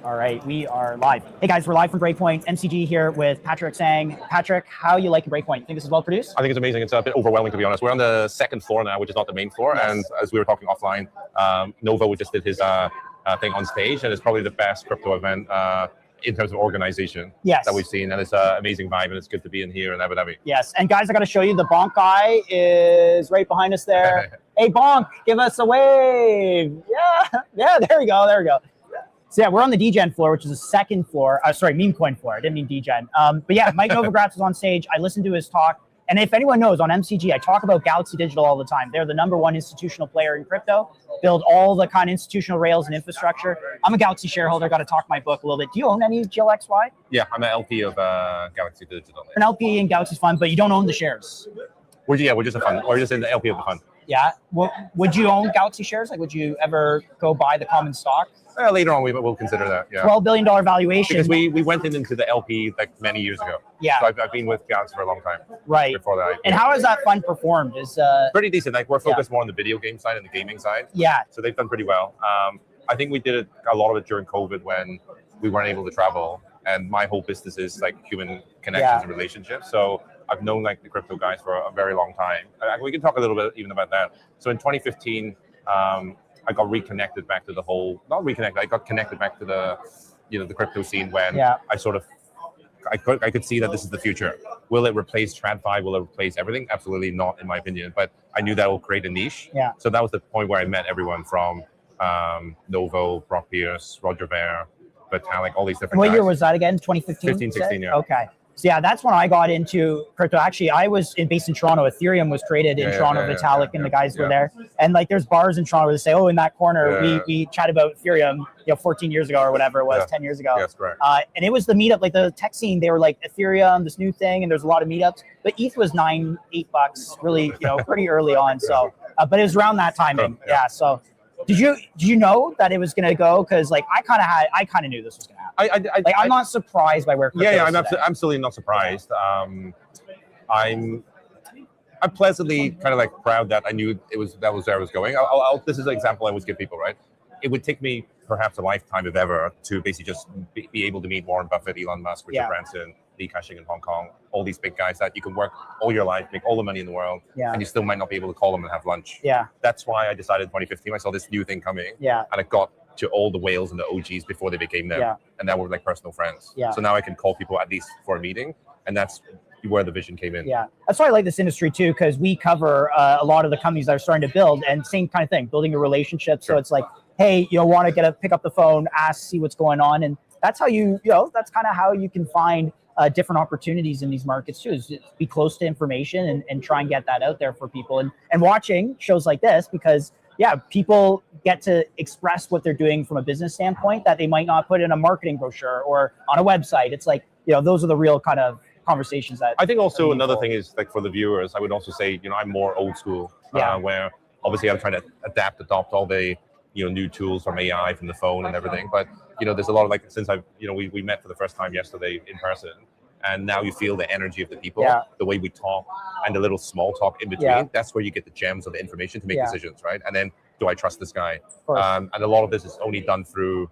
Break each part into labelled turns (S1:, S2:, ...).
S1: All right, we are live. Hey guys, we're live from Breakpoint. MCG here with Patrick Sang. Patrick, how you like Breakpoint? Think this is well produced?
S2: I think it's amazing. It's a bit overwhelming, to be honest. We're on the second floor now, which is not the main floor. Yes. And as we were talking offline, Novo just did his thing on stage, and it's probably the best crypto event in terms of organization that we've seen. And it's an amazing vibe, and it's good to be in here in Abu Dhabi.
S1: Yes, and guys, I got to show you, the Bonk guy is right behind us there. Hey, Bonk, give us a wave. Yeah, there we go. So yeah, we're on the DGen floor, which is the second floor. Sorry, meme coin floor. I didn't mean DGen. But yeah, Mike Novogratz was on stage. I listened to his talk. And if anyone knows, on MCG, I talk about Galaxy Digital all the time. They're the #1 institutional player in crypto, build all the kind of institutional rails and infrastructure. I'm a Galaxy shareholder, got to talk my book a little bit. Do you own any GLXY?
S2: Yeah, I'm an LP of Galaxy Digital.
S1: An LP in Galaxy's fund, but you don't own the shares?
S2: We're just a fund. We're just in the LP of the fund.
S1: Yeah. Well, would you own Galaxy shares? Like, would you ever go buy the common stock?
S2: Later on, we'll consider that. Yeah.
S1: $12 billion valuation.
S2: Because we went into the LP like many years ago.
S1: Yeah.
S2: So I've been with Galaxy for a long time.
S1: Right.
S2: Before that.
S1: And how has that fund performed? Is
S2: pretty decent. Like, we're focused more on the video game side and the gaming side.
S1: Yeah.
S2: So they've done pretty well. I think we did a lot of it during COVID when we weren't able to travel. And my whole business is like human connections and relationships. So I've known like the crypto guys for a very long time. We can talk a little bit even about that. So in 2015, I got reconnected back to the whole, not reconnected, I got connected back to the, the crypto scene when I could see that this is the future. Will it replace TradFi? Will it replace everything? Absolutely not, in my opinion. But I knew that will create a niche.
S1: Yeah.
S2: So that was the point where I met everyone from Novo, Brock Pierce, Roger Ver, Vitalik, all these different
S1: guys.
S2: What
S1: year was that again? 2015?
S2: 15, 16, yeah.
S1: Okay. So yeah, that's when I got into crypto. Actually, I was based in Toronto. Ethereum was traded in Toronto. Vitalik and the guys were there. And like, there's bars in Toronto where they say, oh, in that corner, we chat about Ethereum, 14 years ago or whatever it was, 10 years ago.
S2: Yes, correct.
S1: And it was the meetup, like the tech scene. They were like, Ethereum, this new thing, and there's a lot of meetups. But ETH was $8, really, pretty early on. So, but it was around that timing. Yeah. So, did you know that it was going to go? Because like I kind of knew this was going to happen. I'm not surprised by where crypto is
S2: I'm absolutely not surprised. I'm pleasantly kind of like proud that I knew that was where I was going. This is an example I always give people, right? It would take me perhaps a lifetime, if ever, to basically just be able to meet Warren Buffett, Elon Musk, Richard Branson, Li Ka-shing in Hong Kong, all these big guys that you can work all your life, make all the money in the world, and you still might not be able to call them and have lunch.
S1: Yeah.
S2: That's why I decided in 2015, I saw this new thing coming, and I got to all the whales and the OGs before they became them, and that were like personal friends. Yeah. So now I can call people at least for a meeting, and that's where the vision came in. Yeah,
S1: that's why I like this industry too, because we cover a lot of the companies that are starting to build, and same kind of thing, building a relationship. So it's like, hey, want to pick up the phone, ask, see what's going on, and that's how that's kind of how you can find different opportunities in these markets too, is just be close to information and try and get that out there for people, and watching shows like this, because people get to express what they're doing from a business standpoint that they might not put in a marketing brochure or on a website. It's like, those are the real kind of conversations that
S2: I think. Also another thing is, like, for the viewers, I would also say, I'm more old school, where obviously I'm trying to adopt all the new tools from AI, from the phone and everything. But there's a lot of, like, since I've we met for the first time yesterday in person, and now you feel the energy of the people, the way we talk, and the little small talk in between. That's where you get the gems of the information to make decisions, right? And then, do I trust this guy? And a lot of this is only done through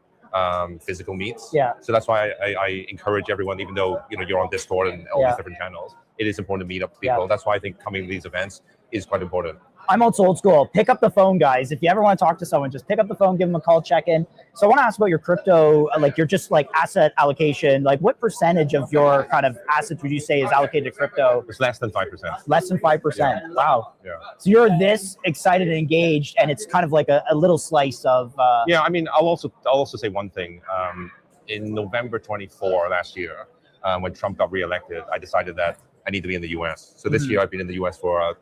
S2: physical meets. So that's why I encourage everyone, even though you're on Discord and all these different channels, it is important to meet up people. That's why I think coming to these events is quite important.
S1: I'm also old school. Pick up the phone, guys. If you ever want to talk to someone, just pick up the phone, give them a call, check in. So I want to ask about your crypto, like your just like asset allocation. Like, what percentage of your kind of assets would you say is allocated to crypto?
S2: It's less than 5%.
S1: Less than 5%. Wow. Yeah. So you're this excited and engaged, and it's kind of like a little slice of.
S2: Yeah, I mean, I'll also say one thing. In November 24 last year, when Trump got reelected, I decided that I need to be in the U.S. So this year I've been in the U.S. for a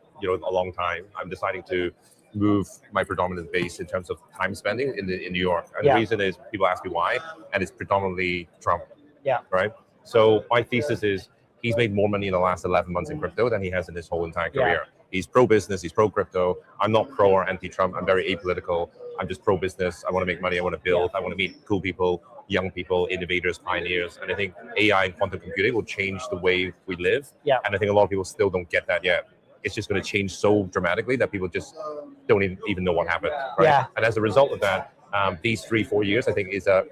S2: long time. I'm deciding to move my predominant base in terms of time spending in New York. And the reason is, people ask me why, and it's predominantly Trump. Yeah. Right? So my thesis is, he's made more money in the last 11 months in crypto than he has in his whole entire career. He's pro-business, he's pro-crypto. I'm not pro or anti-Trump. I'm very apolitical. I'm just pro-business. I want to make money. I want to build. I want to meet cool people, young people, innovators, pioneers. And I think AI and quantum computing will change the way we live. And I think a lot of people still don't get that yet. It's just going to change so dramatically that people just don't even know what happened. Right? And as a result of that, these 3-4 years, I think, is a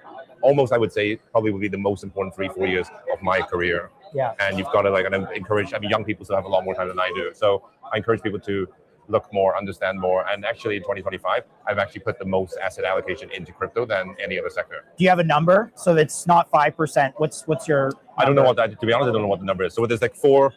S2: almost, I would say, probably would be the most important 3-4 years of my career.
S1: Yeah.
S2: And you've got to like, and I encourage, I mean, young people still have a lot more time than I do. So I encourage people to look more, understand more. And actually in 2025, I've actually put the most asset allocation into crypto than any other sector.
S1: Do you have a number? So it's not 5%. What's your number?
S2: I don't know what that, to be honest, I don't know what the number is. So there's like 4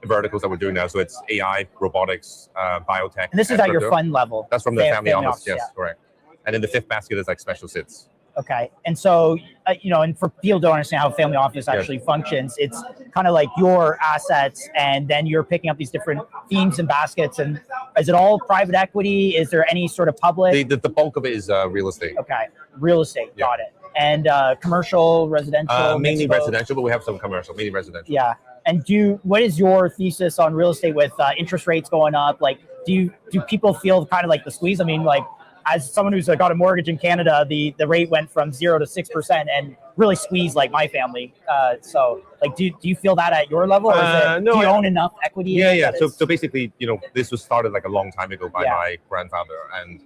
S2: verticals that we're doing now. So it's AI, robotics, biotech.
S1: And this is at your fund level.
S2: That's from the family office. Yes,
S1: yeah.
S2: correct. And then the 5th basket is like special sits.
S1: Okay. And so, and for people who don't understand how family office actually functions, it's kind of like your assets, and then you're picking up these different themes and baskets. And is it all private equity? Is there any sort of public?
S2: The bulk of it is real estate.
S1: Okay. Real estate. Got it. And commercial, residential?
S2: Mainly residential, but we have some commercial, mainly residential.
S1: Yeah. And what is your thesis on real estate with interest rates going up? Like, do people feel kind of like the squeeze? I mean, like, as someone who's got a mortgage in Canada, the rate went from 0 to 6% and really squeezed like my family. So, like, do you feel that at your level, or no, do you own enough equity?
S2: Yeah. So basically, this was started like a long time ago by my grandfather, and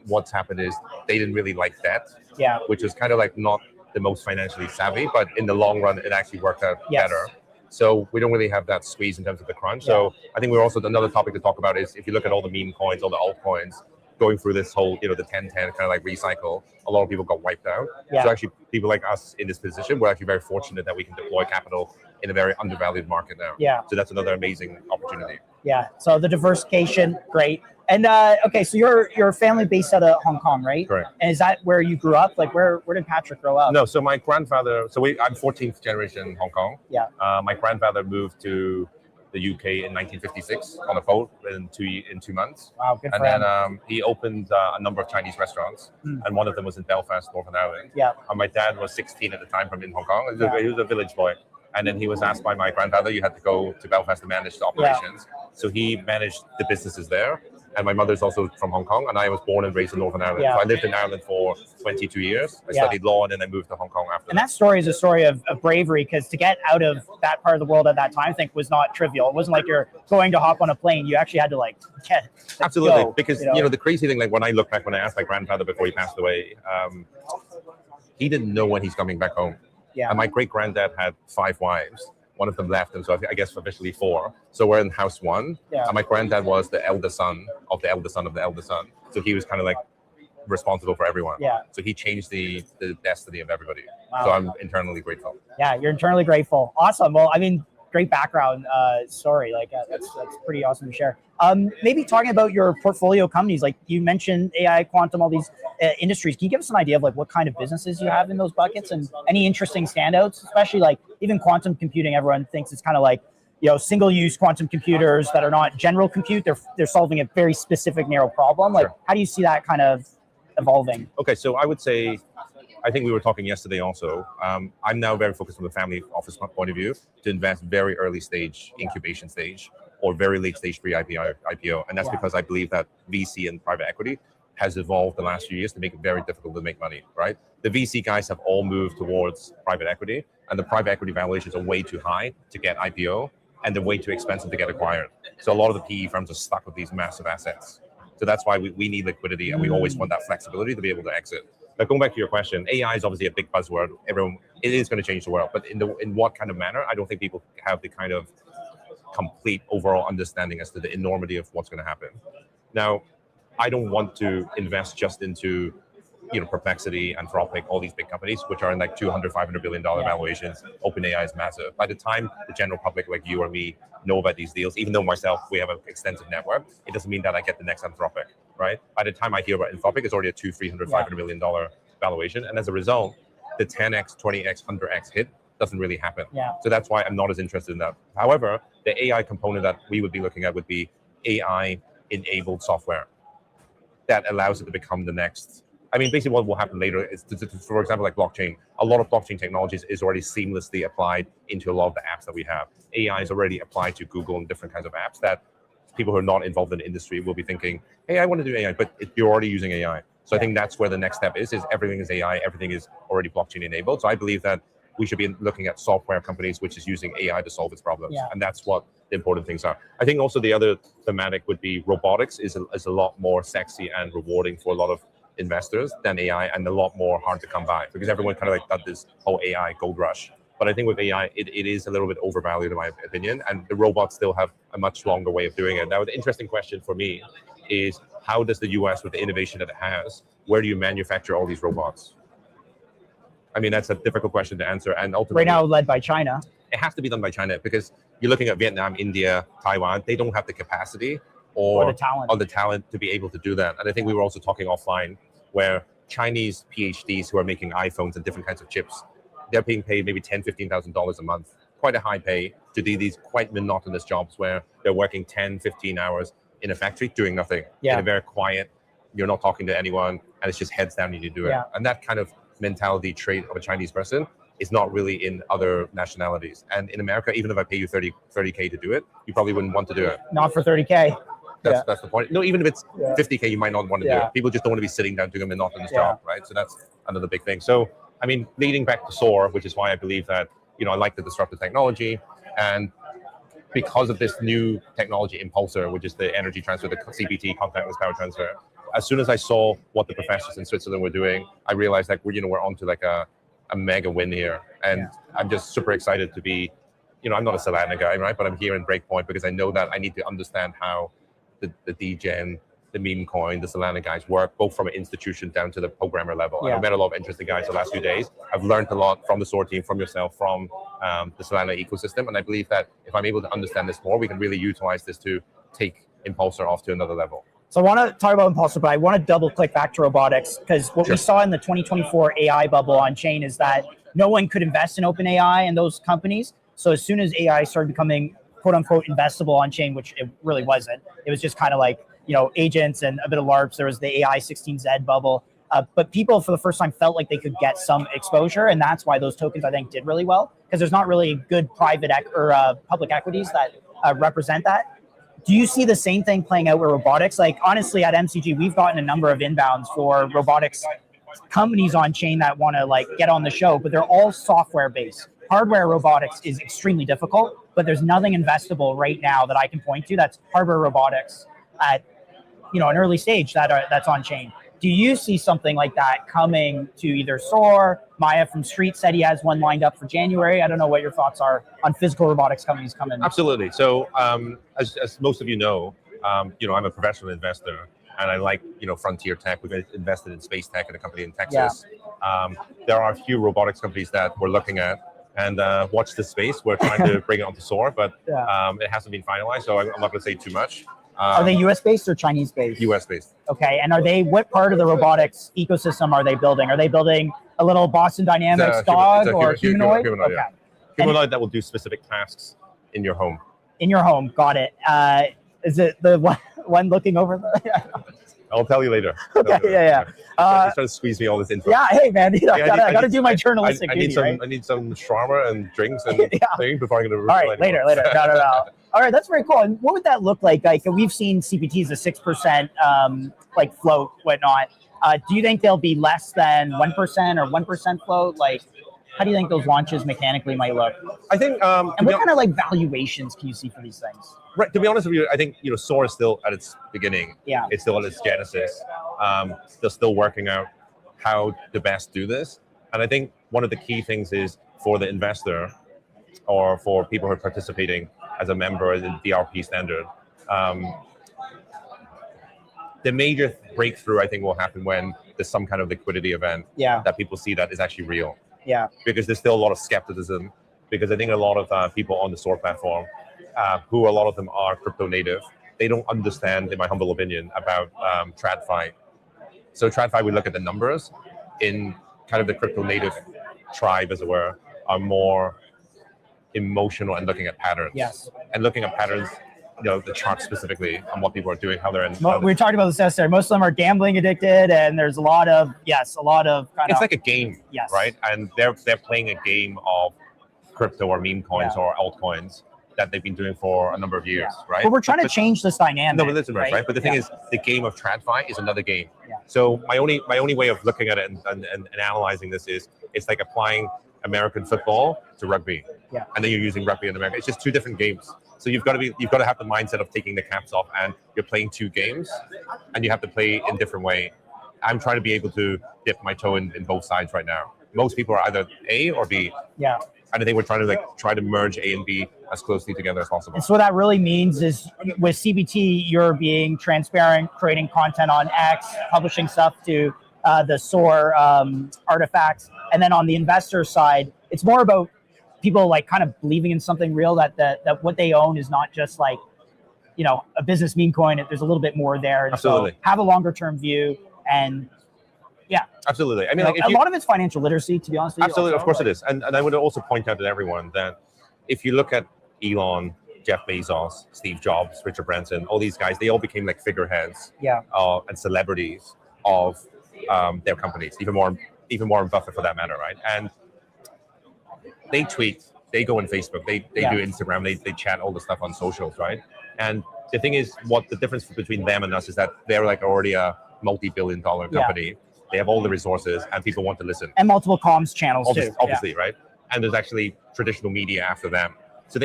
S2: what's happened is they didn't really like debt, which is kind of like not the most financially savvy, but in the long run, it actually worked out better. So we don't really have that squeeze in terms of the crunch. So I think we're also, another topic to talk about is if you look at all the meme coins, all the altcoins, going through this whole, the 10-10 kind of like recycle, a lot of people got wiped out. So actually people like us in this position, we're actually very fortunate that we can deploy capital in a very undervalued market now. So that's another amazing opportunity.
S1: So the diversification, great. And okay, so your family based out of Hong Kong, right?
S2: Correct.
S1: And is that where you grew up? Like, where did Patrick grow up?
S2: No, so my grandfather, I'm 14th generation Hong Kong. My grandfather moved to the UK in 1956 on a boat in 2 months.
S1: Wow, good for
S2: him.
S1: And
S2: then he opened a number of Chinese restaurants, and one of them was in Belfast, Northern Ireland. And my dad was 16 at the time from in Hong Kong. He was a village boy. And then he was asked by my grandfather, you had to go to Belfast to manage the operations. So he managed the businesses there. And my mother's also from Hong Kong, and I was born and raised in Northern Ireland. So I lived in Ireland for 22 years. I studied law, and then I moved to Hong Kong after.
S1: And that story is a story of bravery, because to get out of that part of the world at that time, I think, was not trivial. It wasn't like you're going to hop on a plane. You actually had to
S2: Absolutely,
S1: go,
S2: because the crazy thing, like when I look back, when I asked my grandfather before he passed away, he didn't know when he's coming back home. And my great granddad had 5 wives. One of them left, and so I guess officially 4. So we're in house 1. And my granddad was the elder son of the elder son of the elder son. So he was kind of like responsible for everyone. So he changed the destiny of everybody. So I'm internally grateful.
S1: You're internally grateful. Awesome. Well, I mean, great background story. Like that's pretty awesome to share. Maybe talking about your portfolio companies, like you mentioned AI, quantum, all these industries. Can you give us an idea of like what kind of businesses you have in those buckets, and any interesting standouts, especially like even quantum computing? Everyone thinks it's kind of like, single-use quantum computers that are not general compute. They're solving a very specific, narrow problem. Like, how do you see that kind of evolving?
S2: Okay, so I would say, I think we were talking yesterday also. I'm now very focused from the family office point of view to invest very early stage, incubation stage, or very late stage pre-IPO. And that's because I believe that VC and private equity has evolved the last few years to make it very difficult to make money, right? The VC guys have all moved towards private equity, and the private equity valuations are way too high to get IPO, and they're way too expensive to get acquired. So a lot of the PE firms are stuck with these massive assets. So that's why we need liquidity, and we always want that flexibility to be able to exit. Now, going back to your question, AI is obviously a big buzzword. It is going to change the world, but in what kind of manner? I don't think people have the kind of complete overall understanding as to the enormity of what's going to happen. Now, I don't want to invest just into, Perplexity, Anthropic, all these big companies, which are in like $200, $500 billion valuations. OpenAI is massive. By the time the general public, like you or me, know about these deals, even though myself, we have an extensive network, it doesn't mean that I get the next Anthropic, right? By the time I hear about Anthropic, it's already a $200, $300, $500 million valuation. And as a result, the 10x, 20x, 100x hit doesn't really happen. So that's why I'm not as interested in that. However, the AI component that we would be looking at would be AI-enabled software that allows it to become the next. I mean, basically what will happen later is, for example, like blockchain. A lot of blockchain technologies is already seamlessly applied into a lot of the apps that we have. AI is already applied to Google and different kinds of apps that people who are not involved in the industry will be thinking, hey, I want to do AI, but you're already using AI. So I think that's where the next step is everything is AI, everything is already blockchain enabled. So I believe that we should be looking at software companies which is using AI to solve its problems. And that's what the important things are. I think also the other thematic would be robotics is a lot more sexy and rewarding for a lot of investors than AI, and a lot more hard to come by because everyone kind of like got this whole AI gold rush. But I think with AI, it is a little bit overvalued in my opinion, and the robots still have a much longer way of doing it. Now, the interesting question for me is, how does the US, with the innovation that it has, where do you manufacture all these robots? I mean, that's a difficult question to answer. And ultimately,
S1: Right now, led by China.
S2: It has to be done by China because you're looking at Vietnam, India, Taiwan. They don't have the capacity or the talent to be able to do that. And I think we were also talking offline where Chinese PhDs who are making iPhones and different kinds of chips, they're being paid maybe $10,000, $15,000 a month, quite a high pay to do these quite monotonous jobs where they're working 10, 15 hours in a factory doing nothing. In a very quiet, you're not talking to anyone, and it's just heads down, you need to do it. And that kind of mentality trait of a Chinese person is not really in other nationalities. And in America, even if I pay you 30K to do it, you probably wouldn't want to do it.
S1: Not for 30K.
S2: That's the point. No, even if it's 50K, you might not want to do it. People just don't want to be sitting down doing a monotonous job, right? So that's another big thing. So, I mean, leading back to SOAR, which is why I believe that, I like the disruptive technology. And because of this new technology impulsor, which is the energy transfer, the CPT, contactless power transfer, as soon as I saw what the professors in Switzerland were doing, I realized that we're onto like a mega win here. And I'm just super excited to be, I'm not a Solana guy, right? But I'm here in Breakpoint because I know that I need to understand how the DGen, the meme coin, the Solana guys work, both from an institution down to the programmer level. I've met a lot of interesting guys the last few days. I've learned a lot from the SOAR team, from yourself, from the Solana ecosystem. And I believe that if I'm able to understand this more, we can really utilize this to take Impulsor off to another level.
S1: So I want to talk about Impulsor, but I want to double click back to robotics because what we saw in the 2024 AI bubble on chain is that no one could invest in OpenAI and those companies. So as soon as AI started becoming quote unquote investable on chain, which it really wasn't, it was just kind of like, agents and a bit of LARPs. There was the AI 16Z bubble. But people for the first time felt like they could get some exposure. And that's why those tokens, I think, did really well because there's not really good private or public equities that represent that. Do you see the same thing playing out with robotics? Like, honestly, at MCG, we've gotten a number of inbounds for robotics companies on chain that want to get on the show, but they're all software based. Hardware robotics is extremely difficult, but there's nothing investable right now that I can point to that's hardware robotics at an early stage that's on chain. Do you see something like that coming to either SOAR? Maya from Street said he has one lined up for January. I don't know what your thoughts are on physical robotics companies coming.
S2: Absolutely. So as most of you know, I'm a professional investor and I like, frontier tech. We've invested in space tech in a company in Texas. There are a few robotics companies that we're looking at and watch this space. We're trying to bring it onto SOAR, but it hasn't been finalized. So I'm not going to say too much.
S1: Are they US based or Chinese based?
S2: US based.
S1: Okay. And what part of the robotics ecosystem are they building? Are they building a little Boston Dynamics dog or humanoid?
S2: Humanoid, okay. Humanoid that will do specific tasks in your home.
S1: In your home. Got it. Is it the one looking over the...
S2: I'll tell you later.
S1: Okay, yeah.
S2: He's trying to squeeze me all this info.
S1: Yeah, hey man, I got to do my journalistic duty, right?
S2: I need some shawarma and drinks and things before I'm going to.
S1: All right, later. No. All right, that's very cool. And what would that look like? Like we've seen CPTs a 6% float, whatnot. Do you think they'll be less than 1% or 1% float? Like, how do you think those launches mechanically might look?
S2: I think.
S1: And what kind of valuations can you see for these things?
S2: Right. To be honest with you, I think SOAR is still at its beginning.
S1: Yeah.
S2: It's still at its genesis. They're still working out how to best do this. And I think one of the key things is for the investor or for people who are participating as a member in the DRP standard, the major breakthrough I think will happen when there's some kind of liquidity event that people see that is actually real.
S1: Yeah.
S2: Because there's still a lot of skepticism. Because I think a lot of people on the SOAR platform, who a lot of them are crypto native, they don't understand, in my humble opinion, about TradFi. So TradFi, we look at the numbers in kind of the crypto native tribe, as it were, are more emotional and looking at patterns.
S1: Yes.
S2: And looking at patterns, the chart specifically on what people are doing, how they're in.
S1: We talked about this yesterday. Most of them are gambling addicted, and there's a lot of
S2: It's like a game, right? And they're playing a game of crypto or meme coins or altcoins that they've been doing for a number of years, right?
S1: But we're trying to change this dynamic.
S2: No, but listen, right? But the thing is, the game of TradFi is another game. So my only way of looking at it and analyzing this is it's like applying American football to rugby.
S1: Yeah.
S2: And then you're using rugby in America. It's just two different games. So you've got to have the mindset of taking the caps off and you're playing two games and you have to play in different way. I'm trying to be able to dip my toe in both sides right now. Most people are either A or B.
S1: Yeah.
S2: And I think we're trying to try to merge A and B as closely together as possible.
S1: And so what that really means is with CBT, you're being transparent, creating content on X, publishing stuff to the SOAR artifacts. And then on the investor side, it's more about people like kind of believing in something real, that what they own is not just like, you know, a business meme coin. There's a little bit more there. And
S2: Absolutely.
S1: So have a longer term view. And yeah,
S2: absolutely. I mean,
S1: like, a lot of it's financial literacy, to be honest with you.
S2: Absolutely,
S1: also,
S2: of course it is. And I would also point out to everyone that if you look at Elon, Jeff Bezos, Steve Jobs, Richard Branson, all these guys, they all became like figureheads and celebrities of their companies, even more Buffett for that matter, right? And they tweet, they go on Facebook, they do Instagram, they chat all the stuff on socials, right? And the thing is, what the difference between them and us is that they're like already a multi-billion-dollar company. They have all the resources, and people want to listen.
S1: And multiple comms channels too.
S2: Obviously, right? And there's actually traditional media after them. So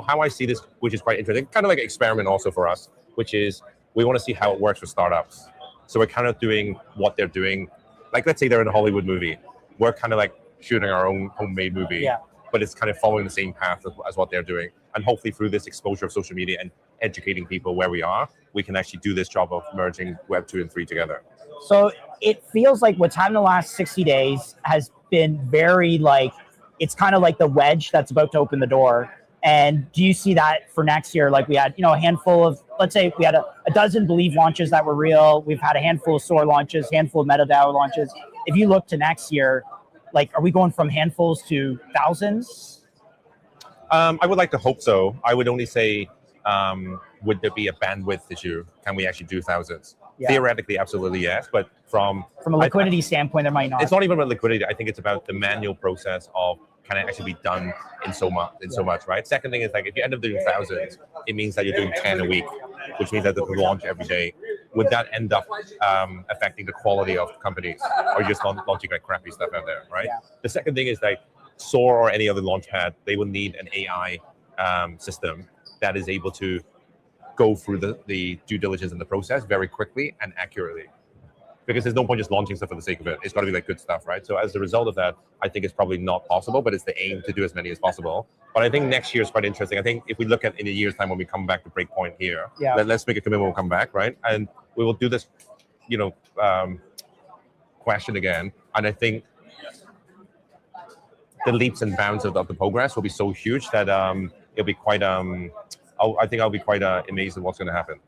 S2: how I see this, which is quite interesting, kind of like an experiment also for us, which is we want to see how it works for startups. So we're kind of doing what they're doing. Like, let's say they're in a Hollywood movie. We're kind of like shooting our own homemade movie, but it's kind of following the same path as what they're doing. And hopefully through this exposure of social media and educating people where we are, we can actually do this job of merging Web 2 and 3 together.
S1: So it feels like what's happened in the last 60 days has been very like, it's kind of like the wedge that's about to open the door. And do you see that for next year? Like we had, you know, a handful of, let's say we had a dozen Believe launches that were real. We've had a handful of SOAR launches, handful of MetaDAO launches. If you look to next year, like, are we going from handfuls to thousands?
S2: I would like to hope so. I would only say, would there be a bandwidth issue? Can we actually do thousands? Theoretically, absolutely yes. But from
S1: a liquidity standpoint, there might not.
S2: It's not even about liquidity. I think it's about the manual process of can it actually be done in so much, right? Second thing is, like, if you end up doing thousands, it means that you're doing 10 a week, which means that there's a launch every day. Would that end up affecting the quality of companies, or just launching like crappy stuff out there, right? The second thing is, like, SOAR or any other launch pad, they will need an AI system that is able to go through the due diligence and the process very quickly and accurately. Because there's no point just launching stuff for the sake of it. It's got to be like good stuff, right? So as a result of that, I think it's probably not possible, but it's the aim to do as many as possible. But I think next year is quite interesting. I think if we look at in a year's time when we come back to Breakpoint here, let's make a commitment we'll come back, right? And we will do this, question again. And I think the leaps and bounds of the progress will be so huge that it'll be quite, I think I'll be quite amazed at what's going to happen.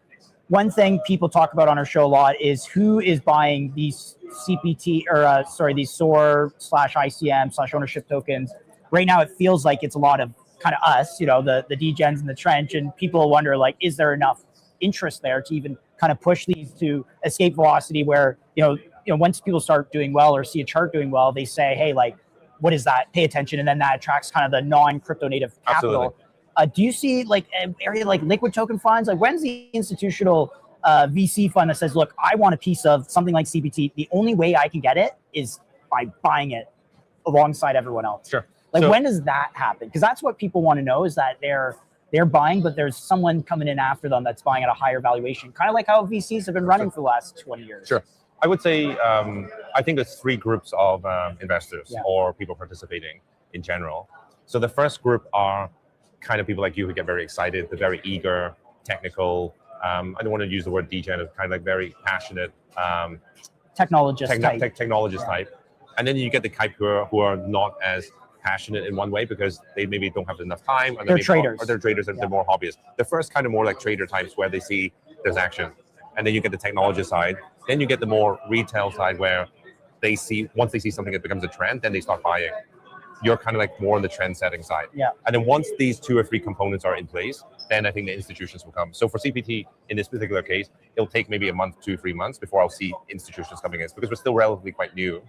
S1: One thing people talk about on our show a lot is who is buying these CPT or these SOAR /ICM /ownership tokens. Right now, it feels like it's a lot of kind of us, the degens in the trench, and people wonder, like, is there enough interest there to even kind of push these to escape velocity where, once people start doing well or see a chart doing well, they say, hey, like, what is that? Pay attention. And then that attracts kind of the non-crypto native capital.
S2: Absolutely.
S1: Do you see like an area like liquid token funds? Like, when's the institutional VC fund that says, look, I want a piece of something like CBT. The only way I can get it is by buying it alongside everyone else.
S2: Sure.
S1: Like, when does that happen? Because that's what people want to know, is that they're buying, but there's someone coming in after them that's buying at a higher valuation. Kind of like how VCs have been running for the last 20 years.
S2: Sure. I would say, I think there's three groups of investors or people participating in general. So the first group are kind of people like you who get very excited, they're very eager, technical. I don't want to use the word degen, it's kind of like very passionate.
S1: Technologist
S2: type. And then you get the type who are not as passionate in one way because they maybe don't have enough time. Or
S1: they're traders.
S2: Or they're traders and they're more hobbyists. The first kind of more like trader types where they see there's action. And then you get the technologist side. Then you get the more retail side where they see, once they see something that becomes a trend, then they start buying. You're kind of like more on the trend setting side. And then once these 2 or 3 components are in place, then I think the institutions will come. So for CPT, in this particular case, it'll take maybe a month, 2 or 3 months before I'll see institutions coming in because we're still relatively quite new.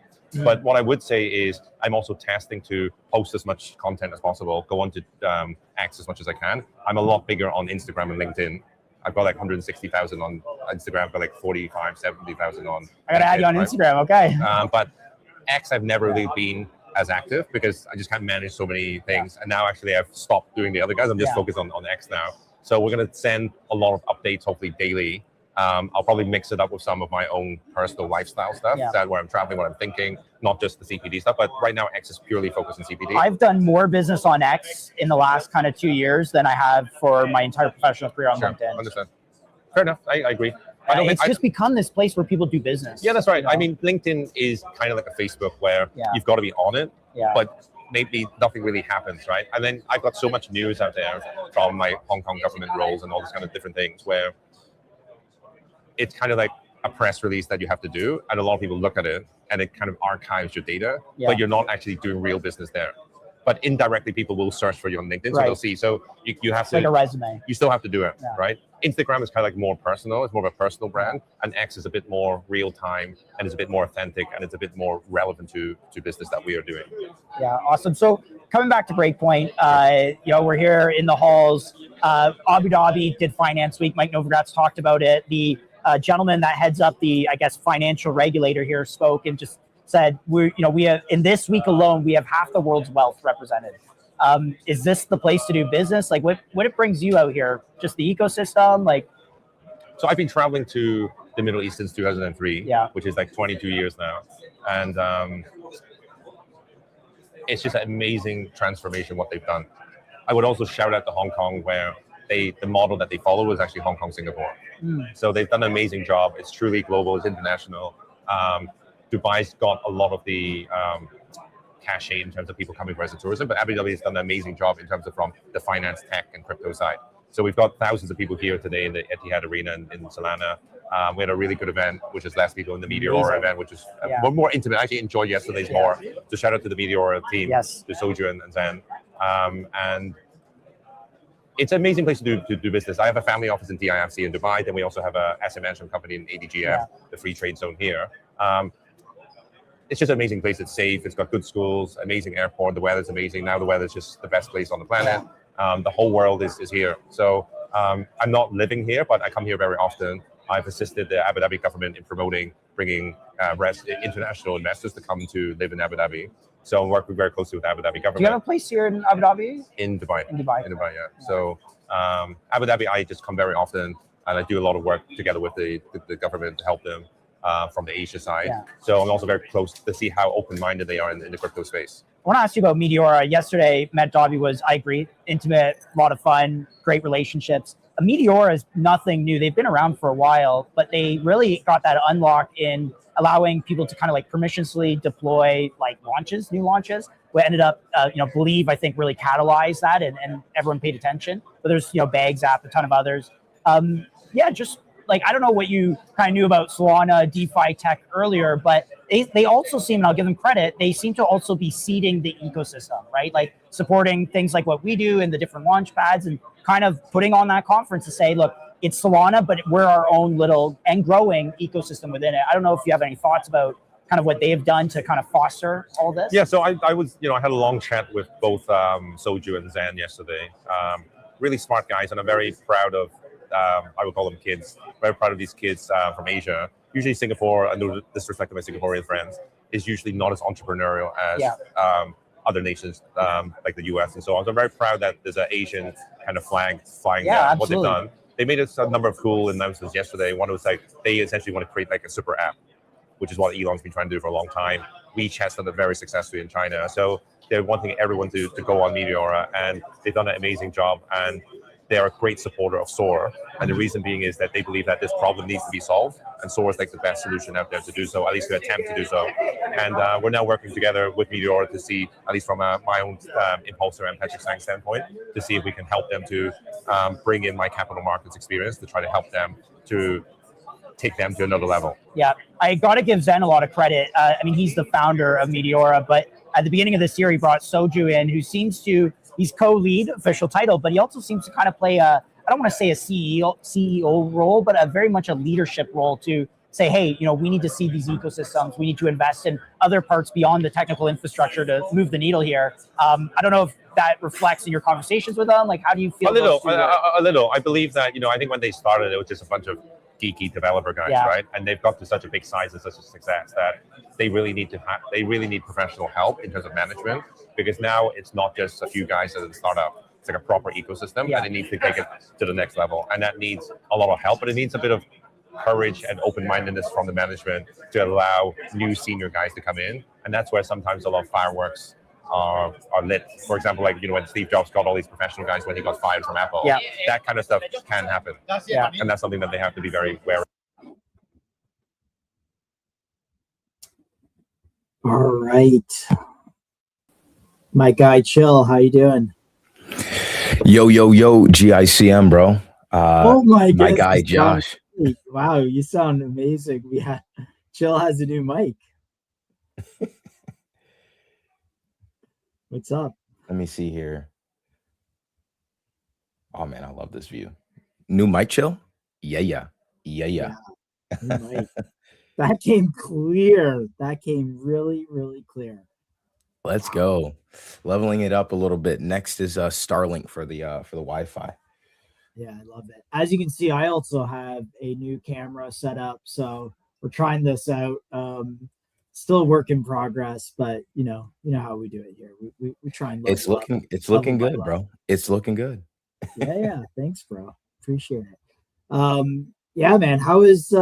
S2: But what I would say is I'm also testing to post as much content as possible, go on to X as much as I can. I'm a lot bigger on Instagram and LinkedIn. I've got like 160,000 on Instagram, I've got like 45, 70,000 on
S1: I gotta add you on Instagram, okay.
S2: But X, I've never really been as active because I just can't manage so many things. And now actually I've stopped doing the other guys. I'm just focused on X now. So we're going to send a lot of updates, hopefully daily, I'll probably mix it up with some of my own personal lifestyle stuff, that where I'm traveling, what I'm thinking, not just the CPD stuff. But right now, X is purely focused on CPD.
S1: I've done more business on X in the last kind of 2 years than I have for my entire professional career on LinkedIn.
S2: Understand. Fair enough. I agree.
S1: It's just become this place where people do business.
S2: Yeah, that's right. You know? I mean, LinkedIn is kind of like a Facebook where you've got to be on it, but maybe nothing really happens, right? And then I've got so much news out there from my Hong Kong government roles and all these kind of different things where it's kind of like a press release that you have to do, and a lot of people look at it and it kind of archives your data, but you're not actually doing real business there. But indirectly, people will search for you on LinkedIn, so they'll see. So you have to,
S1: like a resume.
S2: You still have to do it, right? Instagram is kind of like more personal. It's more of a personal brand, and X is a bit more real time, and it's a bit more authentic, and it's a bit more relevant to business that we are doing.
S1: Yeah, awesome. So coming back to Breakpoint, we're here in the halls. Abu Dhabi did Finance Week. Mike Novogratz talked about it. The gentleman that heads up the, I guess, financial regulator here spoke and just said, we have, in this week alone, we have half the world's wealth represented. Is this the place to do business? Like, what it brings you out here? Just the ecosystem? Like,
S2: so I've been traveling to the Middle East since 2003, which is like 22 years now. And it's just an amazing transformation what they've done. I would also shout out to Hong Kong, where the model that they follow was actually Hong Kong, Singapore. So they've done an amazing job. It's truly global, it's international. Dubai's got a lot of the cachet in terms of people coming for resident tourism, but Abu Dhabi has done an amazing job in terms of from the finance, tech, and crypto side. So we've got thousands of people here today in the Etihad Arena in Salana. We had a really good event, which is less people in the Meteora event, which is more intimate. I actually enjoyed yesterday's more. So shout out to the Meteora team, to Soju and Zan. And it's an amazing place to do business. I have a family office in DIFC in Dubai. Then we also have a asset management company in ADGF, the free trade zone here. It's just an amazing place. It's safe. It's got good schools, amazing airport. The weather's amazing. Now the weather's just the best place on the planet. The whole world is here. So I'm not living here, but I come here very often. I've assisted the Abu Dhabi government in bringing international investors to come to live in Abu Dhabi. So I'm working very closely with Abu Dhabi government.
S1: Do you have a place here in Abu Dhabi?
S2: In Dubai.
S1: In Dubai,
S2: yeah. So Abu Dhabi, I just come very often, and I do a lot of work together with the government to help them from the Asia side. So I'm also very close to see how open-minded they are in the crypto space.
S1: I want to ask you about Meteora. Yesterday, Matt Dobby was, I agree, intimate, a lot of fun, great relationships. Meteora is nothing new. They've been around for a while, but they really got that unlock in allowing people to kind of like permissionlessly deploy like new launches. We ended up, Believe, I think, really catalyzed that, and everyone paid attention. But there's, Bags app, a ton of others. Just like, I don't know what you kind of knew about Solana, DeFi tech earlier, but they also seem, and I'll give them credit, they seem to also be seeding the ecosystem, right? Like supporting things like what we do in the different launch pads and kind of putting on that conference to say, look, it's Solana, but we're our own little and growing ecosystem within it. I don't know if you have any thoughts about kind of what they have done to kind of foster all this.
S2: Yeah, so I was, I had a long chat with both Soju and Zan yesterday. Really smart guys, and I'm very proud of, I would call them kids, very proud of these kids from Asia. Usually Singapore, I know disrespect to my Singaporean friends, is usually not as entrepreneurial as other nations like the US and so on. So I'm very proud that there's an Asian kind of flag flying what they've done. They made a number of cool announcements yesterday. One was like, they essentially want to create like a super app, which is what Elon's been trying to do for a long time. WeChat's done it very successfully in China. So they're wanting everyone to go on Meteora, and they've done an amazing job. And they're a great supporter of SOAR. And the reason being is that they believe that this problem needs to be solved, and SOAR is like the best solution out there to do so, at least to attempt to do so. And we're now working together with Meteora to see, at least from my own Impulsor and Patrick Sang standpoint, to see if we can help them to bring in my capital markets experience to try to help them to take them to another level.
S1: Yeah, I got to give Zen a lot of credit. He's the founder of Meteora, but at the beginning of this year, he brought Soju in, who seems to, he's co-lead, official title, but he also seems to kind of play I don't want to say a CEO role, but very much a leadership role to say, hey, we need to see these ecosystems. We need to invest in other parts beyond the technical infrastructure to move the needle here. I don't know if that reflects in your conversations with them. Like, how do you feel?
S2: A little. I believe that, I think when they started, it was just a bunch of geeky developer guys, right? And they've got to such a big size and such a success that they really need professional help in terms of management, because now it's not just a few guys at the startup. It's like a proper ecosystem, and it needs to take it to the next level. And that needs a lot of help, but it needs a bit of courage and open-mindedness from the management to allow new senior guys to come in, and that's where sometimes a lot of fireworks are lit. For example, like when Steve Jobs got all these professional guys when he got fired from Apple, that kind of stuff can happen, and that's something that they have to be very aware of.
S3: All right, my guy, Chill. How you doing?
S4: Yo, GICM, bro.
S3: Oh my goodness,
S4: guy, Josh.
S3: Wow, you sound amazing. Chill has a new mic. What's up?
S4: Let me see here. Oh man, I love this view. New mic, Chill. Yeah.
S3: New mic. That came clear. That came really, really clear.
S4: Let's go. Leveling it up a little bit. Next is Starlink for the Wi-Fi.
S3: Yeah, I love it. As you can see, I also have a new camera set up, so we're trying this out. Still work in progress, but you know how we do it here. We try and
S4: it's looking good, bro. It's looking good.
S3: Yeah. Thanks, bro. Appreciate it. Yeah, man. How was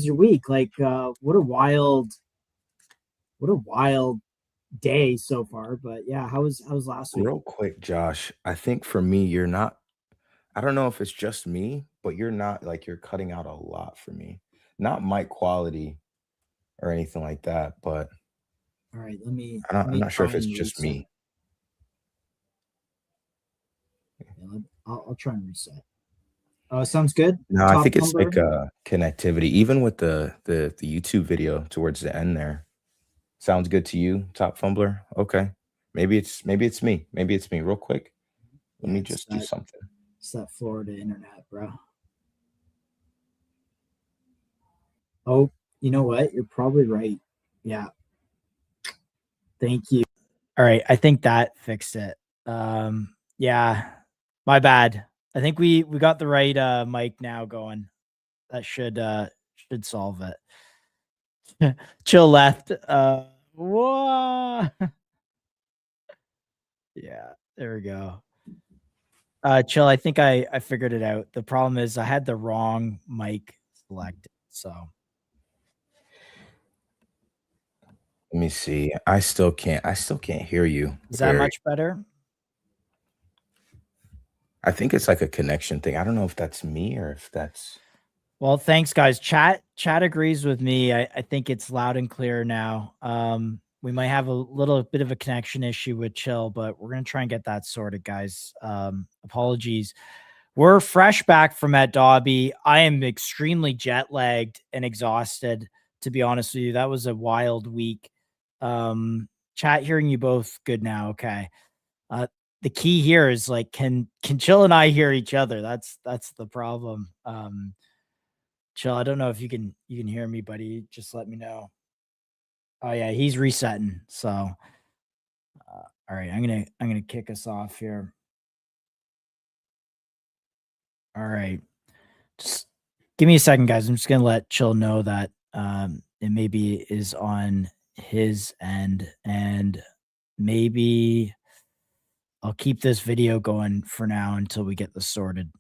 S3: your week? Like, what a wild day so far. But yeah, how was last week?
S4: Real quick, Josh. I think for me, you're not. I don't know if it's just me, but you're not you're cutting out a lot for me. Not mic quality or anything like that, but
S3: all right,
S4: I'm not sure if it's just me.
S3: Yeah, I'll try and reset. Oh, sounds good.
S4: No, I think it's like connectivity. Even with the YouTube video towards the end there. Sounds good to you, Top Fumbler? Okay. Maybe it's me. Maybe it's me. Real quick. Let me just do something.
S3: It's that Florida internet, bro. Oh, you know what? You're probably right. Yeah. Thank you.
S1: All right. I think that fixed it. Yeah. My bad. I think we got the right mic now going. That should solve it. Chill left. Whoa. Yeah, there we go. Chill, I think I figured it out. The problem is I had the wrong mic selected. So
S4: let me see. I still can't hear you.
S1: Is that much better?
S4: I think it's like a connection thing. I don't know if that's me or if that's.
S1: Well, thanks, guys. Chat agrees with me. I think it's loud and clear now. We might have a little bit of a connection issue with Chill, but we're going to try and get that sorted, guys. Apologies. We're fresh back from at Dobby. I am extremely jet lagged and exhausted, to be honest with you. That was a wild week. Chat, hearing you both good now. Okay. The key here is can Chill and I hear each other? That's the problem. Chill, I don't know if you can hear me, buddy. Just let me know. Oh yeah, he's resetting. So, all right, I'm gonna kick us off here. All right, just give me a second, guys. I'm just gonna let Chill know that it maybe is on his end, and maybe I'll keep this video going for now until we get this sorted.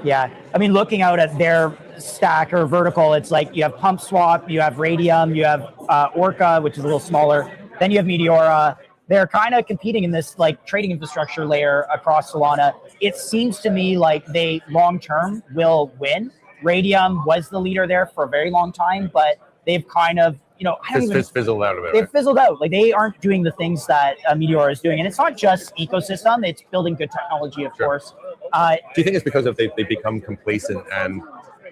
S1: Yeah, I mean, looking out at their stack or vertical, it's like you have Pump Swap, you have Radium, you have Orca, which is a little smaller. Then you have Meteora. They're kind of competing in this trading infrastructure layer across Solana. It seems to me like they long-term will win. Radium was the leader there for a very long time, but they've kind of,
S2: fizzled out a bit.
S1: They've fizzled out. They aren't doing the things that Meteora is doing. And it's not just ecosystem, it's building good technology, of course.
S2: Do you think it's because of they become complacent, and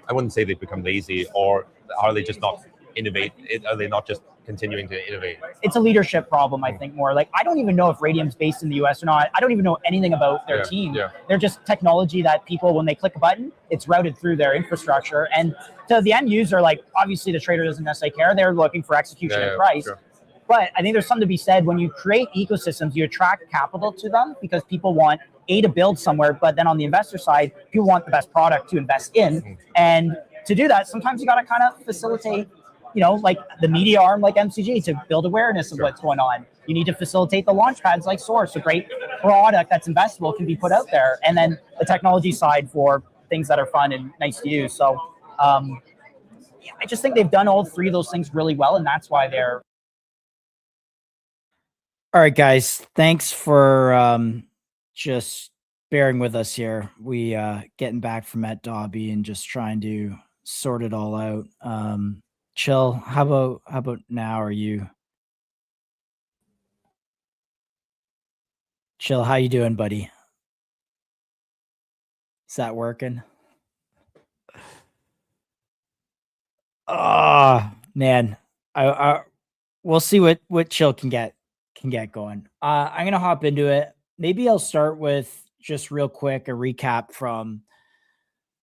S2: I wouldn't say they've become lazy, or are they just not innovate? Are they not just continuing to innovate?
S1: It's a leadership problem, I think, more. I don't even know if Radium's based in the US or not. I don't even know anything about their team. Yeah. They're just technology that people, when they click a button, it's routed through their infrastructure. And to the end user, obviously the trader doesn't necessarily care. They're looking for execution and price. Sure. But I think there's something to be said when you create ecosystems, you attract capital to them because people want to build somewhere, but then on the investor side, people want the best product to invest in. And to do that, sometimes you got to kind of facilitate, the media arm like MCG to build awareness of what's going on. You need to facilitate the launch pads like Source, a great product that's investable can be put out there, and then the technology side for things that are fun and nice to use. So I just think they've done all three of those things really well, and that's why they're. All right, guys. Thanks for just bearing with us here. We getting back from Met Dobby and just trying to sort it all out. Chill. How about now? Are you Chill? How you doing, buddy? Is that working? Oh man, I we'll see what Chill can get going. I'm gonna hop into it. Maybe I'll start with just real quick a recap from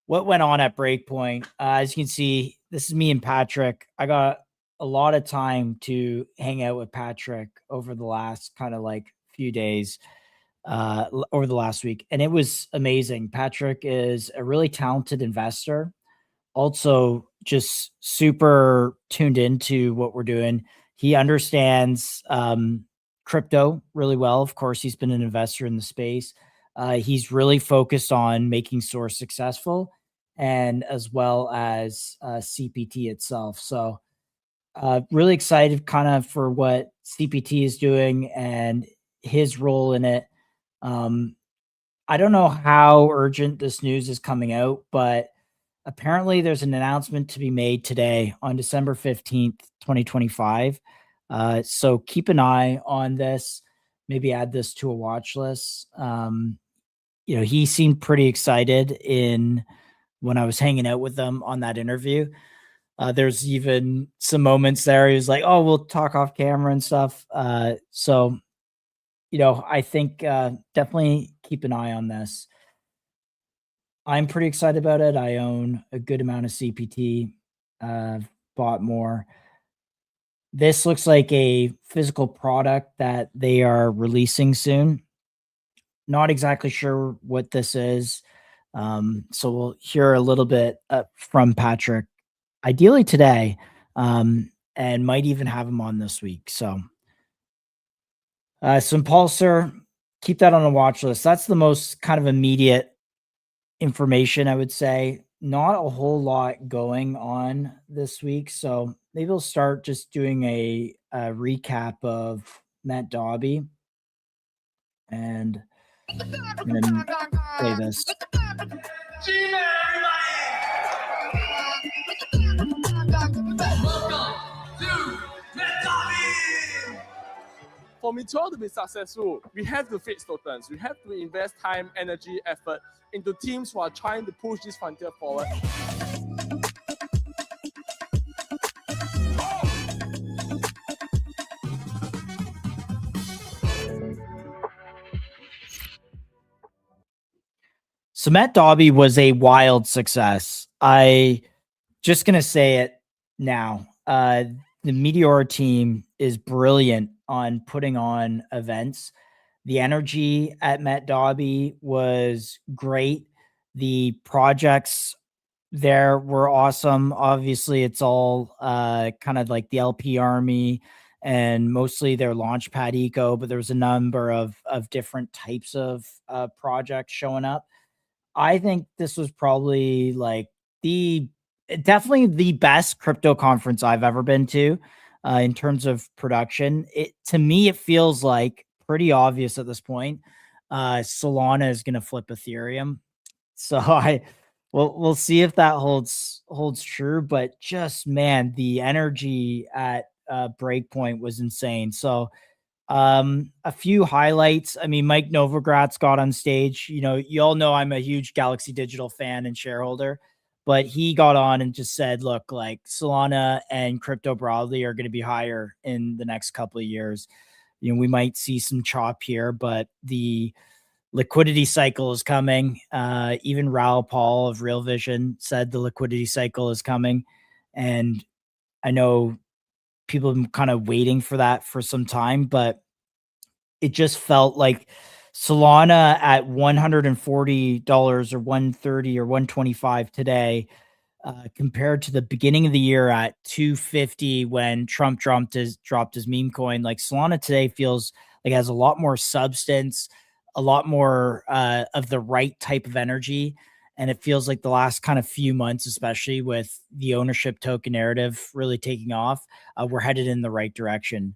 S1: what went on at Breakpoint. As you can see, this is me and Patrick. I got a lot of time to hang out with Patrick over the last kind of like few days, over the last week, and it was amazing. Patrick is a really talented investor, also just super tuned into what we're doing. He understands crypto really well. Of course, he's been an investor in the space. He's really focused on making Source successful, and as well as CPT itself. So really excited kind of for what CPT is doing and his role in it. I don't know how urgent this news is coming out, but apparently there's an announcement to be made today on December 15th, 2025. So keep an eye on this, maybe add this to a watch list. He seemed pretty excited when I was hanging out with them on that interview. There's even some moments there. He was like, "Oh, we'll talk off camera and stuff." So, I think definitely keep an eye on this. I'm pretty excited about it. I own a good amount of CPT. Bought more. This looks like a physical product that they are releasing soon. Not exactly sure what this is. So we'll hear a little bit from Patrick, ideally today, and might even have him on this week. So, Impulsor, keep that on a watch list. That's the most kind of immediate information, I would say. Not a whole lot going on this week, so maybe we'll start just doing a recap of Met Dobby, and then play this.
S5: For Mutual to be successful, we have to fix tokens. We have to invest time, energy, effort into teams who are trying to push this frontier forward.
S1: So Met Dobby was a wild success. I just gonna say it now. The Meteor team is brilliant on putting on events. The energy at Met Dobby was great. The projects there were awesome. Obviously, it's all kind of like the LP Army and mostly their Launchpad Eco, but there was a number of different types of projects showing up. I think this was probably like definitely the best crypto conference I've ever been to in terms of production. To me, it feels like pretty obvious at this point. Solana is going to flip Ethereum, so we'll see if that holds true. But just man, the energy at Breakpoint was insane. So a few highlights. I mean, Mike Novogratz got on stage. You all know I'm a huge Galaxy Digital fan and shareholder, but he got on and just said, look, like Solana and crypto broadly are going to be higher in the next couple of years. We might see some chop here, but the liquidity cycle is coming. Even Raoul Paul of Real Vision said the liquidity cycle is coming. And I know people have been kind of waiting for that for some time, but it just felt like Solana at $140 or $130 or $125 today, compared to the beginning of the year at $250 when Trump dropped his meme coin. Like Solana today feels like it has a lot more substance, a lot more of the right type of energy. And it feels like the last kind of few months, especially with the ownership token narrative really taking off, we're headed in the right direction.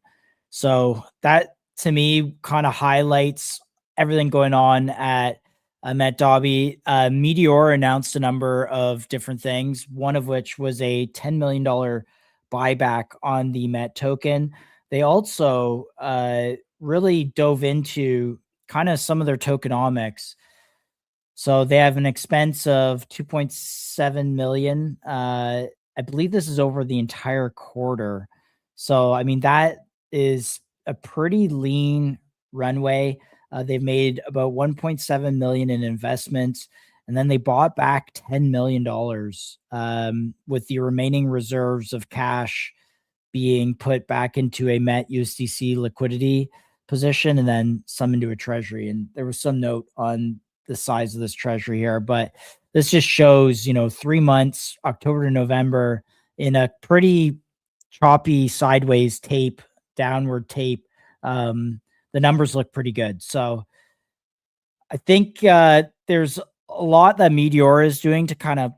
S1: So that to me kind of highlights everything going on at Met Dobby. Meteor announced a number of different things, one of which was a $10 million buyback on the Met token. They also really dove into kind of some of their tokenomics. So they have an expense of 2.7 million. I believe this is over the entire quarter. So, I mean, that is a pretty lean runway. They've made about 1.7 million in investments, and then they bought back $10 million with the remaining reserves of cash being put back into a Met USDC liquidity position and then some into a treasury. And there was some note on the size of this treasury here, but this just shows, 3 months, October to November, in a pretty choppy sideways tape, downward tape. The numbers look pretty good. So I think there's a lot that Meteor is doing to kind of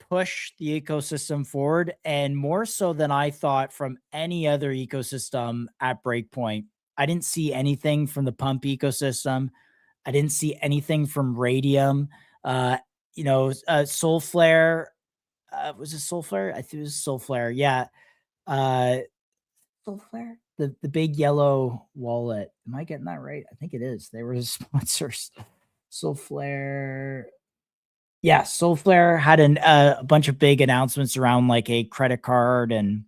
S1: push the ecosystem forward, and more so than I thought from any other ecosystem at Breakpoint. I didn't see anything from the pump ecosystem. I didn't see anything from Radium. Soulflare. Was it Soulflare? I think it was Soulflare. Yeah. Soulflare? The big yellow wallet. Am I getting that right? I think it is. They were sponsors. Soulflare. Yeah, Soulflare had a bunch of big announcements around like a credit card and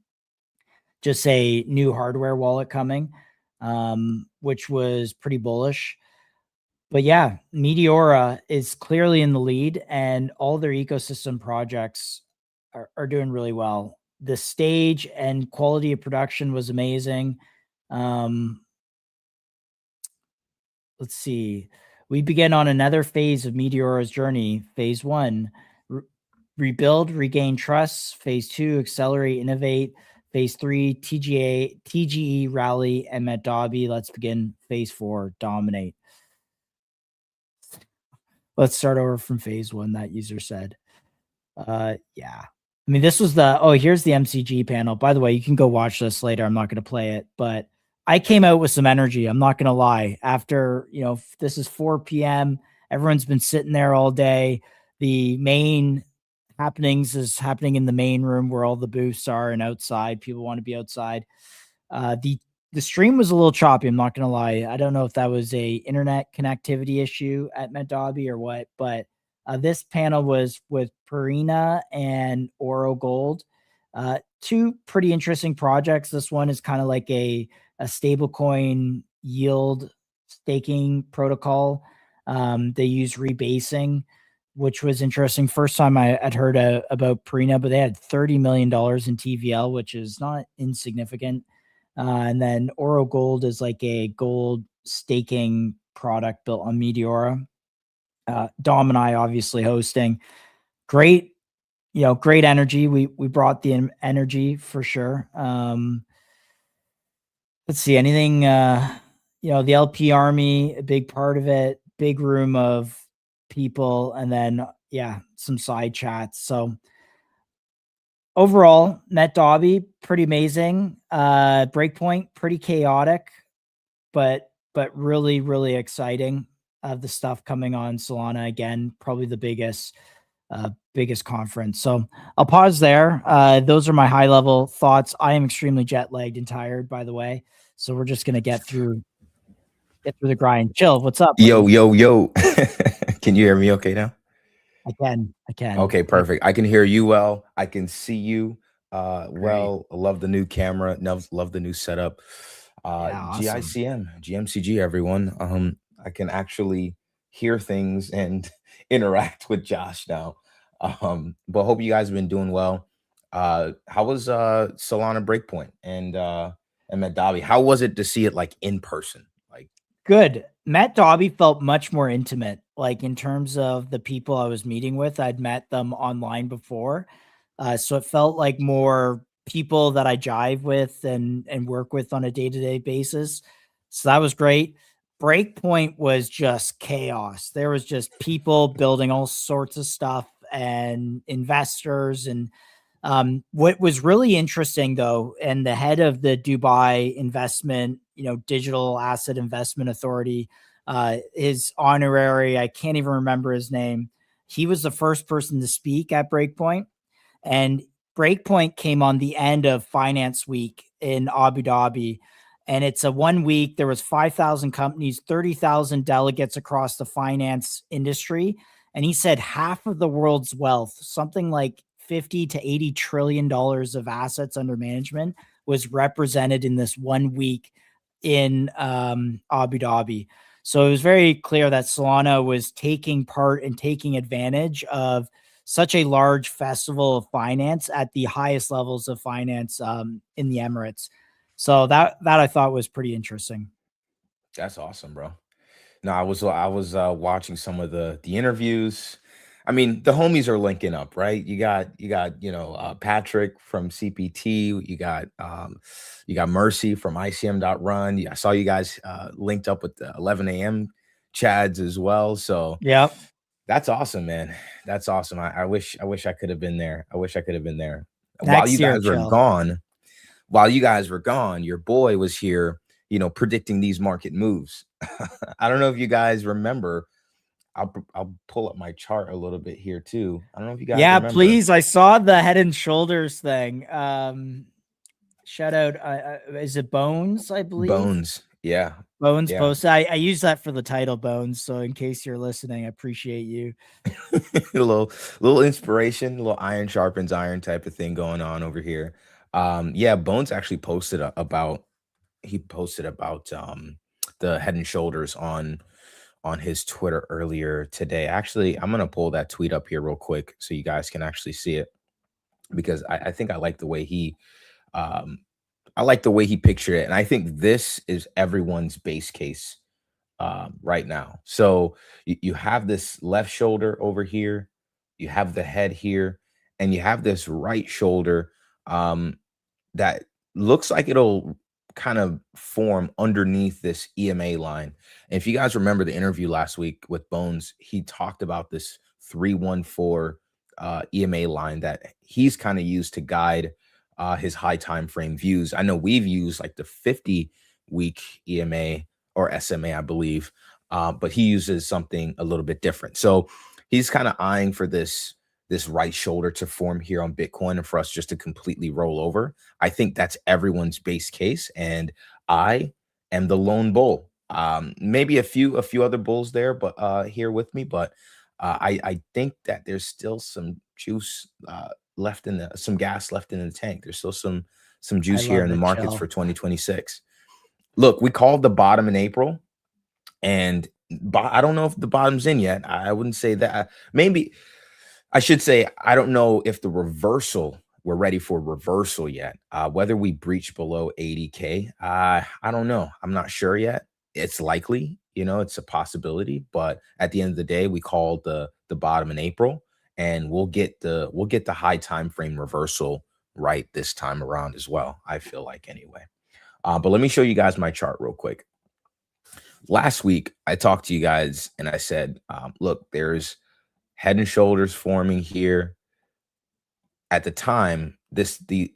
S1: just a new hardware wallet coming, which was pretty bullish. But yeah, Meteora is clearly in the lead, and all their ecosystem projects are doing really well. The stage and quality of production was amazing. Let's see. We begin on another phase of Meteora's journey. Phase 1, rebuild, regain trust. Phase 2, accelerate, innovate. Phase 3, TGE, rally, and Met Dobby. Let's begin phase 4, dominate. Let's start over from phase 1, that user said. Yeah. I mean, this was here's the MCG panel. By the way, you can go watch this later. I'm not going to play it, but I came out with some energy. I'm not going to lie. After, this is 4 p.m. Everyone's been sitting there all day. The main happenings is happening in the main room where all the booths are, and outside. People want to be outside. The stream was a little choppy. I'm not going to lie. I don't know if that was a internet connectivity issue at Met Dobby or what, but this panel was with Purina and Oro Gold. Two pretty interesting projects. This one is kind of like a stablecoin yield staking protocol. They use rebasing, which was interesting. First time I had heard about Purina, but they had $30 million in TVL, which is not insignificant. And then Oro Gold is like a gold staking product built on Meteora. Domini obviously hosting. Great energy. We brought the energy for sure. Let's see, anything, the LP army, a big part of it, big room of people, and then, some side chats. So overall, Met Dobby, pretty amazing. Breakpoint, pretty chaotic, but really, really exciting. Of the stuff coming on Solana again, probably the biggest conference. So I'll pause there. Those are my high level thoughts. I am extremely jet lagged and tired, by the way. So we're just gonna get through the grind. Chill. What's up?
S4: Yo. Can you hear me okay now?
S1: I can.
S4: Okay, perfect. I can hear you well. I can see you well. I love the new camera. Love the new setup.
S1: Awesome.
S4: GMCG, everyone. I can actually hear things and interact with Josh now. But hope you guys have been doing well. How was Solana Breakpoint and Met Dobby? How was it to see it like in person? Like
S1: good. Met Dobby felt much more intimate, like in terms of the people I was meeting with. I'd met them online before. So it felt like more people that I jive with and work with on a day-to-day basis. So that was great. Breakpoint was just chaos. There was just people building all sorts of stuff and investors. And what was really interesting, though, and the head of the Dubai investment, digital asset investment authority, his honorary, I can't even remember his name. He was the first person to speak at Breakpoint, and Breakpoint came on the end of Finance Week in Abu Dhabi. And it's a 1 week. There was 5,000 companies, 30,000 delegates across the finance industry. And he said half of the world's wealth, something like 50 to 80 trillion dollars of assets under management, was represented in this 1 week in Abu Dhabi. So it was very clear that Solana was taking part and taking advantage of such a large festival of finance at the highest levels of finance in the Emirates. So that I thought was pretty interesting.
S4: That's awesome, bro. No, I was watching some of the interviews. I mean, the homies are linking up, right? You got Patrick from CPT. You got Mercy from ICM.run. I saw you guys linked up with the 11 a.m. Chads as well. So
S1: yeah,
S4: that's awesome, man. That's awesome. I wish I could have been there. I wish I could have been there.
S1: While
S4: you guys were gone, your boy was here, predicting these market moves. I don't know if you guys remember. I'll pull up my chart a little bit here too. I don't know if you guys remember.
S1: Please. I saw the Head and Shoulders thing. Shout out. Is it Bones? I believe
S4: Bones. Yeah.
S1: Bones post. I use that for the title, Bones. So in case you're listening, I appreciate you.
S4: a little inspiration, a little iron sharpens iron type of thing going on over here. Bones actually posted about the Head and Shoulders on his Twitter earlier today. Actually, I'm gonna pull that tweet up here real quick so you guys can actually see it, because I think I like the way he pictured it, and I think this is everyone's base case right now. So you have this left shoulder over here, you have the head here, and you have this right shoulder that looks like it'll kind of form underneath this EMA line. And if you guys remember the interview last week with Bones, he talked about this 314 EMA line that he's kind of used to guide his high time frame views. I know we've used like the 50-week EMA or SMA, I believe, but he uses something a little bit different. So he's kind of eyeing for this right shoulder to form here on Bitcoin and for us just to completely roll over. I think that's everyone's base case, and I am the lone bull. Maybe a few other bulls there, but here with me. But I think that there's still some juice left some gas left in the tank. There's still some juice here in the markets for 2026. Look, we called the bottom in April, and I don't know if the bottom's in yet. I wouldn't say that. Maybe I should say, I don't know if we're ready for reversal yet. Whether we breach below 80K, I don't know. I'm not sure yet. It's likely, it's a possibility, but at the end of the day, we called the bottom in April, and we'll get the high time frame reversal right this time around as well. I feel like anyway. But let me show you guys my chart real quick. Last week, I talked to you guys and I said, look, there's Head and Shoulders forming here. At the time,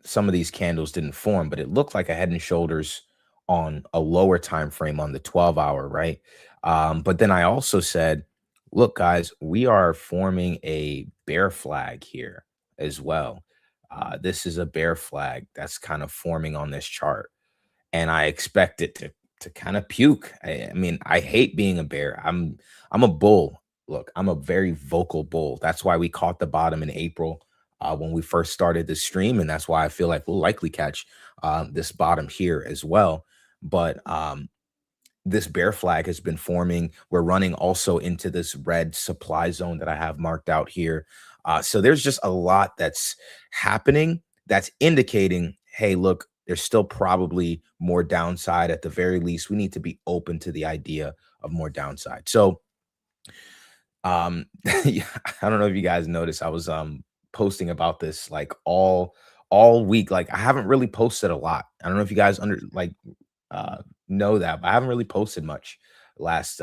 S4: some of these candles didn't form, but it looked like a Head and Shoulders on a lower time frame on the 12-hour, right? But then I also said, look, guys, we are forming a bear flag here as well. This is a bear flag that's kind of forming on this chart, and I expect it to kind of puke. I mean, I hate being a bear. I'm a bull. Look, I'm a very vocal bull. That's why we caught the bottom in April when we first started the stream. And that's why I feel like we'll likely catch this bottom here as well. But this bear flag has been forming. We're running also into this red supply zone that I have marked out here. So there's just a lot that's happening that's indicating, hey, look, there's still probably more downside. At the very least, we need to be open to the idea of more downside. So I don't know if you guys noticed, I was posting about this like all week. Like, I haven't really posted a lot. I don't know if you guys know that, but I haven't really posted much last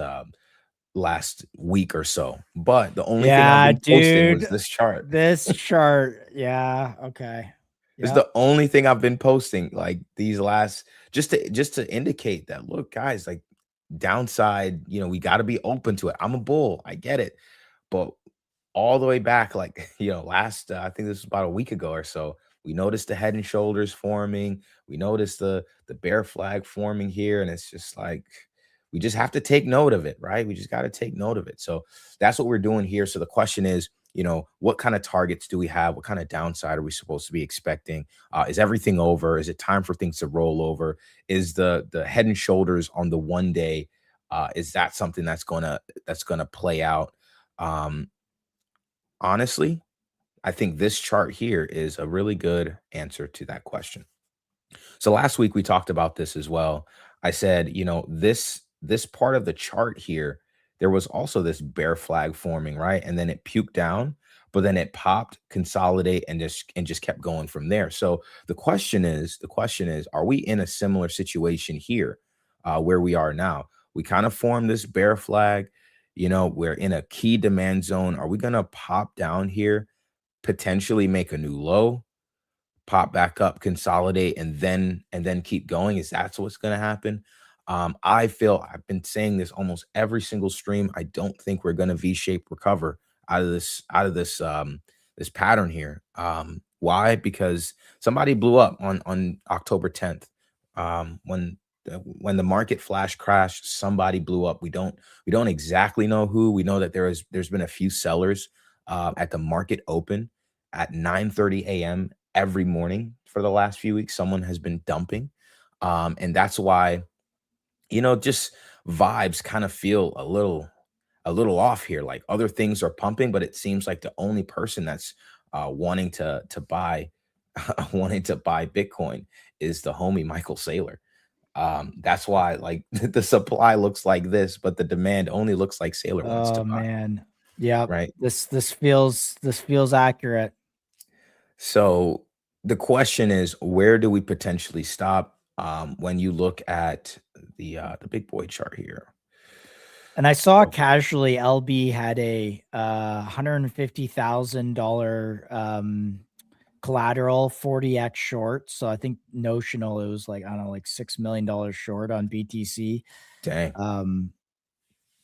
S4: week or so. But the only thing I've
S3: Yeah,
S4: been posting was
S3: dude.
S4: this chart.
S3: This chart. Yeah. Okay.
S4: This is
S3: Yep.
S4: the only thing I've been posting like these last, just to indicate that, look, guys, like downside, we got to be open to it. I'm a bull, I get it, but all the way back, like last, I think this was about a week ago or so, we noticed the head and shoulders forming. We noticed the bear flag forming here, and it's just like we just have to take note of it, right? We just got to take note of it. So that's what we're doing here. So the question is, what kind of targets do we have? What kind of downside are we supposed to be expecting? Is everything over? Is it time for things to roll over? Is the head and shoulders on the 1 day? Is that something that's gonna play out? Honestly, I think this chart here is a really good answer to that question. So last week we talked about this as well. I said, this part of the chart here, there was also this bear flag forming, right? And then it puked down, but then it popped, consolidate, and just kept going from there. So the question is, are we in a similar situation here where we are now? We kind of formed this bear flag, we're in a key demand zone. Are we gonna pop down here, potentially make a new low, pop back up, consolidate, and then keep going? Is that's what's going to happen? I feel I've been saying this almost every single stream. I don't think we're going to V-shape recover out of this pattern here. Why? Because somebody blew up on October 10th. When the market flash crashed, somebody blew up. We don't exactly know who. We know that there's been a few sellers at the market open at 9:30 a.m. every morning for the last few weeks. Someone has been dumping, and that's why just vibes kind of feel a little off here. Like other things are pumping, but it seems like the only person that's wanting to buy wanting to buy Bitcoin is the homie Michael Saylor. That's why like the supply looks like this, but the demand only looks like Saylor wants to
S3: Oh
S4: buy,
S3: man. Yeah.
S4: right?
S3: This feels accurate.
S4: So the question is, where do we potentially stop when you look at the big boy chart here?
S3: And I saw
S4: So
S3: casually LB had a $150,000 collateral 40x short. So I think notional it was like, I don't know, like $6 million short on BTC.
S4: dang,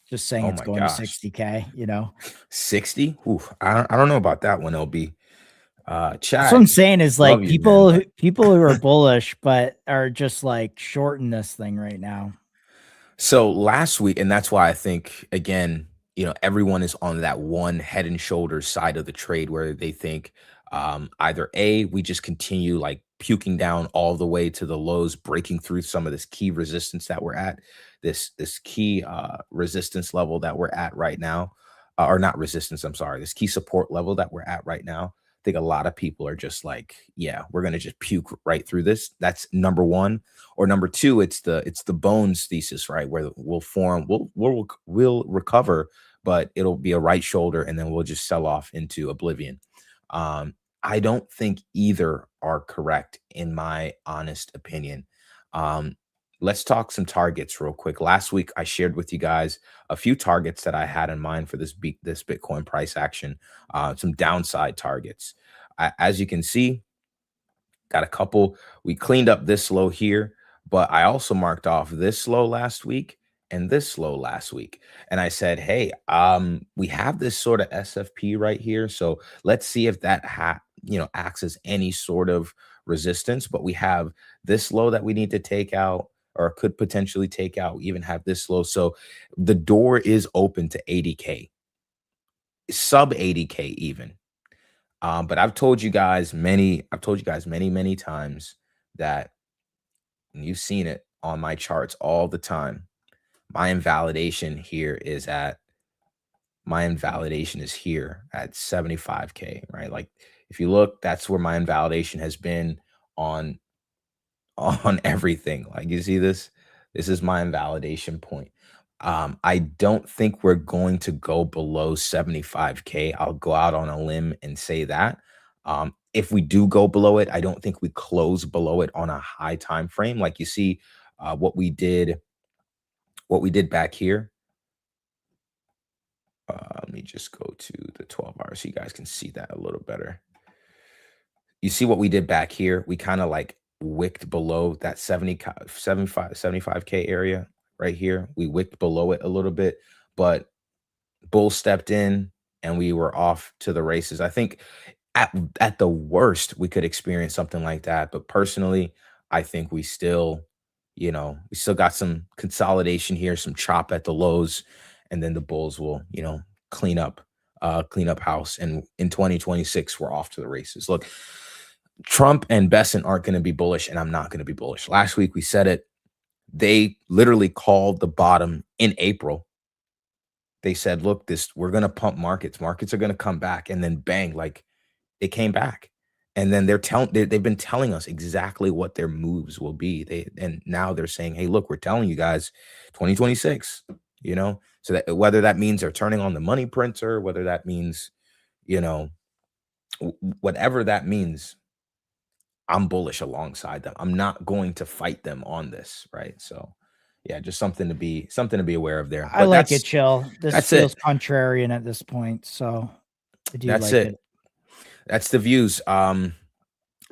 S3: Just saying
S4: oh
S3: it's
S4: my
S3: going to
S4: gosh,
S3: 60K.
S4: 60. Oof, I don't know about that one, LB.
S3: That's what
S4: Chat,
S3: I'm saying is
S4: love
S3: like
S4: you, man, but
S3: people who are bullish but are just like shorting this thing right now.
S4: so last week, and that's why I think again, everyone is on that one head and shoulders side of the trade where they think either A, we just continue like puking down all the way to the lows, breaking through some of this key resistance that we're at, this key resistance level that we're at right now, or not resistance, I'm sorry, this key support level that we're at right now. I think a lot of people are just like, yeah, we're gonna just puke right through this. That's number one. Or number two, it's the bones thesis, right? Where we'll recover, but it'll be a right shoulder, and then we'll just sell off into oblivion. I don't think either are correct, in my honest opinion. Let's talk some targets real quick. Last week, I shared with you guys a few targets that I had in mind for this Bitcoin price action, some downside targets. As you can see, got a couple. We cleaned up this low here, but I also marked off this low last week and this low last week. And I said, hey, we have this sort of SFP right here. So let's see if that acts as any sort of resistance. But we have this low that we need to take out, or could potentially take out. We even have this low. So the door is open to 80K, sub 80K even. But I've told you guys many times that, and you've seen it on my charts all the time, my invalidation is here at 75K, right? Like if you look, that's where my invalidation has been on everything. Like you see this is my invalidation point. I don't think we're going to go below 75K. I'll go out on a limb and say that. If we do go below it, I don't think we close below it on a high time frame. Like you see what we did what we did back here. Let me just go to the 12 hours so you guys can see that a little better. You see what we did back here? We kind of like wicked below that 75K area right here. We wicked below it a little bit, but bull stepped in and we were off to the races. I think at the worst, we could experience something like that. But personally, I think we still, we still got some consolidation here, some chop at the lows, and then the bulls will, clean up house. And in 2026, we're off to the races. Look, Trump and Besant aren't going to be bullish, and I'm not going to be bullish. Last week we said it. They literally called the bottom in April. They said, look, we're going to pump markets. Markets are going to come back, and then bang, like it came back. And then they've been telling us exactly what their moves will be. And now they're saying, hey, look, we're telling you guys 2026, so that whether that means they're turning on the money printer, whether that means, whatever that means, I'm bullish alongside them. I'm not going to fight them on this, right? So yeah, just something to be aware of there.
S1: I like it, Chill. This feels contrarian at this point, so I do like it.
S4: That's the views. Let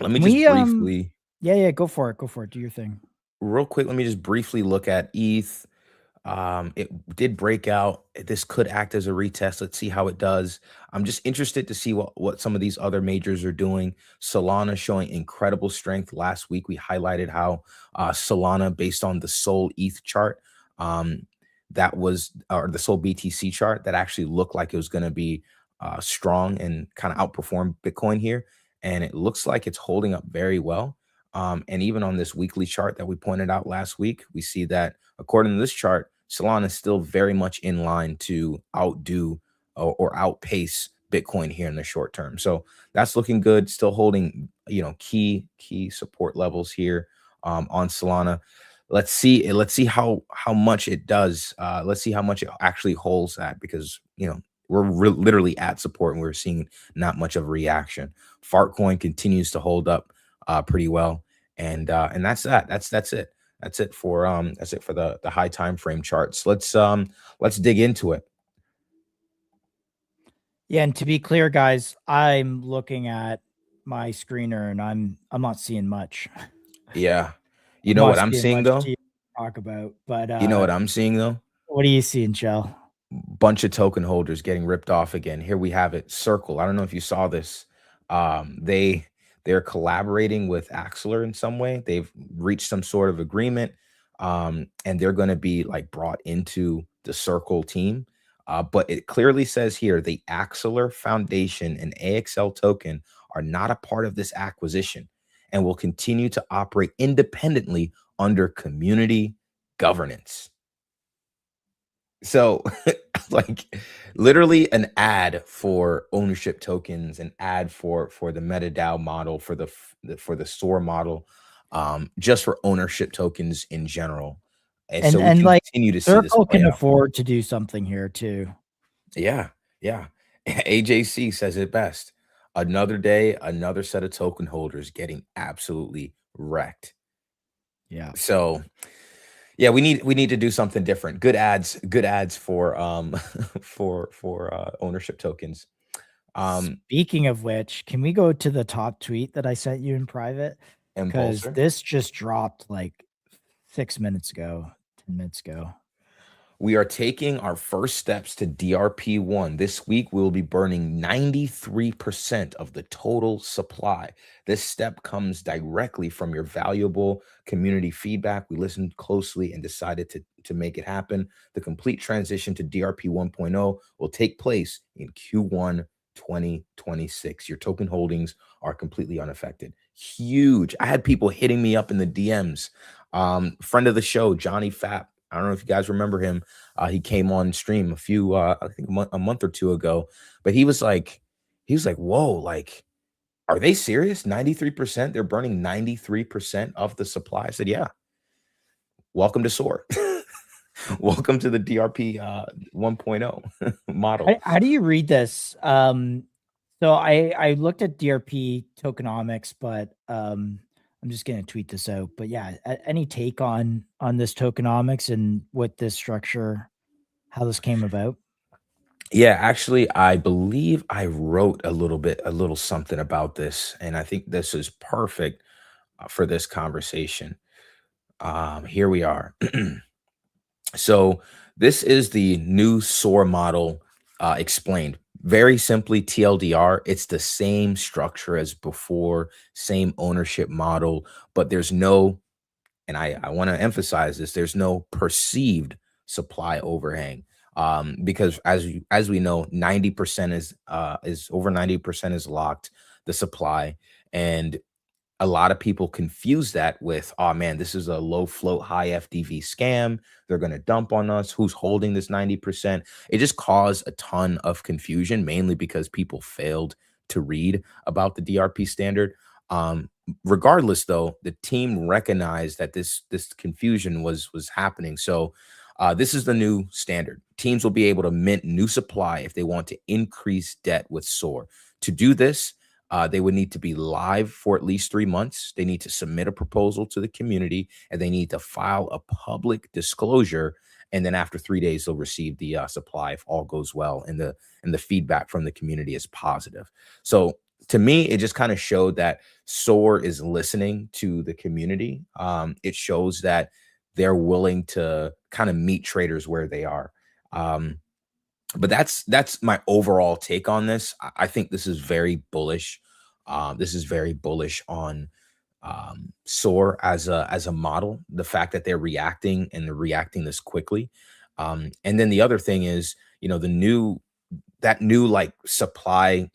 S4: me just briefly.
S1: Yeah, go for it. Go for it. Do your thing.
S4: Real quick, let me just briefly look at ETH. It did break out. This could act as a retest. Let's see how it does. I'm just interested to see what some of these other majors are doing. Solana showing incredible strength. Last week, we highlighted how Solana, based on the Sol ETH chart, or the Sol BTC chart, that actually looked like it was going to be strong and kind of outperform Bitcoin here. And it looks like it's holding up very well. And even on this weekly chart that we pointed out last week, we see that according to this chart, Solana is still very much in line to outdo or outpace Bitcoin here in the short term. So that's looking good. Still holding, key support levels here on Solana. Let's see how much it does. Let's see how much it actually holds at, because we're literally at support and we're seeing not much of a reaction. Fartcoin continues to hold up pretty well, and that's that. That's it. That's it for the high time frame charts. Let's dig into it.
S1: Yeah, and to be clear, guys, I'm looking at my screener and I'm not seeing much.
S4: Yeah, you know what I'm seeing though.
S1: Talk about, but
S4: you know what I'm seeing though.
S1: What are you seeing, Chell?
S4: Bunch of token holders getting ripped off again. Here we have it. Circle. I don't know if you saw this. They're collaborating with Axler in some way. They've reached some sort of agreement, and they're going to be like brought into the Circle team. But it clearly says here the Axler Foundation and AXL token are not a part of this acquisition and will continue to operate independently under community governance. So like literally an ad for ownership tokens, an ad for the MetaDAO model, for the SOAR model, just for ownership tokens in general. And so we continue to see this
S1: Circle can afford to do something here too.
S4: Yeah. AJC says it best. Another day, another set of token holders getting absolutely wrecked.
S1: Yeah.
S4: So yeah, we need to do something different. Good ads for ownership tokens.
S1: Speaking of which, can we go to the top tweet that I sent you in private? Because this just dropped like 10 minutes ago.
S4: We are taking our first steps to DRP1. This week, we'll be burning 93% of the total supply. This step comes directly from your valuable community feedback. We listened closely and decided to make it happen. The complete transition to DRP 1.0 will take place in Q1 2026. Your token holdings are completely unaffected. Huge. I had people hitting me up in the DMs. Friend of the show, Johnny Fapp. I don't know if you guys remember him. He came on stream I think a month or two ago, but he was like, whoa, like, are they serious? 93%? They're burning 93% of the supply. I said, yeah. Welcome to SOAR. Welcome to the DRP 1.0 model.
S1: How do you read this? So I looked at DRP tokenomics, but let I'm just gonna tweet this out. But yeah, any take on this tokenomics and what this structure, how this came about?
S4: Yeah, actually, I believe I wrote a little something about this, and I think this is perfect for this conversation. Here we are. So this is the new SOAR model explained. Very simply, TLDR, it's the same structure as before, same ownership model, but there's no, and I want to emphasize this, there's no perceived supply overhang. Because as we know, 90% is over 90% is locked, the supply. And a lot of people confuse that with, oh man, this is a low float, high FDV scam. They're going to dump on us. Who's holding this 90%? It just caused a ton of confusion, mainly because people failed to read about the DRP standard. Regardless, though, the team recognized that this confusion was happening. So this is the new standard. Teams will be able to mint new supply if they want to increase debt with SOAR. To do this, they would need to be live for at least 3 months. They need to submit a proposal to the community, and they need to file a public disclosure. And then after 3 days, they'll receive the supply if all goes well, and the feedback from the community is positive. So to me, it just kind of showed that SOAR is listening to the community. It shows that they're willing to kind of meet traders where they are. But that's my overall take on this. I think this is very bullish. This is very bullish on SOAR as a model. The fact that they're reacting, and they're reacting this quickly. And then the other thing is, the new like supply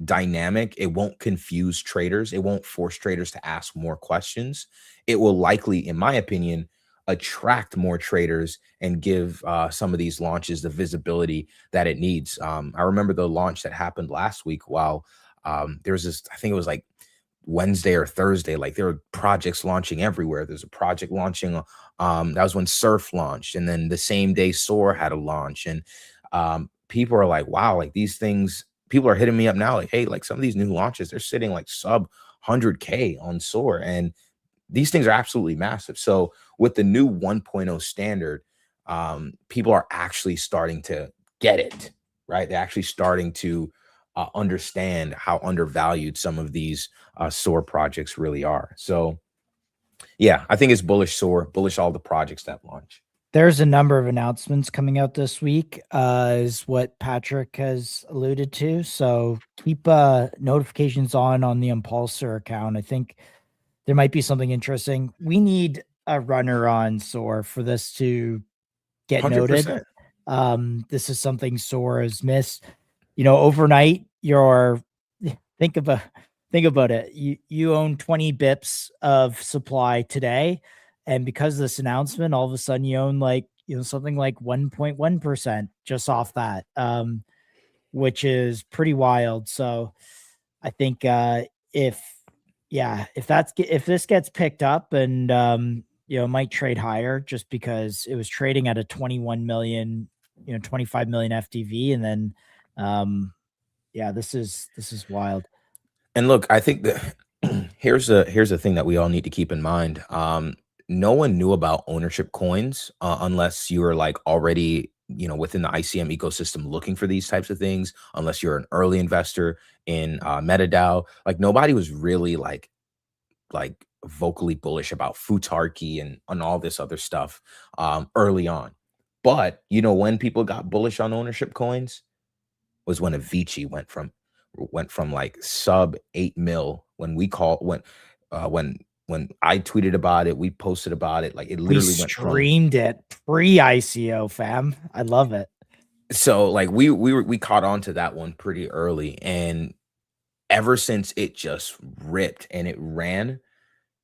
S4: dynamic, it won't confuse traders. It won't force traders to ask more questions. It will likely, in my opinion, attract more traders and give some of these launches the visibility that it needs. I remember the launch that happened last week while there was this, I think it was like Wednesday or Thursday, like there were projects launching everywhere. There's a project launching. That was when Surf launched. And then the same day SOAR had a launch. And people are like, wow, like these things, people are hitting me up now like, hey, like some of these new launches, they're sitting like sub 100K on SOAR. And these things are absolutely massive. So with the new 1.0 standard, people are actually starting to get it, right? They're actually starting to understand how undervalued some of these SOAR projects really are. So yeah, I think it's bullish SOAR, bullish all the projects that launch.
S1: There's a number of announcements coming out this week, is what Patrick has alluded to. So keep notifications on the Impulsor account. I think there might be something interesting. We need a runner on SOAR for this to get
S4: 100%.
S1: noted. This is something SOAR has missed. Overnight, think about it. You own 20 bips of supply today. And because of this announcement, all of a sudden you own something like 1.1% just off that, which is pretty wild. So I think if this gets picked up and it might trade higher, just because it was trading at a 21 million, 25 million FDV, and then this is wild.
S4: And look, I think that here's a thing that we all need to keep in mind. No one knew about ownership coins unless you were like already, within the ICM ecosystem looking for these types of things, unless you're an early investor in MetaDAO. Like nobody was really like vocally bullish about Futarki and all this other stuff early on. But when people got bullish on ownership coins was when Avicii went from like sub 8 mil when I tweeted about it, we posted about it, like it literally went from,
S1: streamed it pre-ICO, fam. I love it.
S4: So like we caught on to that one pretty early, and ever since it just ripped and it ran,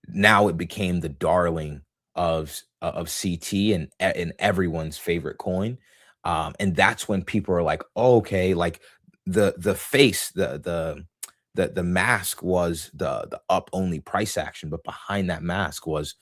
S4: now it became the darling of CT and everyone's favorite coin. And that's when people are like, oh, okay, like the face, the mask was the up only price action, but behind that mask was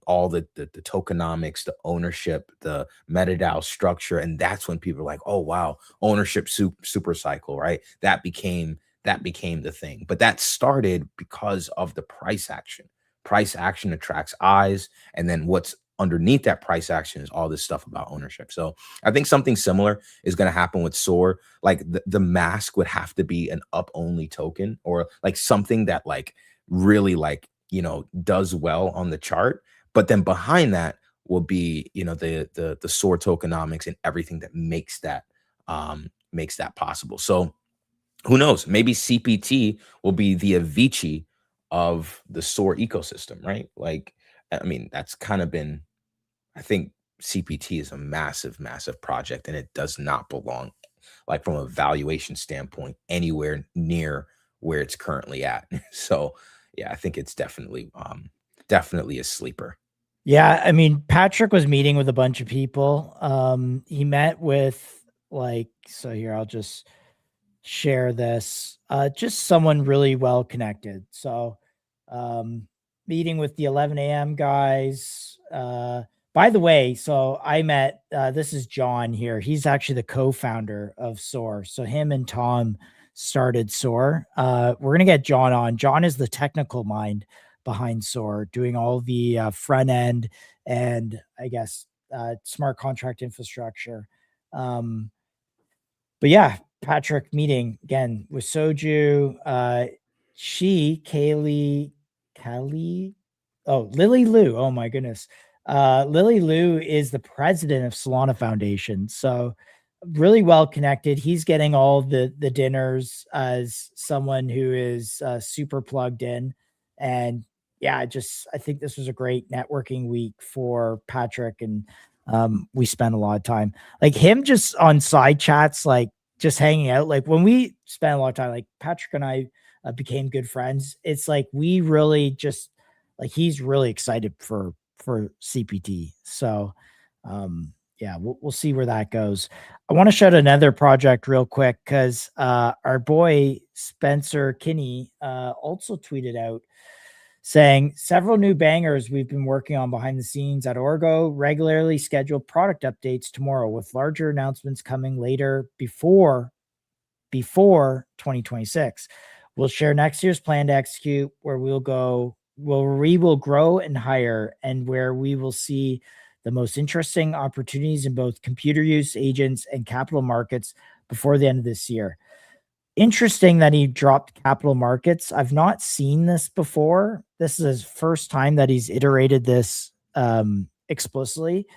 S4: all the tokenomics, the ownership, the MetaDAO structure. And that's when people are like, oh wow, ownership super cycle, right? That became the thing. But that started because of the price action, price action attracts eyes, and then what's underneath that price action is all this stuff about ownership. So I think something similar is going to happen with SOAR. Like the mask would have to be an up only token, or like something that like really like, you know, does well on the chart. But then behind that will be, you know, the SOAR tokenomics and everything that makes that possible. So who knows? Maybe CPT will be the Avicii of the SOAR ecosystem, right? Like, I mean, that's kind of been, I think CPT is a massive, massive project, and it does not belong, like from a valuation standpoint, anywhere near where it's currently at. So yeah, I think it's definitely a sleeper.
S1: Yeah, I mean, Patrick was meeting with a bunch of people. He met with so here, I'll just share this. Just someone really well connected. So meeting with the 11 a.m. guys. By the way, so I met, this is John here. He's actually the co-founder of SOAR. So him and Tom started SOAR. We're going to get John on. John is the technical mind behind SOAR, doing all the front end and I guess smart contract infrastructure. But yeah, Patrick meeting again with Soju. Lily Liu. Oh my goodness. Lily Liu is the president of Solana Foundation. So really well connected. He's getting all the dinners as someone who is super plugged in. And yeah, I think this was a great networking week for Patrick. And we spent a lot of time like him just on side chats, like just hanging out. Like when we spent a lot of time, like Patrick and I became good friends. It's like we really just like he's really excited for CPT. So yeah, we'll see where that goes. I want to shout another project real quick because our boy Spencer Kinney also tweeted out saying several new bangers we've been working on behind the scenes at Orgo, regularly scheduled product updates tomorrow with larger announcements coming later before 2026. We'll share next year's plan to execute where we will grow and hire, and where we will see the most interesting opportunities in both computer use, agents, and capital markets before the end of this year. Interesting that he dropped capital markets. I've not seen this before. This is his first time that he's iterated this explicitly.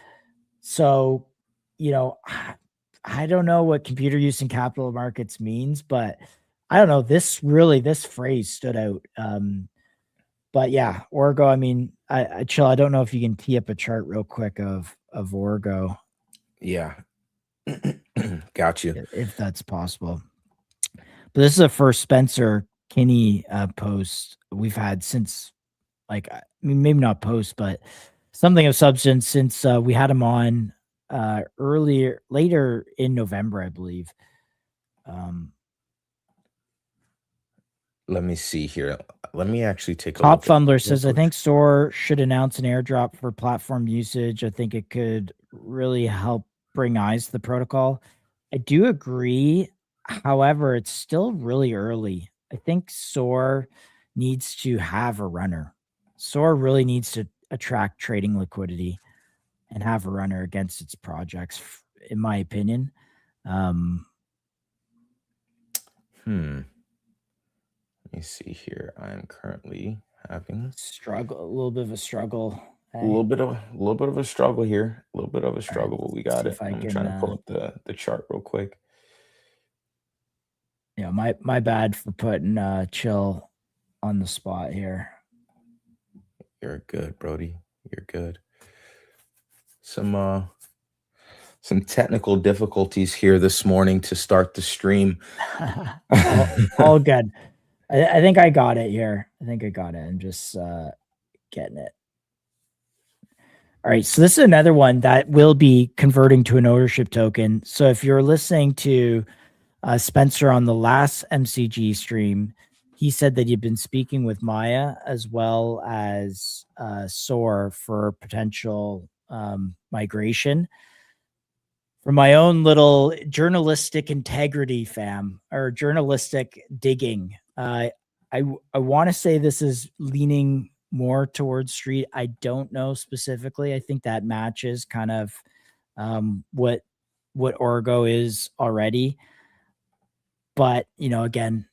S1: So, you know, I don't know what computer use and capital markets means, but I don't know. This phrase stood out. But yeah, Orgo. I mean, I chill. I don't know if you can tee up a chart real quick of Orgo.
S4: Yeah, got you.
S1: If that's possible. But this is the first Spencer Kinney post we've had since, like, I mean, maybe not post, but something of substance since we had him on later in November, I believe.
S4: Let me see here. Let me actually take a
S1: Top
S4: look.
S1: Fumbler says, I think SOAR should announce an airdrop for platform usage. I think it could really help bring eyes to the protocol. I do agree. However, it's still really early. I think SOAR needs to have a runner. SOAR really needs to attract trading liquidity and have a runner against its projects, in my opinion.
S4: Let me see here. I am currently having
S1: a little bit of a struggle.
S4: A little bit of a struggle here. A little bit of a struggle, but we got it. I'm trying to pull up the chart real quick.
S1: Yeah, my bad for putting Chill on the spot here.
S4: You're good, Brody. You're good. Some technical difficulties here this morning to start the stream.
S1: all good. I think I got it here. I think I got it. I'm just getting it. All right. So this is another one that will be converting to an ownership token. So if you're listening to Spencer on the last MCG stream, he said that he'd been speaking with Maya as well as SOAR for potential migration. For my own little journalistic integrity, fam, or journalistic digging, I want to say this is leaning more towards street. I don't know specifically. I think that matches kind of what Orgo is already. But, you know, again,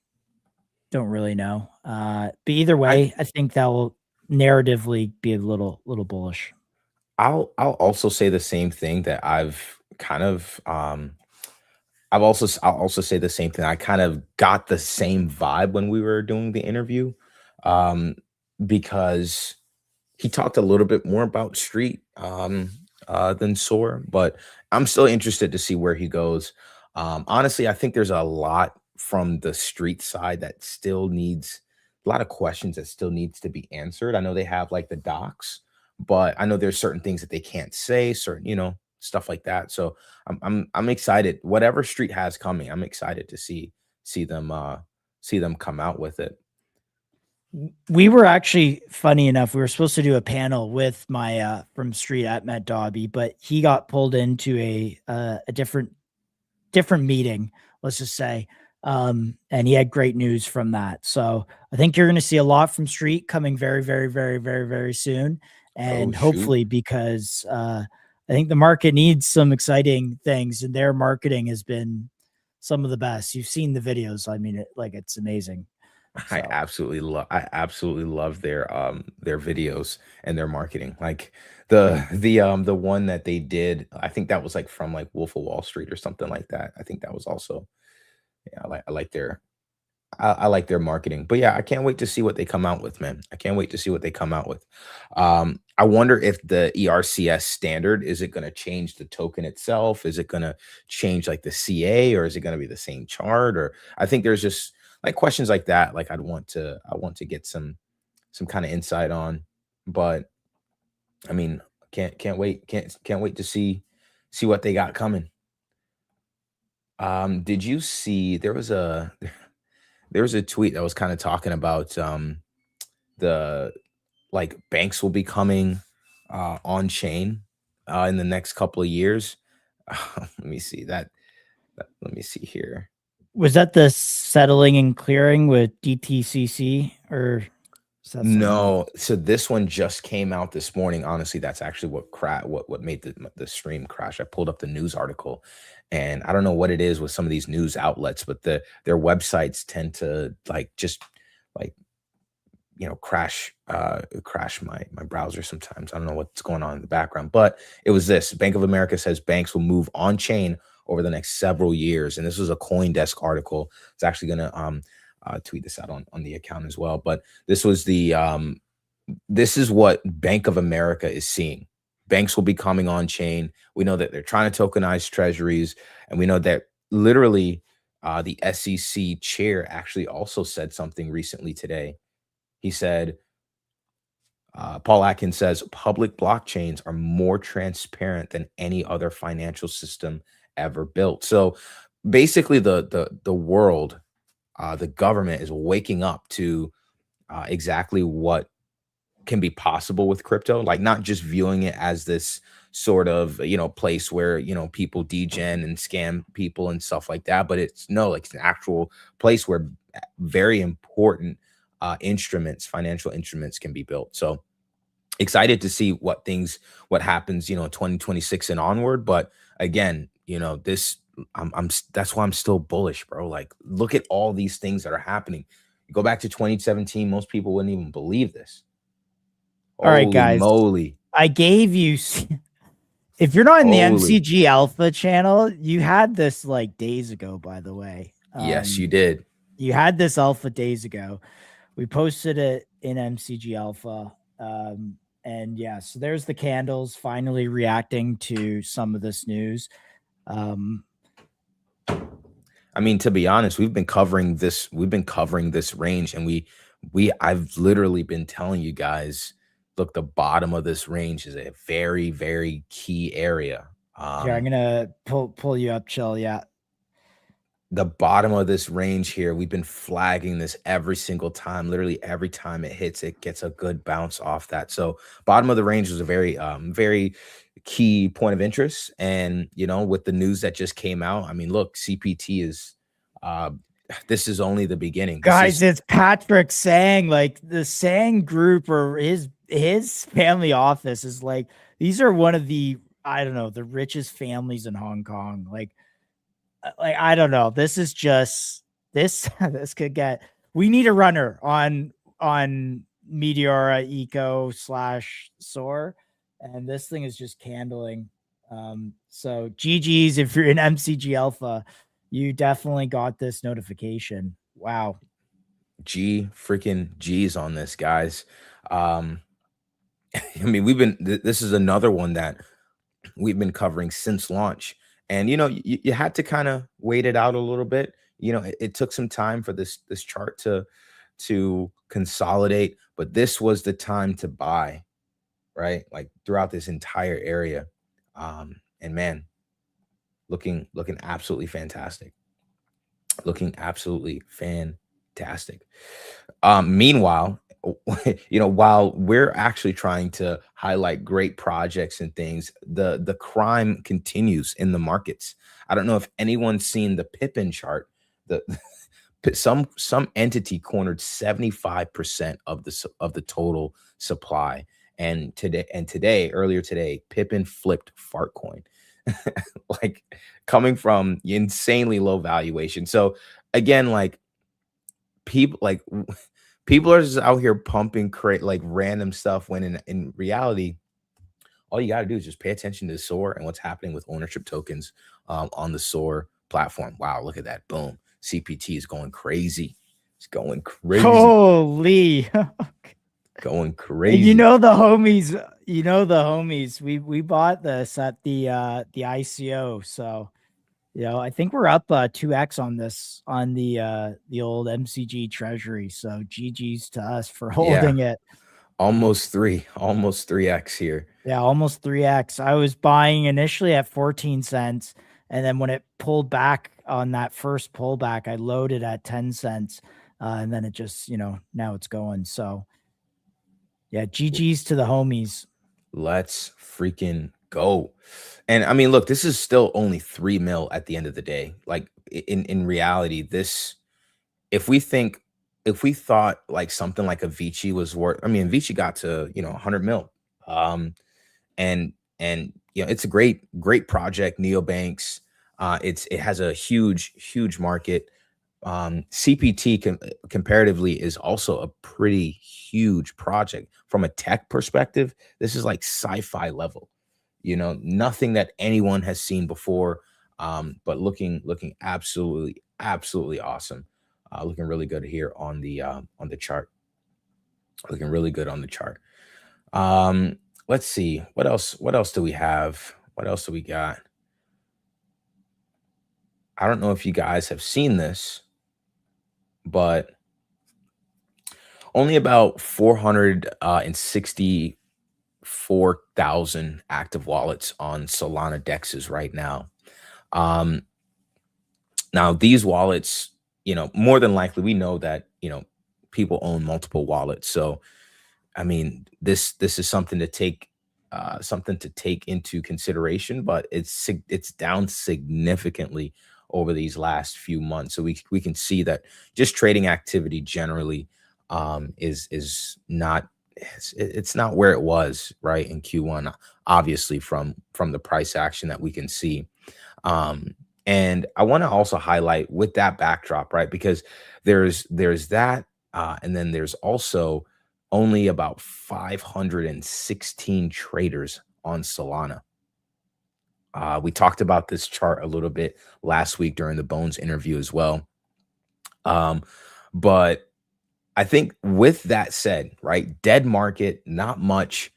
S1: don't really know. But either way, I think that will narratively be a little bullish.
S4: I'll also say the same thing that I've kind of I'll also say the same thing. I kind of got the same vibe when we were doing the interview, um, because he talked a little bit more about street than Soar, but I'm still interested to see where he goes. Honestly, I think there's a lot from the street side that still needs a lot of questions that still needs to be answered. I know they have like the docs, but I know there's certain things that they can't say, certain, stuff like that. So I'm excited. Whatever street has coming, I'm excited to see them come out with it.
S1: We were actually, funny enough, we were supposed to do a panel with my from Street at Matt Dobby, but he got pulled into a different meeting, let's just say. And he had great news from that. So I think you're going to see a lot from Street coming very, very, very, very, very soon. And
S4: Oh, shoot.
S1: hopefully, because I think the market needs some exciting things, and their marketing has been some of the best. You've seen the videos. I mean, it's amazing.
S4: I
S1: So.
S4: absolutely love their videos and their marketing. Like the one that they did, I think that was like from like Wolf of Wall Street or something like that. I think that was also, yeah, I like their marketing. But yeah, I can't wait to see what they come out with, man. I can't wait to see what they come out with. I wonder if the ERCS standard, is it going to change the token itself? Is it going to change like the CA, or is it going to be the same chart? Or I think there's just like questions like that. Like I want to get some kind of insight on. But I mean, can't wait. Can't wait to see what they got coming. Did you see there was a tweet that was kind of talking about the like banks will be coming on chain in the next couple of years. Let me see that. Let me see here.
S1: Was that the settling and clearing with DTCC, or is that something
S4: No,
S1: else?
S4: so this one just came out this morning. Honestly, that's actually what made the stream crash. I pulled up the news article, and I don't know what it is with some of these news outlets, but their websites tend to like just like crash my browser sometimes. I don't know what's going on in the background, but it was this. Bank of America says banks will move on chain over the next several years, and this was a CoinDesk article. It's actually going to tweet this out on the account as well. But this was this is what Bank of America is seeing. Banks will be coming on chain. We know that they're trying to tokenize treasuries, and we know that literally the SEC chair actually also said something recently today. He said, Paul Atkins says public blockchains are more transparent than any other financial system ever built. So basically the world, the government is waking up to exactly what can be possible with crypto, like not just viewing it as this sort of, place where, people degen and scam people and stuff like that. But it's like it's an actual place where very important financial instruments can be built. So excited to see what happens, 2026 and onward. But again, that's why I'm still bullish, bro. Like, look at all these things that are happening. Go back to 2017, most people wouldn't even believe this.
S1: All right, guys.
S4: Moly.
S1: I gave you. If you're not in the MCG Alpha channel, you had this like days ago, by the way.
S4: Yes, you did.
S1: You had this alpha days ago. We posted it in MCG Alpha. And yeah, so there's the candles finally reacting to some of this news.
S4: I mean, to be honest, we've been covering this range, and I've literally been telling you guys, look, the bottom of this range is a very, very key area.
S1: Here, I'm gonna pull you up, Chill. Yeah.
S4: The bottom of this range here, we've been flagging this every single time. Literally every time it hits, it gets a good bounce off that. So bottom of the range was a very, very key point of interest. And, with the news that just came out, I mean, look, CPT is this is only the beginning.
S1: Guys, it's Patrick Sang. Like the Sang group or his family office is like, these are one of the, I don't know, the richest families in Hong Kong. Like I don't know. This is just this could get, we need a runner on Meteora Eco / Soar, and this thing is just candling. So GG's if you're in MCG Alpha, you definitely got this notification. Wow.
S4: Freaking G's on this, guys. I mean, this is another one that we've been covering since launch. And, you had to kind of wait it out a little bit. It took some time for this chart to consolidate, but this was the time to buy, right? Like throughout this entire area. And man, looking absolutely fantastic. Looking absolutely fantastic. Meanwhile, while we're actually trying to highlight great projects and things, the crime continues in the markets. I don't know if anyone's seen the Pippin chart. Some entity cornered 75% of the total supply. And earlier today, Pippin flipped Fartcoin, like coming from insanely low valuation. So again, like people are just out here pumping like random stuff when in reality, all you got to do is just pay attention to SOAR and what's happening with ownership tokens on the SOAR platform. Wow, look at that. Boom. CPT is going crazy. It's going crazy.
S1: Holy.
S4: Going crazy.
S1: The homies, we bought this at the ICO. So, I think we're up 2x on this on the old MCG treasury. So GG's to us for holding it.
S4: Almost 3x here.
S1: Yeah, almost 3x. I was buying initially at 14 cents. And then when it pulled back on that first pullback, I loaded at 10 cents. And then it just, now it's going. So yeah, GG's to the homies.
S4: Let's freaking go. And I mean, look, this is still only 3 mil at the end of the day. Like in reality, if we thought like something like a Vici was worth, I mean, Vici got to, 100 mil. And it's a great project, neobanks. It has a huge market. CPT comparatively is also a pretty huge project from a tech perspective. This is like sci-fi level, nothing that anyone has seen before. But looking absolutely awesome. Looking really good here on the chart. Looking really good on the chart. Let's see what else do we have? What else do we got? I don't know if you guys have seen this, but only about 464,000 active wallets on Solana dexes right now. Now these wallets, more than likely, we know that, people own multiple wallets. So, I mean, this is something to take into consideration, but it's down significantly over these last few months. So we can see that just trading activity generally is not, it's not where it was right in Q1, obviously from the price action that we can see. And I want to also highlight with that backdrop, right? Because there's that, and then there's also only about 516 traders on Solana. We talked about this chart a little bit last week during the Bones interview as well. But I think with that said, right, dead market, not much,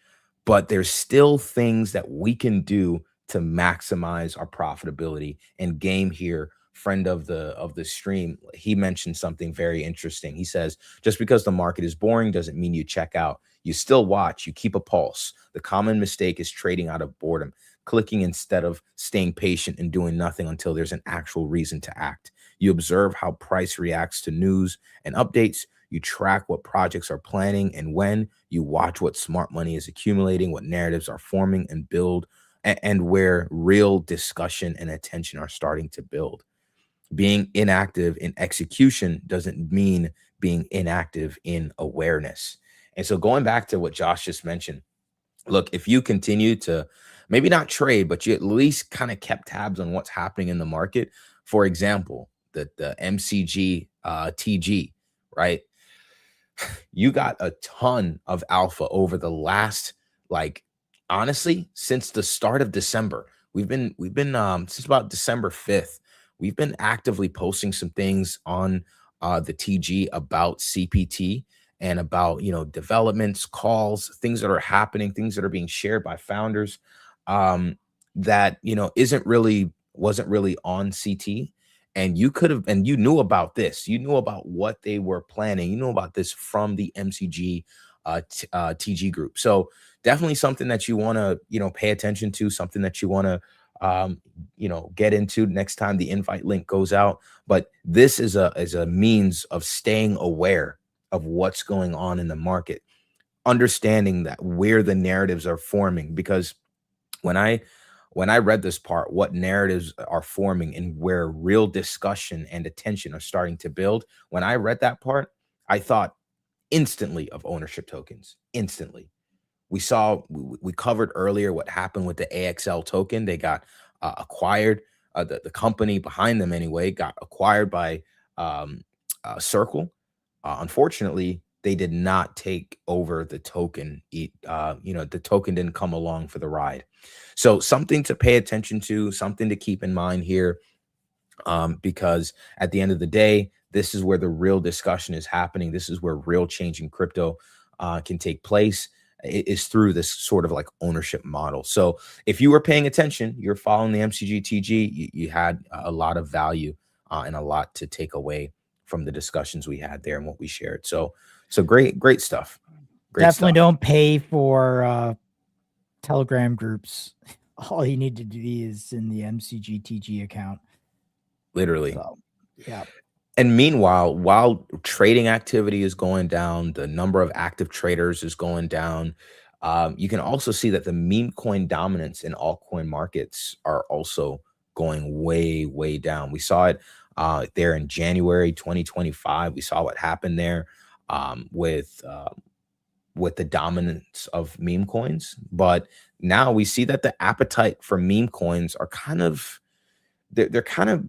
S4: but there's still things that we can do to maximize our profitability. And Game here, friend of the stream, he mentioned something very interesting. He says, just because the market is boring doesn't mean you check out. You still watch, you keep a pulse. The common mistake is trading out of boredom, clicking instead of staying patient and doing nothing until there's an actual reason to act. You observe how price reacts to news and updates. You track what projects are planning and when. You watch what smart money is accumulating, what narratives are forming and build, and where real discussion and attention are starting to build. being inactive in execution doesn't mean being inactive in awareness. And so going back to what Josh just mentioned, look, if you continue to maybe not trade, but you at least kind of kept tabs on what's happening in the market. For example, the MCG TG, right? You got a ton of alpha over the last, like, honestly, since the start of December. We've been since about December 5th. We've been actively posting some things on the TG about CPT and about, you know, developments, calls, things that are happening, things that are being shared by founders, that, you know, wasn't really on CT. And you could have, and you knew about this, you knew about what they were planning, you know about this from the MCG TG group. So definitely something that you want to, you know, pay attention to, something that you want to, you know, get into next time the invite link goes out. But this is a means of staying aware of what's going on in the market, understanding that where the narratives are forming. Because when I read this part, what narratives are forming and where real discussion and attention are starting to build, when I read that part, I thought instantly of ownership tokens. Instantly. We covered earlier what happened with the AXL token. They got acquired. The company behind them, anyway, got acquired by Circle. Unfortunately, they did not take over the token. You know, the token didn't come along for the ride. So something to pay attention to, something to keep in mind here, because at the end of the day, this is where the real discussion is happening. This is where real change in crypto can take place. It is through this sort of like ownership model. So if you were paying attention, you're following the MCG TG, you had a lot of value and a lot to take away from the discussions we had there and what we shared. So great stuff.
S1: Definitely don't pay for Telegram groups. All you need to do is in the MCG TG account.
S4: Literally.
S1: So, yeah.
S4: And meanwhile, while trading activity is going down, the number of active traders is going down. You can also see that the meme coin dominance in altcoin markets are also going way, way down. We saw it there in January 2025. We saw what happened there with the dominance of meme coins. But now we see that the appetite for meme coins are kind of, they're kind of,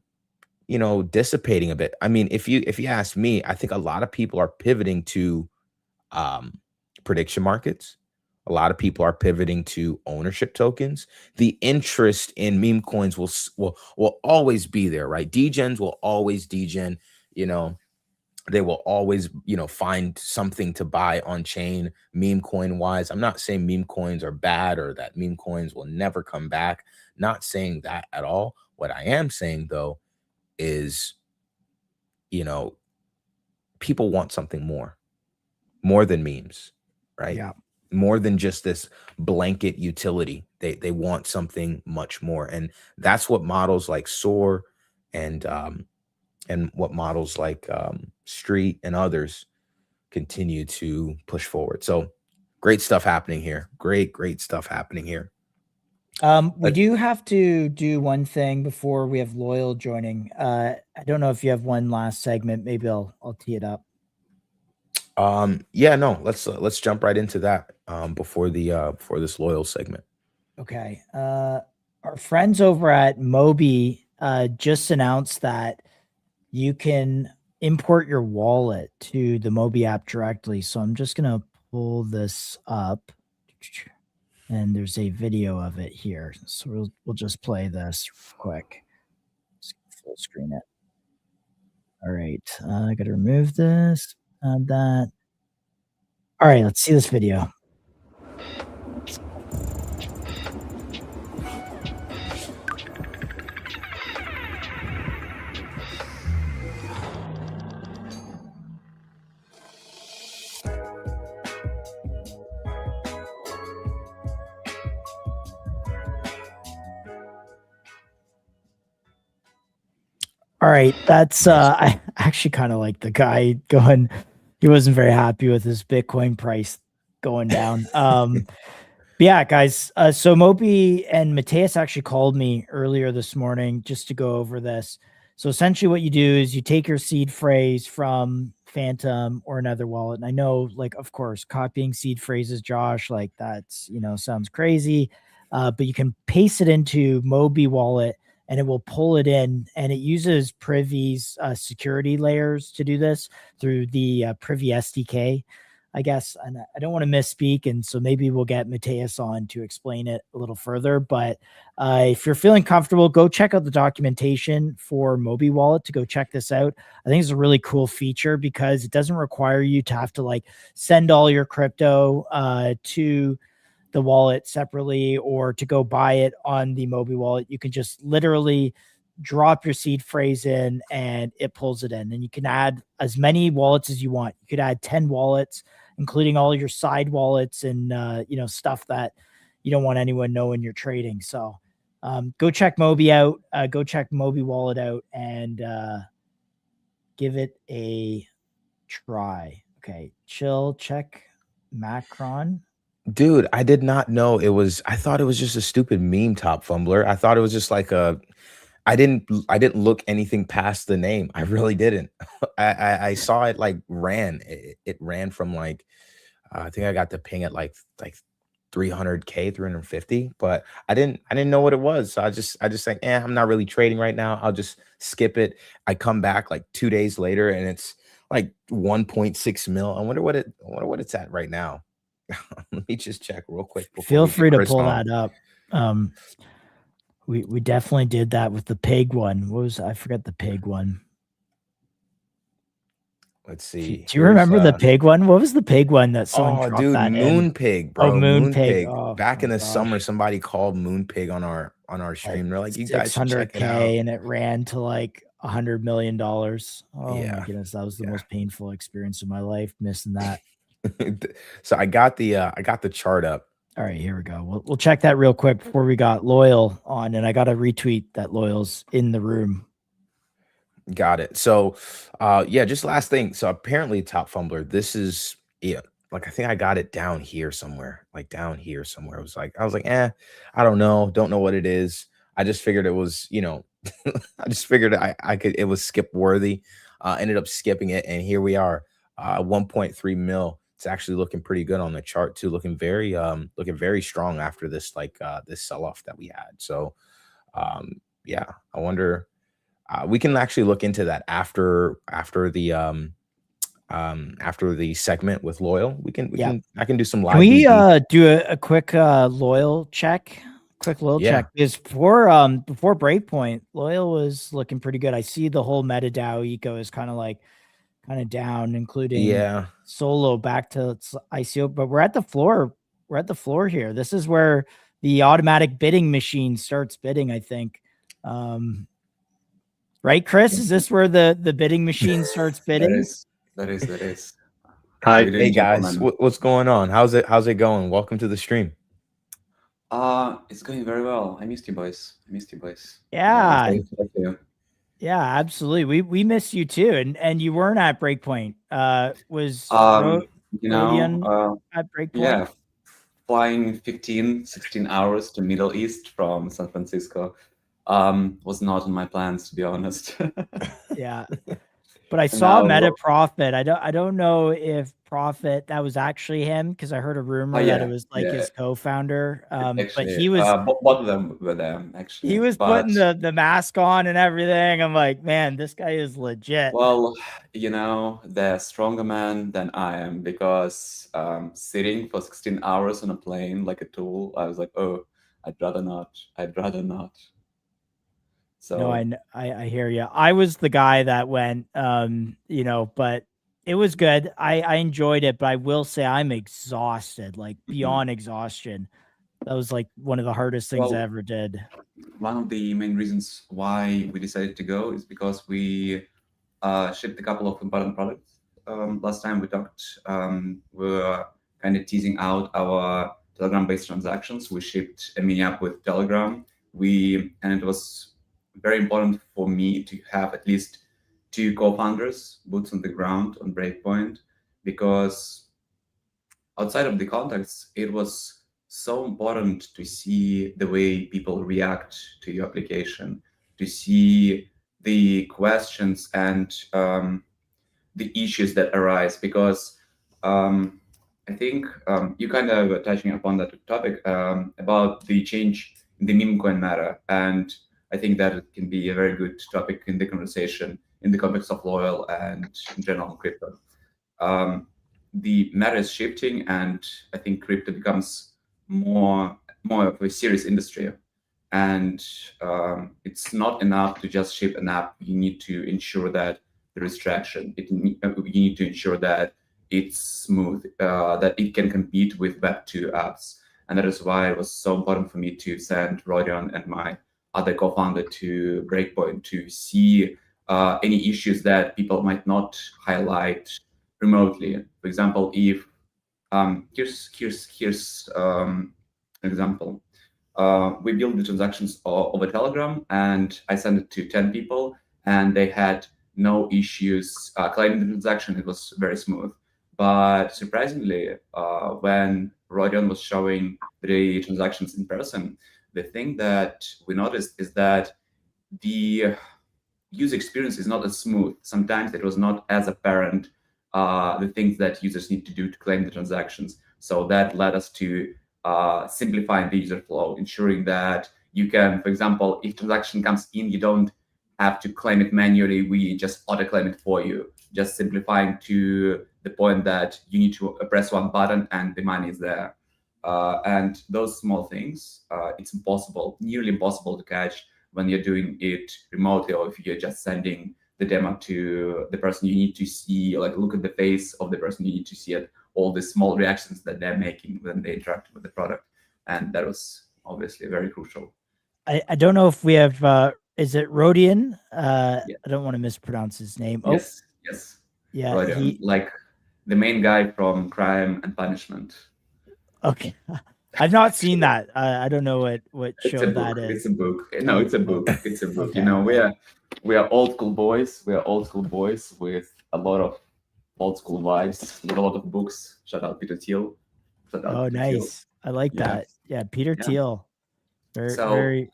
S4: you know, dissipating a bit. I mean, if you ask me, I think a lot of people are pivoting to prediction markets. A lot of people are pivoting to ownership tokens. The interest in meme coins will always be there, right? Degens will always degen, you know, they will always, you know, find something to buy on chain meme coin wise. I'm not saying meme coins are bad or that meme coins will never come back. Not saying that at all. What I am saying though is, you know, people want something more than memes, right?
S1: Yeah.
S4: More than just this blanket utility. They want something much more. And that's what models like Soar and what models like Street and others continue to push forward. So great stuff happening here. Great stuff happening here.
S1: We do have to do one thing before we have Loyal joining. I don't know if you have one last segment. Maybe I'll tee it up.
S4: Yeah, no, let's jump right into that before this Loyal segment.
S1: Okay. Our friends over at Mobi just announced that you can import your wallet to the Mobi app directly. So I'm just gonna pull this up. And there's a video of it here. So we'll just play this quick. Just full screen it. All right. I got to remove this. Add that. All right. Let's see this video. All right, that's I actually kind of like the guy going. He wasn't very happy with his Bitcoin price going down. But yeah, guys. So Moby and Mateus actually called me earlier this morning just to go over this.
S3: So essentially what you do is you take your seed phrase from Phantom or another wallet. And I know, like, of course, copying seed phrases, Josh, like that's, sounds crazy. But you can paste it into Mobi wallet and it will pull it in, and it uses Privy's security layers to do this through the Privy SDK, I guess. And I don't want to misspeak, and so maybe we'll get Mateus on to explain it a little further. But if you're feeling comfortable, go check out the documentation for Mobi Wallet to go check this out. I think it's a really cool feature because it doesn't require you to have to like send all your crypto to the wallet separately or to go buy it on the Mobi wallet. You can just literally drop your seed phrase in and it pulls it in, and you can add as many wallets as you want. You could add 10 wallets, including all your side wallets and stuff that you don't want anyone knowing you're trading. So go check Mobi out, go check Mobi wallet out, and give it a try. Okay, chill, check Macron.
S4: Dude, I did not know it was. I thought it was just a stupid meme, Top Fumbler. I thought it was just like a. I didn't look anything past the name. I really didn't. I saw it like ran. It ran from like I think I got the ping at like 300K, 350, but I didn't know what it was. So I just think, I'm not really trading right now. I'll just skip it. I come back like 2 days later and it's like 1.6 mil. I wonder what it's at right now. Let me just check real quick.
S3: Feel free to pull that up. We definitely did that with the pig one. I forgot the pig one.
S4: Let's see.
S3: Do you remember the pig one? What was the pig one that someone dropped that
S4: Moon Pig, bro.
S3: Oh, Moon Pig. Oh,
S4: back in the summer, somebody called Moon Pig on our stream. They're like, you guys should check it out.
S3: and it ran to like $100 million. Oh
S4: yeah.
S3: My goodness, that was the most painful experience of my life, missing that.
S4: So I got the chart up.
S3: All right, here we go. We'll check that real quick before we got Loyal on, and I got to retweet that Loyal's in the room.
S4: Got it. So, just last thing. So apparently, Top Fumbler, this is like I think I got it down here somewhere. Like down here somewhere. I was like, I don't know what it is. I just figured it was, I just figured I could. It was skip worthy. Ended up skipping it, and here we are. 1.3 mil. It's actually looking pretty good on the chart too. Looking very strong after this this sell off that we had. So, I wonder. We can actually look into that after the segment with Loyal. I can do some live.
S3: Can we do a quick Loyal check? Check is before Breakpoint. Loyal was looking pretty good. I see the whole MetaDAO eco is kind of down, including Solo back to its ICO. But we're at the floor. We're at the floor here. This is where the automatic bidding machine starts bidding, I think. Right, Chris? Is this where the bidding machine starts bidding?
S6: That is.
S4: Hi, hey guys, what's going on? How's it going? Welcome to the stream.
S6: It's going very well. I missed you boys.
S3: Yeah. Yeah, absolutely. We missed you too, and you weren't at Breakpoint. Was at Breakpoint?
S6: Yeah, flying 16 hours to Middle East from San Francisco. Was not in my plans, to be honest.
S3: Yeah, but I saw Meta Profit. I don't know if Profit that was actually him, because I heard a rumor that it was like his co-founder.
S6: Actually,
S3: but he was
S6: both of them were there. Actually,
S3: he was putting the mask on and everything. I'm like, man, this guy is legit.
S6: Well, they're stronger man than I am, because sitting for 16 hours on a plane like a tool, I was like, oh, I'd rather not. So
S3: no, I hear you. I was the guy that went, but it was good. I enjoyed it, but I will say I'm exhausted, like beyond exhaustion. That was like one of the hardest things I ever did.
S6: One of the main reasons why we decided to go is because we shipped a couple of important products. Last time we talked, we were kind of teasing out our Telegram-based transactions. We shipped a mini app with Telegram. And it was very important for me to have at least 2 co-founders, boots on the ground on Breakpoint, because outside of the context, it was so important to see the way people react to your application, to see the questions and the issues that arise, because I think you kind of were touching upon that topic about the change in the meme coin matter, and I think that it can be a very good topic in the conversation in the context of loyal and in general crypto. The matter is shifting, and I think crypto becomes more of a serious industry. And it's not enough to just ship an app. You need to ensure that there is traction. You need to ensure that it's smooth, that it can compete with Web2 apps. And that is why it was so important for me to send Rodion and my other co-founder to Breakpoint to see any issues that people might not highlight remotely. For example, if here's an example. We built the transactions over Telegram, and I sent it to 10 people, and they had no issues claiming the transaction. It was very smooth. But surprisingly, when Rodion was showing the transactions in person, the thing that we noticed is that the user experience is not as smooth. Sometimes it was not as apparent the things that users need to do to claim the transactions. So that led us to simplifying the user flow, ensuring that you can, for example, if transaction comes in, you don't have to claim it manually. We just auto claim it for you, just simplifying to the point that you need to press one button and the money is there. And those small things, it's nearly impossible to catch when you're doing it remotely, or if you're just sending the demo to the person. You need to see, like, look at the face of the person. You need to see it, all the small reactions that they're making when they interact with the product. And that was obviously very crucial.
S3: I don't know if we have, is it Rodion? I don't want to mispronounce his name.
S6: Yes,
S3: yeah.
S6: Rodion, like the main guy from Crime and Punishment.
S3: Okay. I've not seen that. I don't know what show that is.
S6: It's a book. No, it's a book. It's a book.
S3: Okay.
S6: You know, we are old school boys. We are old school boys with a lot of old school vibes, with a lot of books. Shout out Peter Thiel.
S3: Oh, nice. I like that. Yeah, Peter Thiel. Very.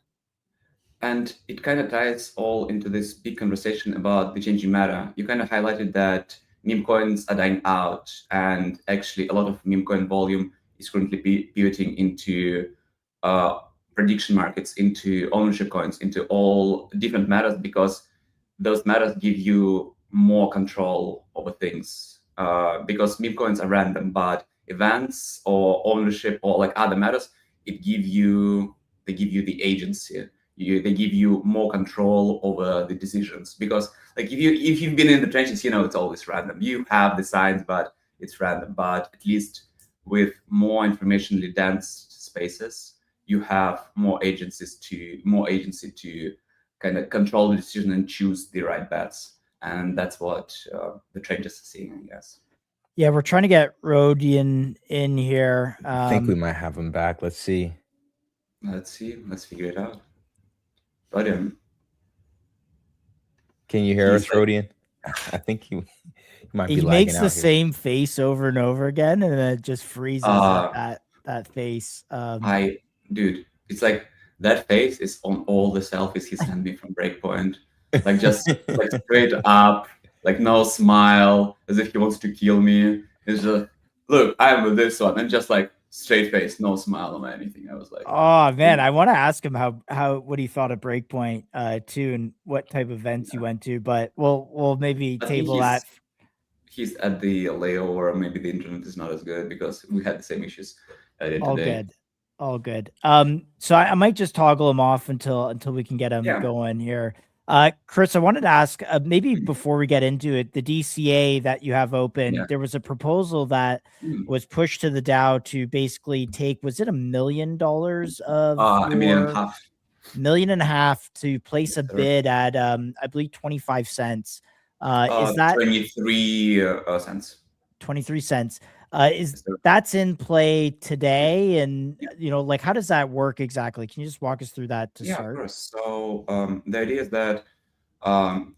S6: And it kind of ties all into this big conversation about the changing matter. You kind of highlighted that meme coins are dying out, and actually a lot of meme coin volume is currently pivoting into prediction markets, into ownership coins, into all different matters, because those matters give you more control over things. Because meme coins are random, but events or ownership or like other matters, they give you the agency. They give you more control over the decisions, because like if you've been in the trenches, you know it's always random. You have the science, but it's random. But at least with more informationally dense spaces, you have more agency to kind of control the decision and choose the right bets. And that's what the traders are seeing, I guess.
S3: Yeah, we're trying to get Rodion in here.
S4: I think we might have him back. Let's see.
S6: Let's figure it out. Rodion.
S4: Can you hear us, Rodion? I think he might be lagging out.
S3: He makes the
S4: here.
S3: same face over and over again, and then it just freezes at that face.
S6: Dude, it's like that face is on all the selfies he sent me from Breakpoint. Like just like straight up, like no smile, as if he wants to kill me. It's just, look, I'm with this one, and just like straight face, no smile or anything. I was like,
S3: oh man, I want to ask him what he thought of Breakpoint too, and what type of events you went to. But we'll maybe table that.
S6: He's at the layover. Maybe the internet is not as good, because we had the same issues today.
S3: All good. So I might just toggle him off until we can get him going here. Chris, I wanted to ask, maybe before we get into it, the DCA that you have open, there was a proposal that was pushed to the DAO to basically take, was it $1 million of
S6: $1.5
S3: million to place a bid at I believe 25 cents. Is that
S6: 23 cents?
S3: 23 cents. That's in play today, and like how does that work exactly? Can you just walk us through that to start?
S6: Of course. So the idea is that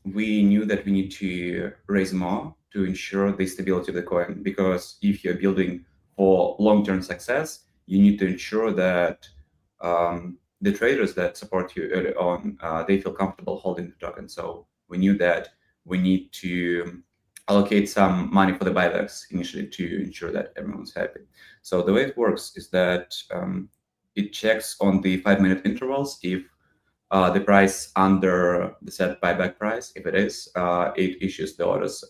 S6: we knew that we need to raise more to ensure the stability of the coin, because if you're building for long-term success, you need to ensure that the traders that support you early on, they feel comfortable holding the token. So we knew that we need to allocate some money for the buybacks initially to ensure that everyone's happy. So the way it works is that it checks on the 5-minute intervals if the price under the set buyback price. If it is, it issues the orders,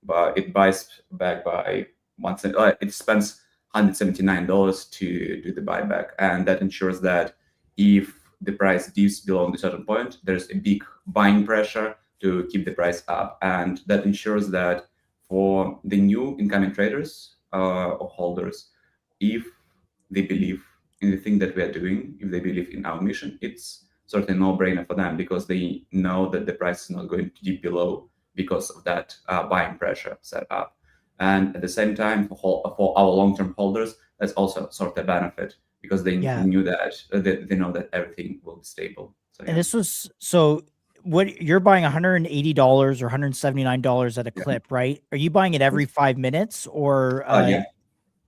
S6: but it buys back by it spends $179 to do the buyback, and that ensures that if the price dips below the certain point, there's a big buying pressure to keep the price up, and that ensures that for the new incoming traders or holders, if they believe in the thing that we are doing, if they believe in our mission, it's certainly a no-brainer for them because they know that the price is not going to dip below because of that buying pressure set up. And at the same time, for our long-term holders, that's also sort of a benefit because they knew that they know that everything will be stable. So,
S1: And this was what you're buying $180 or $179 at a clip, right? Are you buying it every 5 minutes or?
S6: Yeah.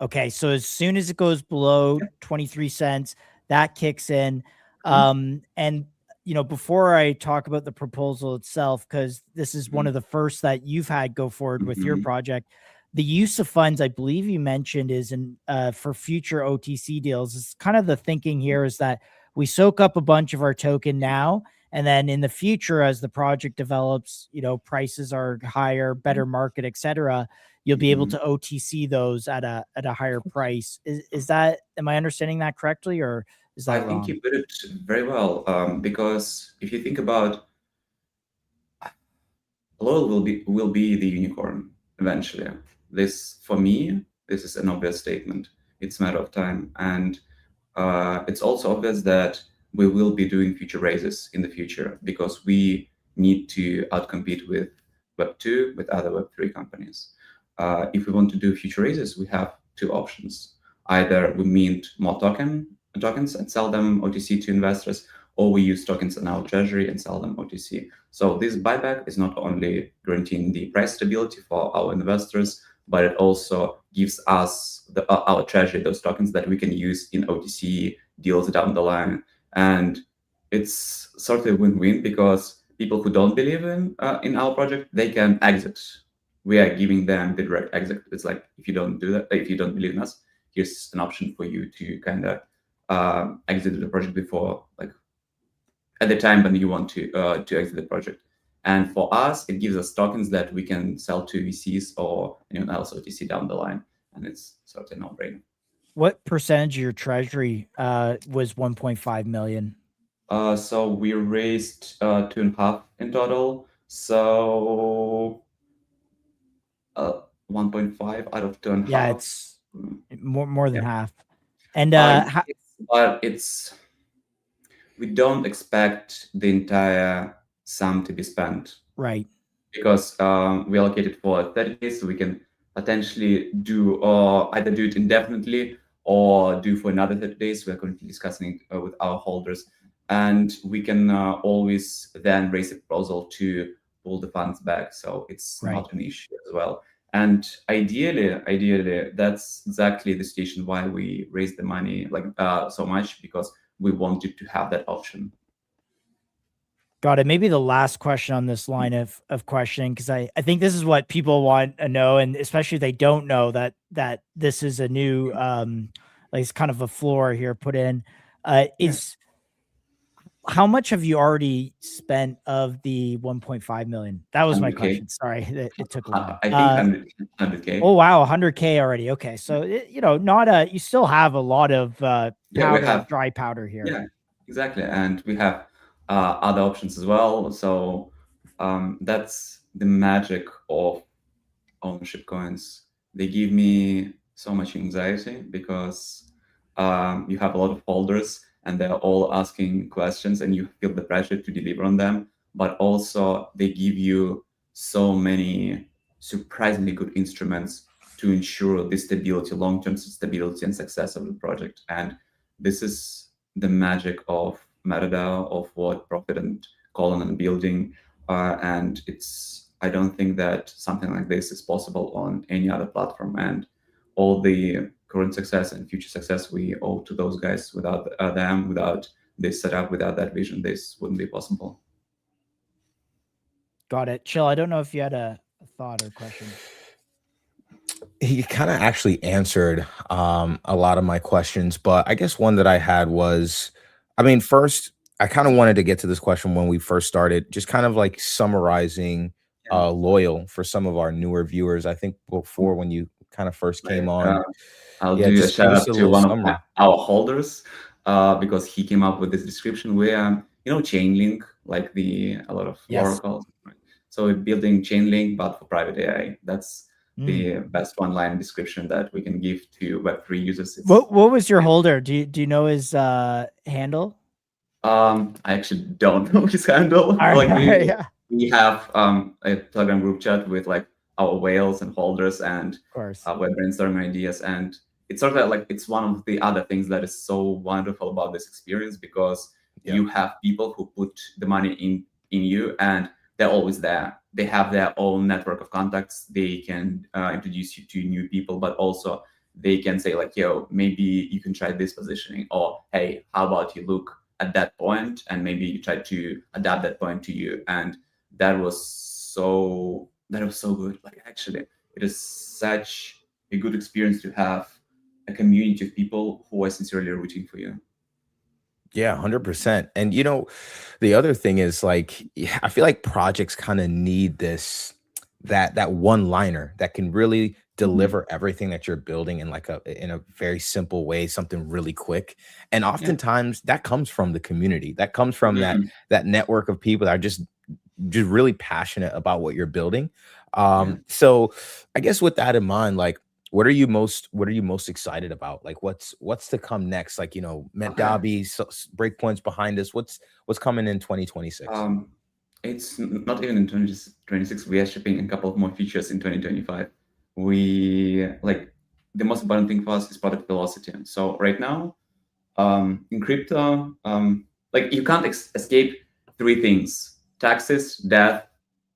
S1: Okay, so as soon as it goes below 23 cents, that kicks in. And before I talk about the proposal itself, because this is one of the first that you've had go forward with your project, the use of funds, I believe you mentioned, is for future OTC deals. It's kind of the thinking here is that we soak up a bunch of our token now, and then in the future, as the project develops, prices are higher, better market, etc., you'll be able to OTC those at a higher price. Is that, am I understanding that correctly, or is that wrong?
S6: I think you put it very well, because if you think about, LOL will be the unicorn eventually. This, for me, this is an obvious statement. It's a matter of time, and it's also obvious that we will be doing future raises in the future because we need to outcompete with Web2, with other Web3 companies. If we want to do future raises, we have two options. Either we mint more tokens and sell them OTC to investors, or we use tokens in our treasury and sell them OTC. So this buyback is not only guaranteeing the price stability for our investors, but it also gives us our treasury those tokens that we can use in OTC deals down the line. And it's sort of a win-win because people who don't believe in our project, they can exit. We are giving them the direct exit. It's like, if you don't do that, if you don't believe in us, here's an option for you to kind of exit the project before, like, at the time when you want to exit the project. And for us, it gives us tokens that we can sell to VCs or anyone else OTC down the line, and it's sort of a no-brainer.
S1: What percentage of your treasury was 1.5 million?
S6: So we raised 2.5 in total. So 1.5 out of 2.5.
S1: Yeah, it's more than half. And
S6: but we don't expect the entire sum to be spent,
S1: right?
S6: Because we allocated for 30 days, so we can potentially do either do it indefinitely or do for another 30 days. We're currently discussing it with our holders, and we can always then raise a proposal to pull the funds back. So it's not an issue as well. And ideally, that's exactly the situation why we raised the money so much, because we wanted to have that option.
S1: Got it. Maybe the last question on this line of questioning, because I think this is what people want to know, and especially if they don't know that this is a new like it's kind of a floor here put in. Is how much have you already spent of the 1.5 million? That was my question. Sorry, it took a while.
S6: I think 100K.
S1: Oh wow, 100K already. Okay, so not you still have a lot of dry powder here.
S6: Yeah, exactly, and we have other options as well. So that's the magic of ownership coins. They give me so much anxiety because you have a lot of holders and they're all asking questions and you feel the pressure to deliver on them. But also they give you so many surprisingly good instruments to ensure the stability, long-term stability and success of the project. And this is the magic of MetaDAO, of what Profit and Colin are building. And I don't think that something like this is possible on any other platform. And all the current success and future success we owe to those guys. Without them, without this setup. Without that vision, this wouldn't be possible.
S3: Got it. Chill. I don't know if you had a thought or question.
S4: He kind of actually answered a lot of my questions, but I guess one that I had was, I mean, first, I kind of wanted to get to this question when we first started, just kind of like summarizing
S6: Yeah.
S4: Loyal for some of our newer viewers. I think before when you kind of first came on,
S6: I'll
S4: yeah,
S6: do a
S4: just give
S6: shout
S4: us
S6: out
S4: a
S6: to
S4: little
S6: one
S4: summary.
S6: of our holders because he came up with this description where, Chainlink, like a lot of
S3: Yes.
S6: oracles. Right? So we're building Chainlink, but for private AI. That's the best one-line description that we can give to Web3 users.
S3: What was your holder? Do you know his handle?
S6: I actually don't know his handle. We have a Telegram group chat with like our whales and holders and
S3: of course.
S6: we're brainstorming ideas, and it's sort of like it's one of the other things that is so wonderful about this experience because you have people who put the money in you and they're always there. They have their own network of contacts. They can introduce you to new people, but also they can say like, yo, maybe you can try this positioning, or hey, how about you look at that point and maybe you try to adapt that point to you. And that was so good. Like actually, it is such a good experience to have a community of people who are sincerely rooting for you.
S4: Yeah, 100%. And the other thing is like, I feel like projects kind of need that one liner that can really deliver everything that you're building in in a very simple way, something really quick. And oftentimes that comes from the community. That comes from that network of people that are just really passionate about what you're building. So I guess with that in mind, like, what are you most excited about? Like what's to come next? Like, Met Gabi, breakpoints behind us. What's coming in 2026?
S6: It's not even in 2026. We are shipping a couple of more features in 2025. We like the most important thing for us is product velocity. So right now, in crypto, like you can't escape three things: taxes, death,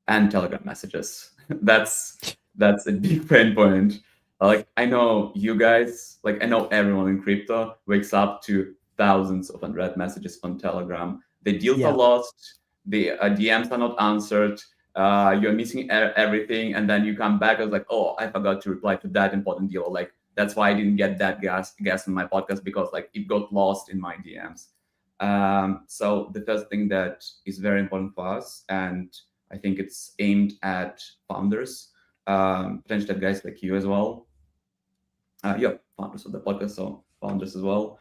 S6: and Telegram messages. That's a big pain point. Like I know you guys, like I know everyone in crypto wakes up to thousands of unread messages on Telegram. The deals are lost, the DMs are not answered, you're missing everything, and then you come back as like, oh, I forgot to reply to that important deal. Like that's why I didn't get that guest in my podcast because like it got lost in my DMs. So the first thing that is very important for us, and I think it's aimed at founders, potentially guys like you as well. Founders of the podcast, so founders as well,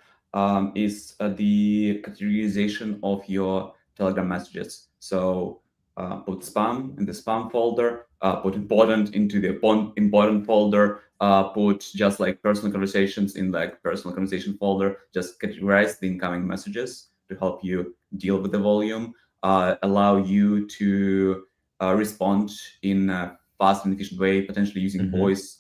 S6: is the categorization of your Telegram messages. So put spam in the spam folder, put important into the important folder, put just like personal conversations in like personal conversation folder, just categorize the incoming messages to help you deal with the volume, allow you to respond in a fast and efficient way, potentially using voice,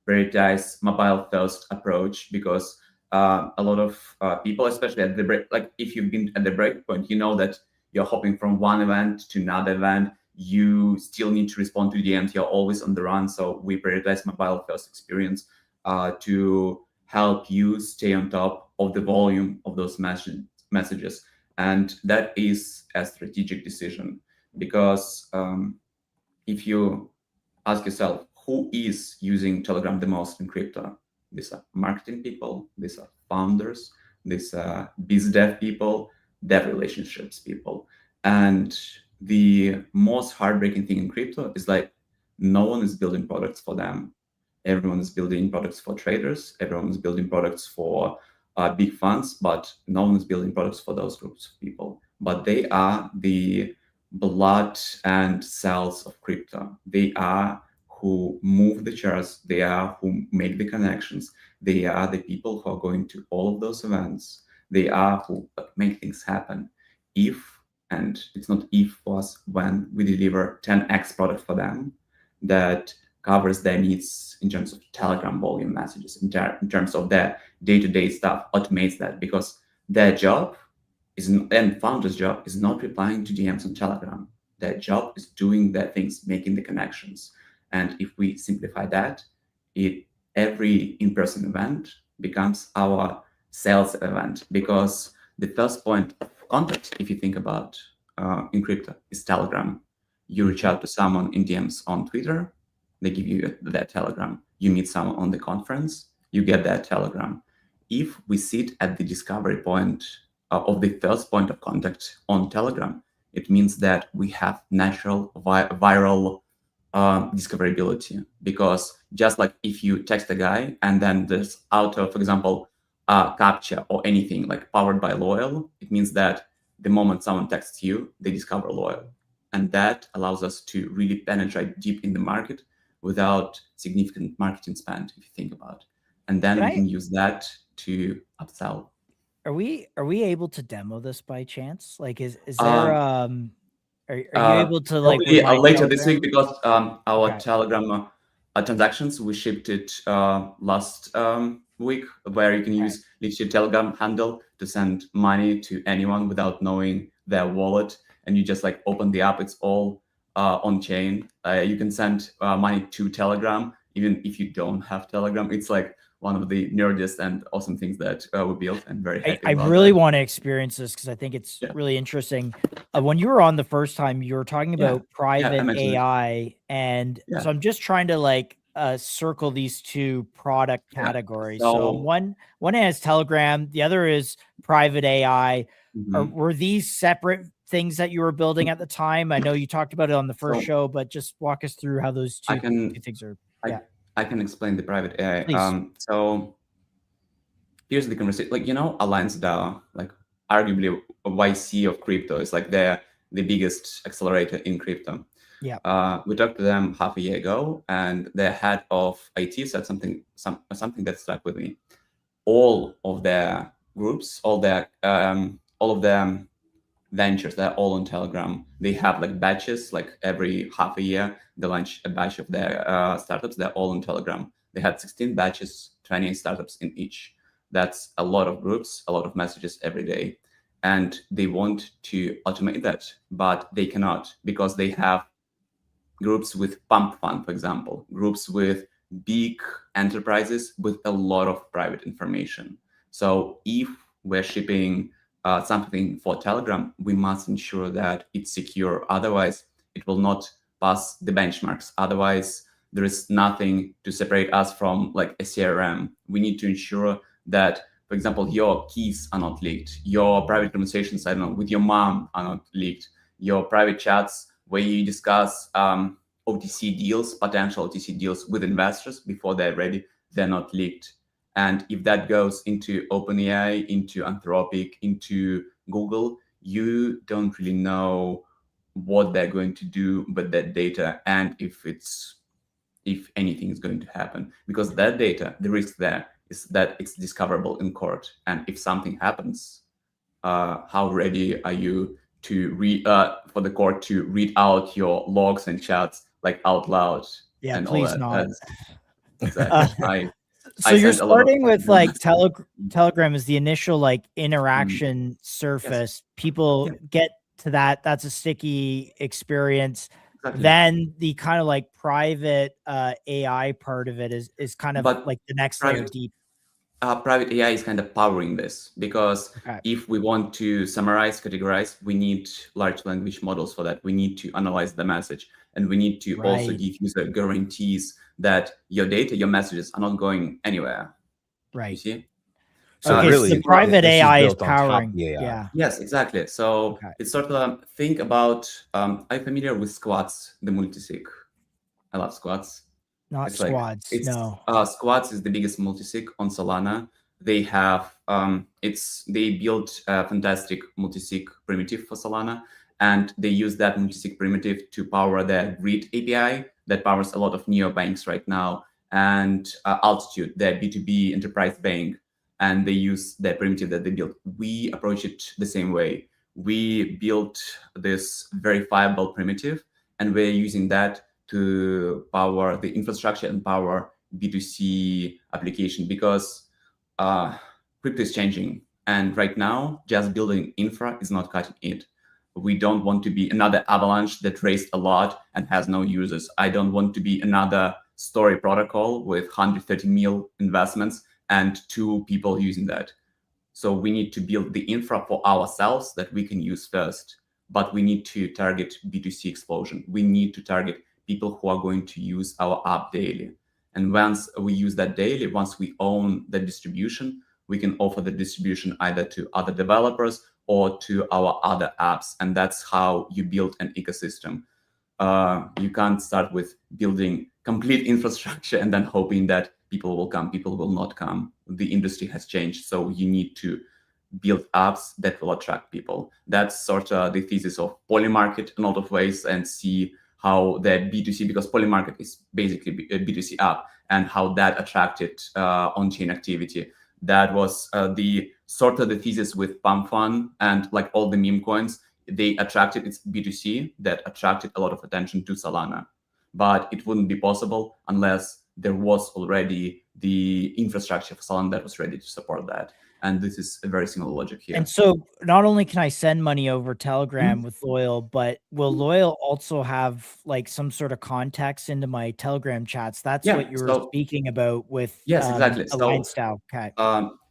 S6: prioritize mobile first approach, because a lot of people, especially at the break, like if you've been at the breakpoint, you know that you're hopping from one event to another event. You still need to respond to DMs. You're always on the run. So we prioritize mobile first experience to help you stay on top of the volume of those messages. And that is a strategic decision, because if you ask yourself, who is using Telegram the most in crypto? These are marketing people, these are founders, these are biz dev people, dev relationships people. And the most heartbreaking thing in crypto is like no one is building products for them. Everyone is building products for traders. Everyone is building products for big funds, but no one is building products for those groups of people. But they are the blood and cells of crypto. They are who move the charts, they are who make the connections, they are the people who are going to all of those events, they are who make things happen. If, and it's not if for us, when we deliver 10x product for them that covers their needs in terms of Telegram volume messages, in terms of their day-to-day stuff, automates that, because their job is, and founder's job is not replying to DMs on Telegram. Their job is doing their things, making the connections. And if we simplify that, every in-person event becomes our sales event, because the first point of contact, if you think about in crypto, is Telegram. You reach out to someone in DMs on Twitter, they give you that Telegram. You meet someone on the conference, you get that Telegram. If we sit at the discovery point of the first point of contact on Telegram, it means that we have natural viral discoverability, because just like if you text a guy and then there's auto, for example, captcha or anything like powered by Loyal, it means that the moment someone texts you, they discover Loyal. And that allows us to really penetrate deep in the market without significant marketing spend, if you think about it. And then we can use that to upsell.
S1: Are we able to demo this by chance? Like, is there are you able to like
S6: probably,
S1: provide
S6: later this
S1: Telegram?
S6: week, because our
S1: Okay.
S6: Telegram transactions, we shipped it last week, where you can use literally Telegram handle to send money to anyone without knowing their wallet, and you just like open the app. It's all on chain. You can send money to Telegram even if you don't have Telegram. It's like one of the nerdiest and awesome things that we built, and very happy
S1: I
S6: about
S1: really
S6: that.
S1: want to experience this because I think it's really interesting. When you were on the first time, you were talking about private
S6: mentioned it.
S1: AI, and so I'm just trying to like circle these two product categories. So
S6: So-
S1: one has Telegram, the other is private AI. Were these separate things that you were building at the time? I know you talked about it on the first
S6: So-
S1: show, but just walk us through how those two things are.
S6: I can explain the private AI.
S1: Please.
S6: So here's the conversation. Like, Alliance DAO, like arguably a YC of crypto, is like they're the biggest accelerator in crypto.
S1: Yeah.
S6: We talked to them half a year ago, and their head of IT said something that stuck with me. All of their groups, all of their ventures, they're all on Telegram. They have like batches, like every half a year they launch a batch of their startups. They're all on Telegram. They had 16 batches, 20 startups in each. That's a lot of groups, a lot of messages every day, and they want to automate that, but they cannot, because they have groups with pump fund, for example, groups with big enterprises with a lot of private information. So if we're shipping something for Telegram, we must ensure that it's secure. Otherwise, it will not pass the benchmarks. Otherwise, there is nothing to separate us from like a CRM. We need to ensure that, for example, your keys are not leaked. Your private conversations, I don't know, with your mom are not leaked. Your private chats where you discuss OTC deals, potential OTC deals with investors before they're ready, they're not leaked. And if that goes into OpenAI, into Anthropic, into Google, you don't really know what they're going to do with that data, and if anything is going to happen. Because that data, the risk there is that it's discoverable in court. And if something happens, how ready are you to for the court to read out your logs and chats like out loud?
S1: Yeah,
S6: and
S1: please
S6: all that?
S1: not.
S6: Exactly.
S1: So
S6: I
S1: you're
S6: sent a lot of-
S1: starting with like Telegram is the initial like interaction surface. People get to that. That's a sticky experience.
S6: Exactly.
S1: Then the kind of like private AI part of it is kind of
S6: But
S1: like the next layer
S6: private-
S1: deep.
S6: Private AI is kind of powering this, because if we want to summarize, categorize, we need large language models for that. We need to analyze the message, and we need to also give user guarantees that your data, your messages are not going anywhere.
S1: Right.
S6: You see?
S4: So
S1: Okay,
S4: really,
S1: so the private
S4: this
S1: AI is
S4: built on top of
S1: powering.
S4: the AI.
S1: Yeah.
S6: Yes, exactly. So it's sort of think about. Are you familiar with Squads, the multisig? I love Squads.
S1: Not
S6: It's
S1: squads. No.
S6: Squads is the biggest multisig on Solana. They have they built a fantastic multisig primitive for Solana, and they use that multisig primitive to power their Grid API that powers a lot of neobanks right now, and Altitude, their B2B enterprise bank, and they use their primitive that they built. We approach it the same way. We built this verifiable primitive, and we're using that to power the infrastructure and power B2C application, because crypto is changing. And right now, just building infra is not cutting it. We don't want to be another Avalanche that raised a lot and has no users. I don't want to be another Story protocol with 130 mil investments and 2 people using that. So we need to build the infra for ourselves that we can use first, but we need to target B2C explosion. We need to target people who are going to use our app daily. And once we use that daily, once we own the distribution, we can offer the distribution either to other developers or to our other apps. And that's how you build an ecosystem. You can't start with building complete infrastructure and then hoping that people will come. People will not come. The industry has changed. So you need to build apps that will attract people. That's sort of the thesis of Polymarket in a lot of ways, and see how the B2C, because Polymarket is basically a B2C app, and how that attracted on-chain activity. That was the sort of the thesis with Pump Fun and like all the meme coins. They attracted, it's B2C that attracted a lot of attention to Solana. But it wouldn't be possible unless there was already the infrastructure for Solana that was ready to support that. And this is a very similar logic here.
S1: And so not only can I send money over Telegram with Loyal, but will Loyal also have like some sort of context into my Telegram chats? That's what you were speaking about with
S6: exactly.
S1: Alliance style. Okay.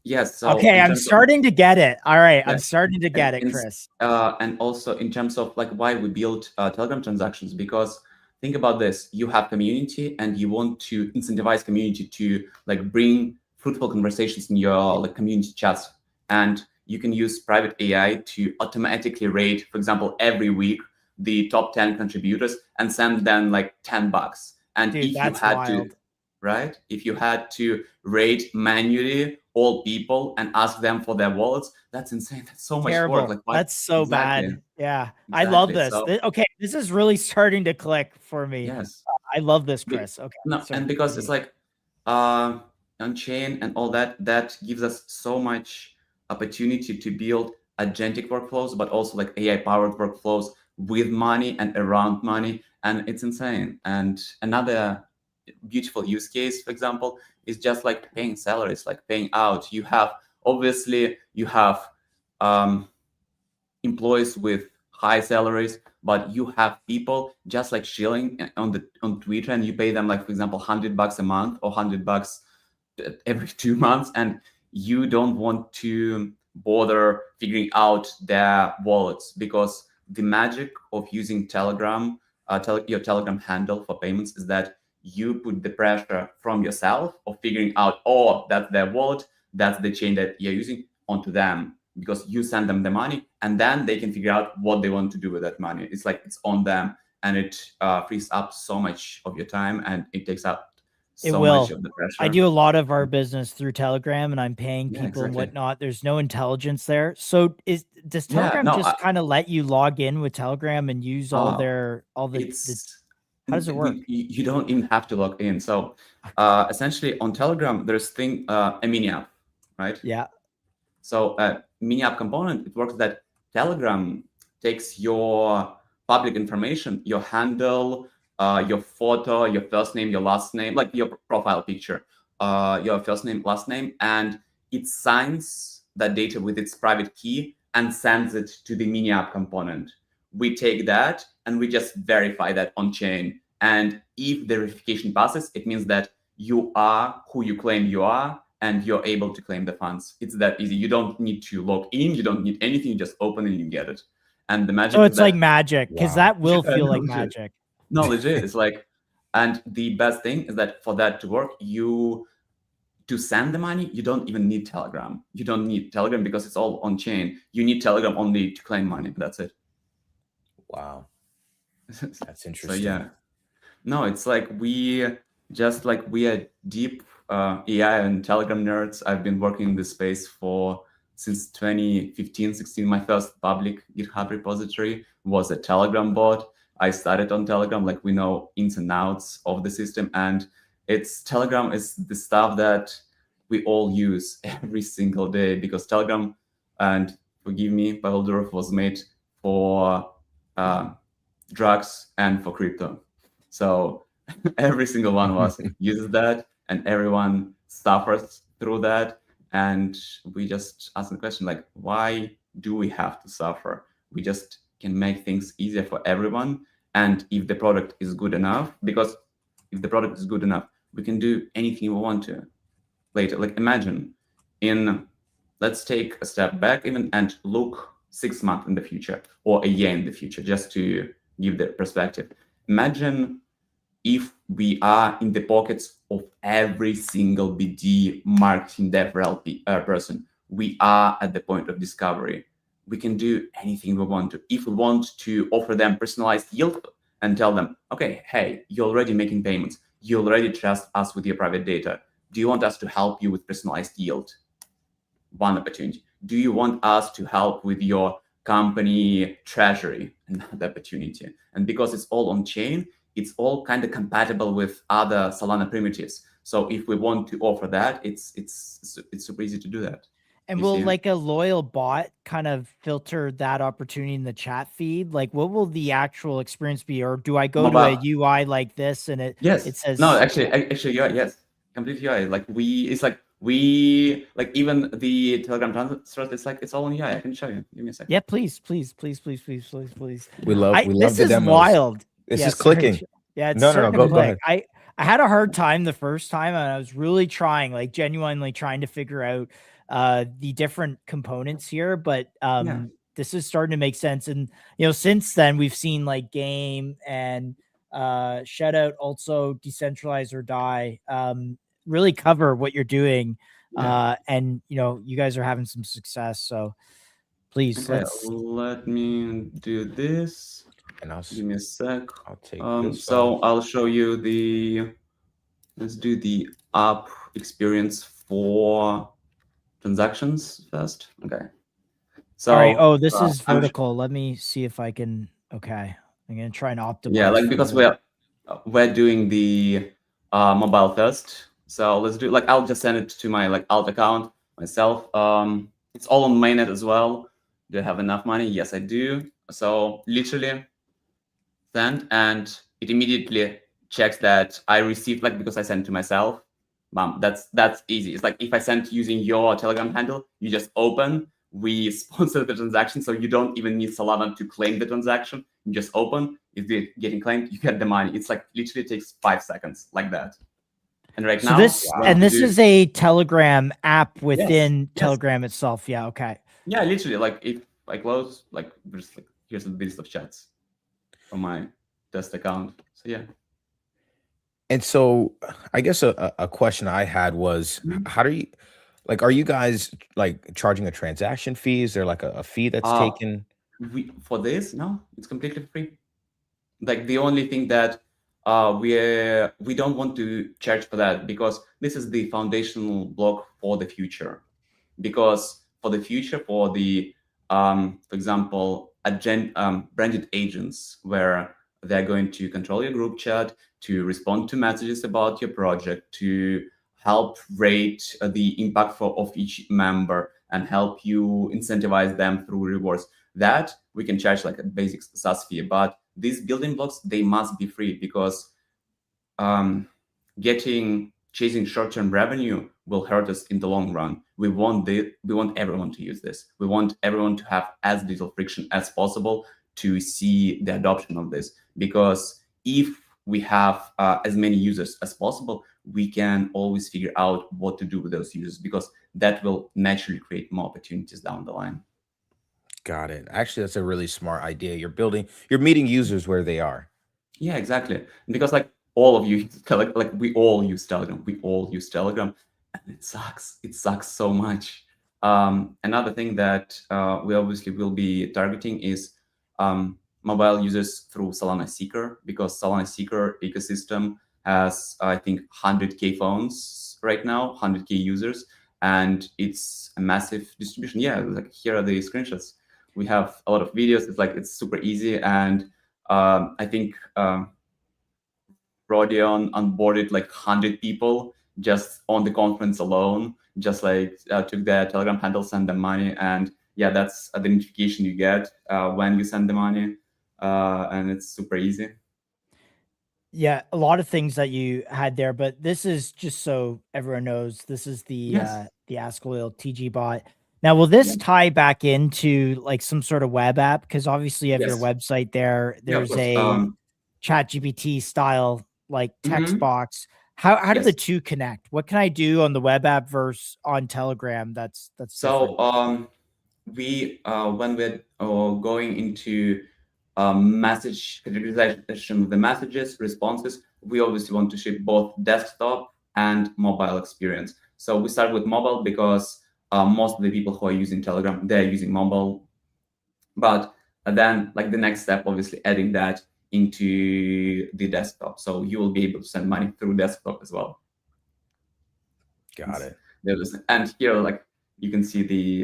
S6: Yes. So
S1: okay, I'm starting to get it. All right, I'm starting to get it, Chris.
S6: And also in terms of like why we built Telegram transactions, because think about this: you have community, and you want to incentivize community to like bring fruitful conversations in your like community chats, and you can use private AI to automatically rate, for example, every week the top 10 contributors and send them like $10. And
S1: dude,
S6: if you had to, right? If you had to rate manually all people and ask them for their wallets, that's insane. That's so much work. Like,
S1: that's so bad. Yeah, I love this. Okay, this is really starting to click for me.
S6: Yes,
S1: I love this, Chris. Okay,
S6: no, and because it's like on-chain and all that, that gives us so much opportunity to build agentic workflows, but also like AI-powered workflows with money and around money, and it's insane. And another beautiful use case, for example, is just like paying salaries, like paying out. You have obviously employees with high salaries, but you have people just like chilling on Twitter, and you pay them like, for example, $100 a month or $100 every 2 months, and you don't want to bother figuring out their wallets, because the magic of using Telegram, your Telegram handle for payments, is that you put the pressure from yourself of figuring out, oh, that's their wallet, that's the chain that you're using, onto them, because you send them the money and then they can figure out what they want to do with that money. It's like it's on them, and it frees up so much of your time, and it takes up so much of the pressure.
S1: I do a lot of our business through Telegram, and I'm paying people and whatnot. There's no intelligence there. So does Telegram just kind of let you log in with Telegram and use all the how does it work?
S6: You don't even have to log in. So essentially on Telegram, there's a mini app, right?
S1: Yeah.
S6: So mini app component, it works that Telegram takes your public information, your handle, your photo, your first name, your last name, like your profile picture, your first name, last name, and it signs that data with its private key and sends it to the mini app component. We take that and we just verify that on chain. And if the verification passes, it means that you are who you claim you are, and you're able to claim the funds. It's that easy. You don't need to log in. You don't need anything. You just open it and you get it. And the magic.
S1: So it's like magic, because that will feel like magic.
S6: No, legit. It's like, and the best thing is that for that to work, to send the money, you don't even need Telegram. You don't need Telegram because it's all on chain. You need Telegram only to claim money. That's it.
S4: Wow. That's interesting.
S6: So yeah, no, it's like we are deep AI and Telegram nerds. I've been working in this space since 2015, 16. My first public GitHub repository was a Telegram bot. I started on Telegram, like we know ins and outs of the system, and Telegram is the stuff that we all use every single day, because Telegram, and forgive me, Pavel Durov, was made for drugs and for crypto. So every single one of us uses that, and everyone suffers through that. And we just ask the question, like, why do we have to suffer? We just can make things easier for everyone. And if the product is good enough, because if the product is good enough, we can do anything we want to later. Like imagine in let's take a step back even and look 6 months in the future or a year in the future, just to give the perspective. Imagine if we are in the pockets of every single BD marketing dev person. We are at the point of discovery. We can do anything we want to. If we want to offer them personalized yield and tell them, okay, hey, you're already making payments. You already trust us with your private data. Do you want us to help you with personalized yield? One opportunity. Do you want us to help with your company treasury? Another opportunity. And because it's all on chain, it's all kind of compatible with other Solana primitives. So if we want to offer that, it's super easy to do that.
S3: And
S6: You
S3: will
S6: see?
S3: like a loyal bot kind of filter that opportunity in the chat feed? Like, what will the actual experience be? Or do I go to a UI like this and it says
S6: no, actually UI, yes, complete UI. Like we even the Telegram transfer, it's all on UI. I can show you. Give me a second.
S3: Yeah, please.
S4: We love
S3: This
S4: the
S3: is
S4: demos.
S3: wild.
S4: It's
S3: Yeah,
S4: just
S3: sorry.
S4: clicking.
S3: Yeah, it's
S4: No,
S3: starting to
S4: go
S3: click.
S4: ahead.
S3: I had a hard time the first time, and I was really trying, like genuinely trying to figure out the different components here. But this is starting to make sense. And since then we've seen like Game and shout out also Decentralize or Die really cover what you're doing. And you guys are having some success. So please
S6: let me do this.
S4: And I'll
S6: give me a sec.
S4: I'll take this.
S6: So I'll show you let's do the app experience for transactions first. Okay. So
S3: all right. Oh, this is vertical. Let me see if I can. Okay, I'm gonna try and optimize.
S6: Yeah, like because we're doing the mobile first. So let's do I'll just send it to my alt account myself. It's all on mainnet as well. Do I have enough money? Yes, I do. So literally send, and it immediately checks that I received because I sent to myself. That's easy. It's like if I sent using your Telegram handle, you just open. We sponsor the transaction, so you don't even need Solana to claim the transaction. You just open. If they're getting claimed, you get the money. It's literally takes 5 seconds, like that. And right now,
S3: this is a Telegram app within Telegram itself. Yeah. Okay.
S6: Yeah, literally. If I close, here's a list of chats from my test account. So yeah.
S4: And so I guess a question I had was, how do you, are you guys charging a transaction fee? Is there a fee that's taken?
S6: For this, no, it's completely free. The only thing that we don't want to charge for that, because this is the foundational block for the future. Because for the future, for the for example, branded agents, where they're going to control your group chat, to respond to messages about your project, to help rate the impact of each member, and help you incentivize them through rewards. That we can charge a basic SaaS fee. But these building blocks, they must be free, because chasing short-term revenue will hurt us in the long run. We want everyone to use this. We want everyone to have as little friction as possible to see the adoption of this. Because if we have as many users as possible, we can always figure out what to do with those users, because that will naturally create more opportunities down the line.
S4: Got it. Actually, that's a really smart idea. You're meeting users where they are.
S6: Yeah, exactly. Because all of you, we all use Telegram. We all use Telegram, and it sucks. It sucks so much. Another thing that we obviously will be targeting is mobile users through Solana Seeker, because Solana Seeker ecosystem has, I think, 100K phones right now, 100K users, and it's a massive distribution. Yeah, here are the screenshots. We have a lot of videos. It's super easy, and I think Rodion onboarded 100 people just on the conference alone. Just took their Telegram handle, send them money, and yeah, that's the notification you get when you send the money, and it's super easy.
S3: Yeah, a lot of things that you had there, but this is just so everyone knows, this is the Ask Loyal TG bot. Now, will this tie back into some sort of web app? Because obviously you have your website there. There's a ChatGPT style text box.
S1: How do
S6: Yes.
S1: the two connect? What can I do on the web app versus on Telegram? That's different.
S6: So we when we're going into message categorization of the messages, responses, we obviously want to ship both desktop and mobile experience. So we start with mobile because most of the people who are using Telegram, they're using mobile. But then like the next step, obviously adding that into the desktop. So you will be able to send money through desktop as well.
S4: Got it.
S6: And here, like you can see the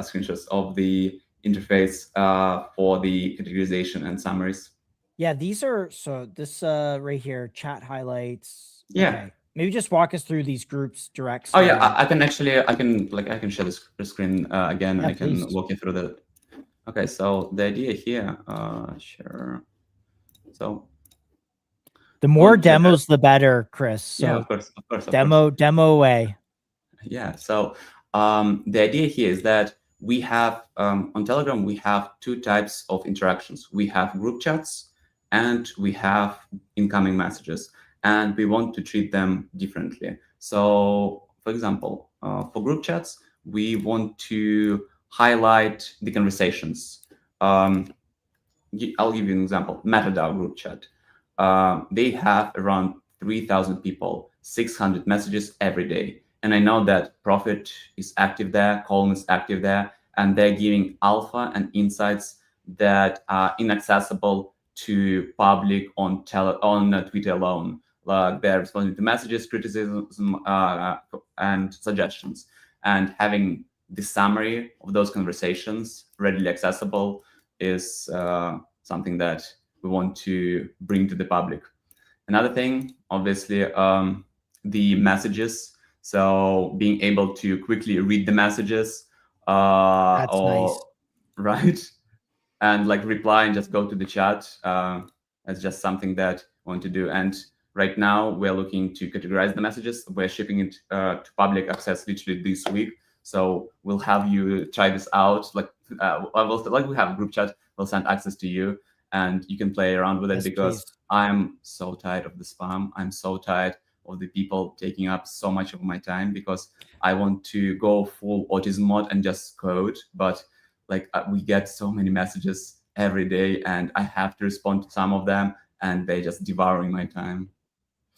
S6: screenshots of the interface for the categorization and summaries.
S1: Yeah, these are so this right here, chat highlights.
S6: Yeah.
S1: Okay. Maybe just walk us through these groups direct.
S6: Oh yeah, I can actually I can share the screen again.
S1: Yeah,
S6: I can
S1: please.
S6: walk you through the. Okay, so the idea here, sure. So
S1: The more
S6: on the-
S1: demos, the better, Chris. So
S6: yeah, of course.
S1: demo away.
S6: Yeah. So the idea here is that we have on Telegram we have two types of interactions. We have group chats and we have incoming messages, and we want to treat them differently. So, for example, for group chats, we want to highlight the conversations. I'll give you an example. MetaDAO group chat. They have around 3,000 people, 600 messages every day. And I know that Profit is active there, Colin is active there, and they're giving alpha and insights that are inaccessible to public on Twitter alone. Like they're responding to messages, criticism, and suggestions. And having the summary of those conversations readily accessible is something that we want to bring to the public. Another thing, obviously, the messages. So being able to quickly read the messages,
S1: That's nice.
S6: right, and like reply and just go to the chat. That's just something that I want to do. And right now we're looking to categorize the messages. We're shipping it to public access literally this week. So we'll have you try this out. Like we have a group chat. We'll send access to you, and you can play around with it,
S1: Yes,
S6: because
S1: please.
S6: I'm so tired of the spam. I'm so tired of the people taking up so much of my time, because I want to go full autism mode and just code. But like we get so many messages every day, and I have to respond to some of them, and they just devouring my time.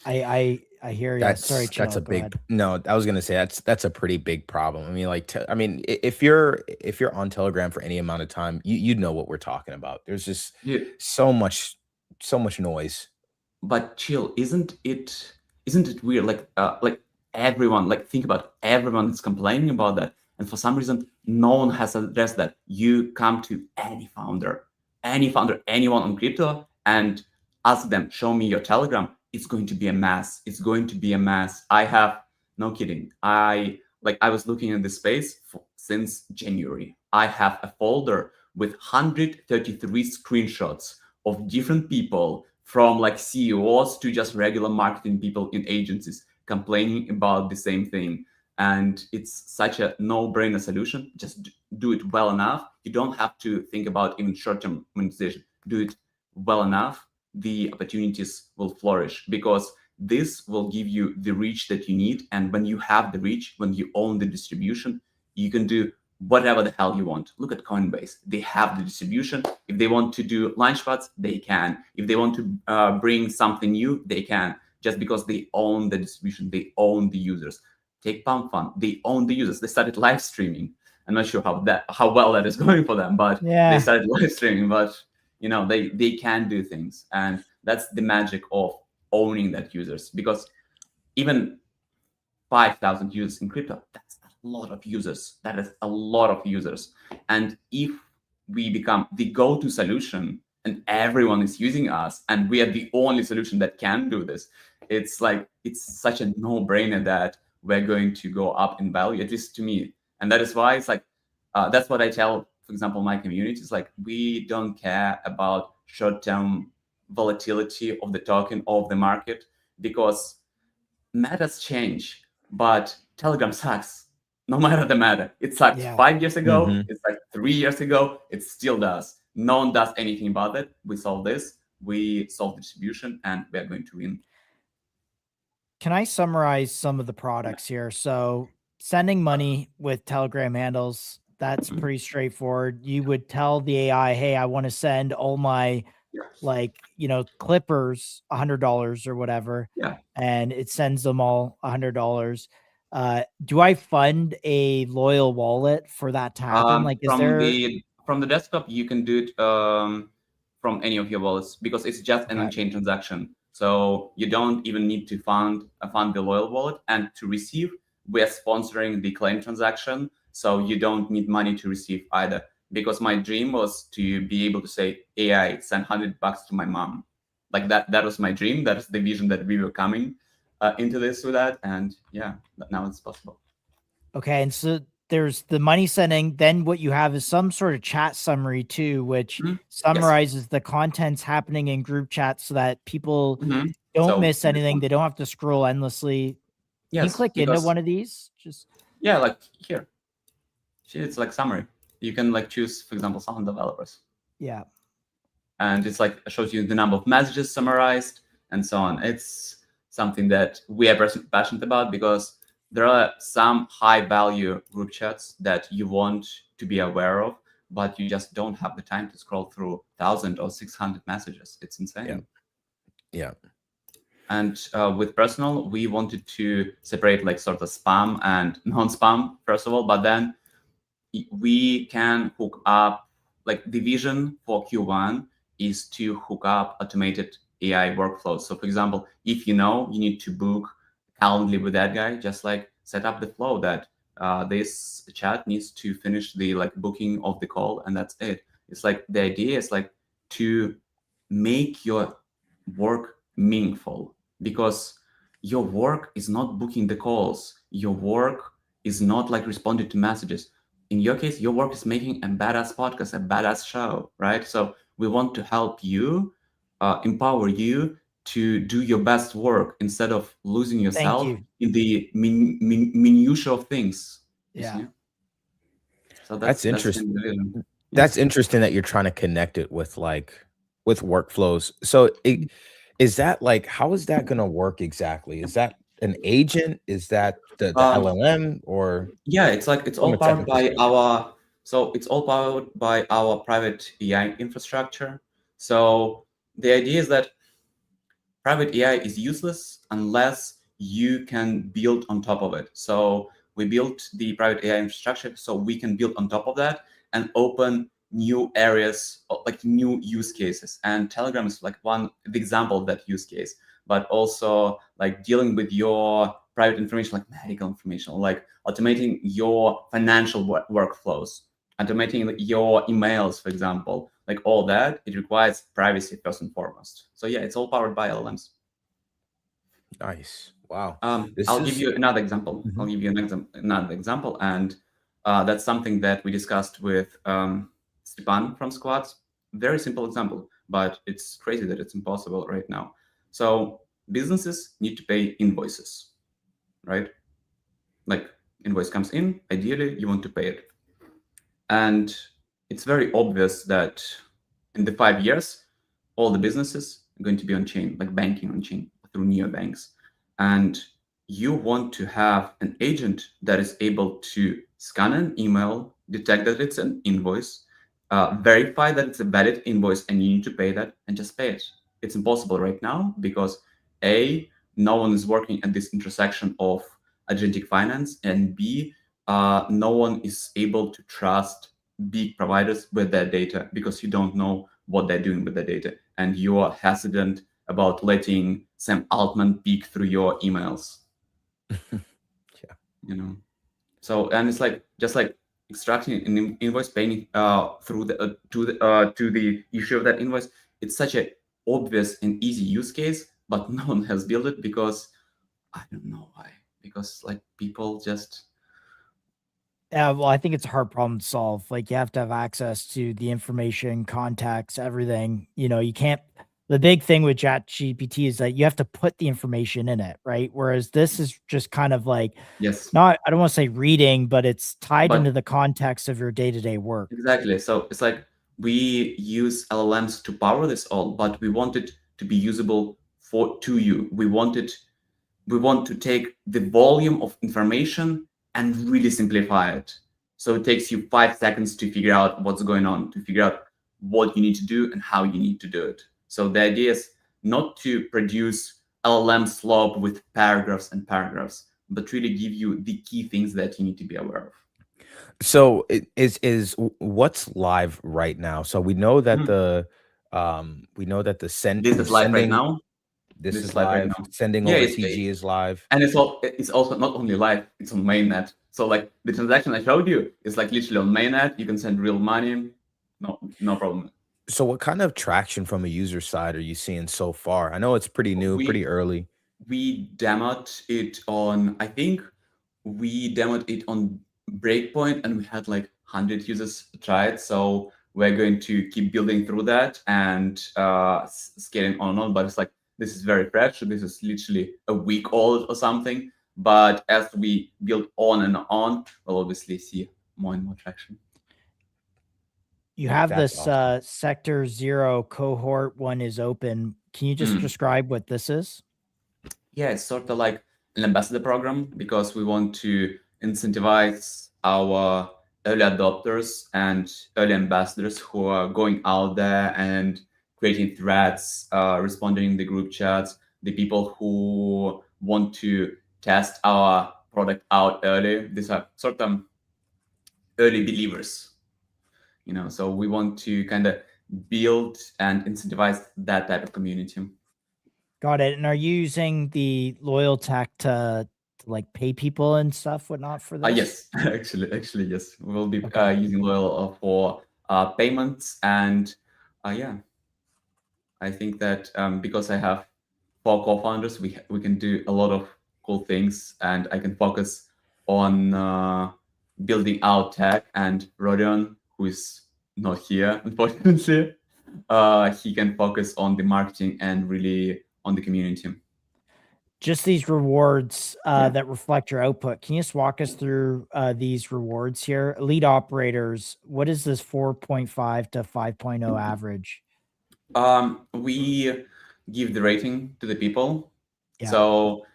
S1: I hear you.
S4: That's
S1: Sorry,
S4: that's
S1: Chino,
S4: a
S1: go
S4: big
S1: ahead.
S4: no. I was gonna say that's a pretty big problem. I mean, like, if you're on Telegram for any amount of time, you'd know what we're talking about. There's just
S6: Yeah.
S4: so much noise.
S6: But chill, isn't it weird? Like everyone, like think about it, everyone is complaining about that, and for some reason no one has addressed that. You come to any founder, anyone on crypto, and ask them, show me your Telegram. It's going to be a mess. It's going to be a mess. I have, no kidding, I was looking at this space since January. I have a folder with 133 screenshots of different people, from like CEOs to just regular marketing people in agencies, complaining about the same thing. And it's such a no-brainer solution. Just do it well enough. You don't have to think about even short-term monetization. Do it well enough, the opportunities will flourish, because this will give you the reach that you need. And when you have the reach, when you own the distribution, you can do whatever the hell you want. Look at Coinbase. They have the distribution. If they want to do launchpads, they can. If they want to bring something new, they can, just because they own the distribution, they own the users. Take Pump Fund, they own the users. They started live streaming. I'm not sure how well that is going for them, but
S1: Yeah.
S6: they started live streaming. But you know, they can do things, and that's the magic of owning that users. Because even 5,000 users in crypto, that's a lot of users. That is a lot of users. And if we become the go-to solution and everyone is using us, and we are the only solution that can do this, it's like, it's such a no-brainer that we're going to go up in value, at least to me. And that is why it's like, that's what I tell, for example, my community is like, we don't care about short-term volatility of the token, of the market, because metas change, but Telegram sucks. No matter the meta, it sucked 5 years ago.
S4: Mhm.
S6: It's like 3 years ago. It still does. No one does anything about it. We solve this. We solve distribution, and we are going to win.
S3: can I summarize some of the products here? So sending money with Telegram handles, that's
S6: Mhm.
S3: pretty straightforward. You would tell the AI, hey, I want to send all my like, clippers $100 or whatever,
S6: Yeah.
S3: and it sends them all $100. Do I fund a loyal wallet for that to happen? Like, is there?
S6: From the desktop, you can do it from any of your wallets because it's just an
S3: Okay.
S6: on-chain transaction. So you don't even need to fund the loyal wallet. And to receive, we are sponsoring the claim transaction, so you don't need money to receive either. Because my dream was to be able to say, AI, send $100 to my mom. Like that was my dream. That is the vision that we were coming into this with that. And yeah, now it's possible.
S3: Okay, and so there's the money sending. Then what you have is some sort of chat summary too, which
S6: Mhm.
S3: summarizes the contents happening in group chat so that people
S6: Mhm.
S3: don't
S6: So
S3: miss anything. They don't have to scroll endlessly. Can you
S6: yes,
S3: click into
S6: because
S3: one of these? Just
S6: yeah, like here, see, it's like summary. You can like choose, for example, some developers,
S3: yeah.
S6: and it's like shows you the number of messages summarized and so on. It's something that we are passionate about because there are some high value group chats that you want to be aware of, but you just don't have the time to scroll through 1,000 or 600 messages. It's insane.
S4: Yeah.
S6: And with personal, we wanted to separate like sort of spam and non-spam first of all, but then we can hook up, like the vision for Q1 is to hook up automated AI workflows. So for example, if you need to book Calendly with that guy, just like set up the flow that this chat needs to finish the like booking of the call, and that's it. It's like the idea is like to make your work meaningful, because your work is not booking the calls. Your work is not like responding to messages. In your case, your work is making a badass podcast, a badass show, right? So we want to help you, empower you to do your best work instead of losing
S3: Thank
S6: yourself
S3: you.
S6: in the minutiae of things. You
S3: Yeah.
S6: see? So
S4: That's
S6: that's
S4: interesting.
S6: the vision.
S4: That's interesting that you're trying to connect it with with workflows. So is that like, how is that going to work exactly? Is that an agent? Is that the
S6: Um,
S4: LLM, or
S6: Yeah, it's like it's
S4: from
S6: all
S4: a
S6: powered
S4: technical
S6: by
S4: standpoint?
S6: our private AI infrastructure. So the idea is that private AI is useless unless you can build on top of it. So we built the private AI infrastructure so we can build on top of that and open new areas, like new use cases. And Telegram is like the example of that use case, but also like dealing with your private information, like medical information, like automating your financial workflows, automating your emails, for example, like all that. It requires privacy first and foremost. So yeah, it's all powered by LLMs.
S4: Nice. Wow.
S6: I'll give you another example.
S4: Mhm.
S6: I'll give you another example, and that's something that we discussed with Stepan from Squads. Very simple example, but it's crazy that it's impossible right now. So businesses need to pay invoices, right? Like invoice comes in, ideally you want to pay it, and it's very obvious that in the 5 years, all the businesses are going to be on chain, like banking on chain through neobanks. And you want to have an agent that is able to scan an email, detect that it's an invoice, verify that it's a valid invoice and you need to pay that, and just pay it. It's impossible right now because A, no one is working at this intersection of agentic finance, and B, no one is able to trust big providers with their data because you don't know what they're doing with the data, and you are hesitant about letting Sam Altman peek through your emails.
S4: Yeah.
S6: So, and it's like just like extracting an invoice, paying through the to the issue of that invoice. It's such a obvious and easy use case, but no one has built it because I don't know why. Because like people just
S3: Yeah, well, I think it's a hard problem to solve. Like, you have to have access to the information, context, everything. You can't. The big thing with ChatGPT is that you have to put the information in it, right? Whereas this is just kind of like
S6: yes,
S3: not, I don't want to say reading, but it's tied
S6: but
S3: into the context of your day-to-day work.
S6: exactly. So it's like we use LLMs to power this all, but we want it to be usable to you. We want it we want to take the volume of information and really simplify it. So it takes you 5 seconds to figure out what's going on, to figure out what you need to do and how you need to do it. So the idea is not to produce LLM slop with paragraphs and paragraphs, but really give you the key things that you need to be aware of.
S4: So is what's live right now? So we know that the
S6: This is live right
S4: sending
S6: now.
S4: this is
S6: live right
S4: live.
S6: now.
S4: Sending
S6: Yeah,
S4: over
S6: it's-
S4: TG is live.
S6: And it's also not only live, it's on mainnet. So like the transaction I showed you is like literally on mainnet. You can send real money. No problem.
S4: So what kind of traction from a user side are you seeing so far? I know it's pretty new, pretty early.
S6: We demoed it on, I think we demoed it on Breakpoint and we had like 100 users try it. So we're going to keep building through that and scaling on and on. But it's like, this is very fresh. This is literally a week old or something. But as we build on and on, we'll obviously see more and more traction.
S1: You have
S4: That's
S1: this
S4: awesome.
S1: Sector 0 cohort one is open. Can you just describe what this is?
S6: Yeah, it's sort of like an ambassador program because we want to incentivize our early adopters and early ambassadors who are going out there and creating threads, responding in the group chats, the people who want to test our product out early. These are sort of early believers, so we want to kind of build and incentivize that type of community.
S1: Got it. And are you using the loyal tech to like pay people and stuff, whatnot for this?
S6: Yes, actually, yes. We'll be using Loyal for payments, and yeah, I think that because I have 4 co-founders, we can do a lot of cool things, and I can focus on building out tech. And Rodion, who is not here, unfortunately, he can focus on the marketing and really on the community.
S1: Just these rewards that reflect your output. Can you just walk us through these rewards here? Lead operators, what is this 4.5 to 5.0 average?
S6: We give the rating to the people.
S1: Yeah.
S6: So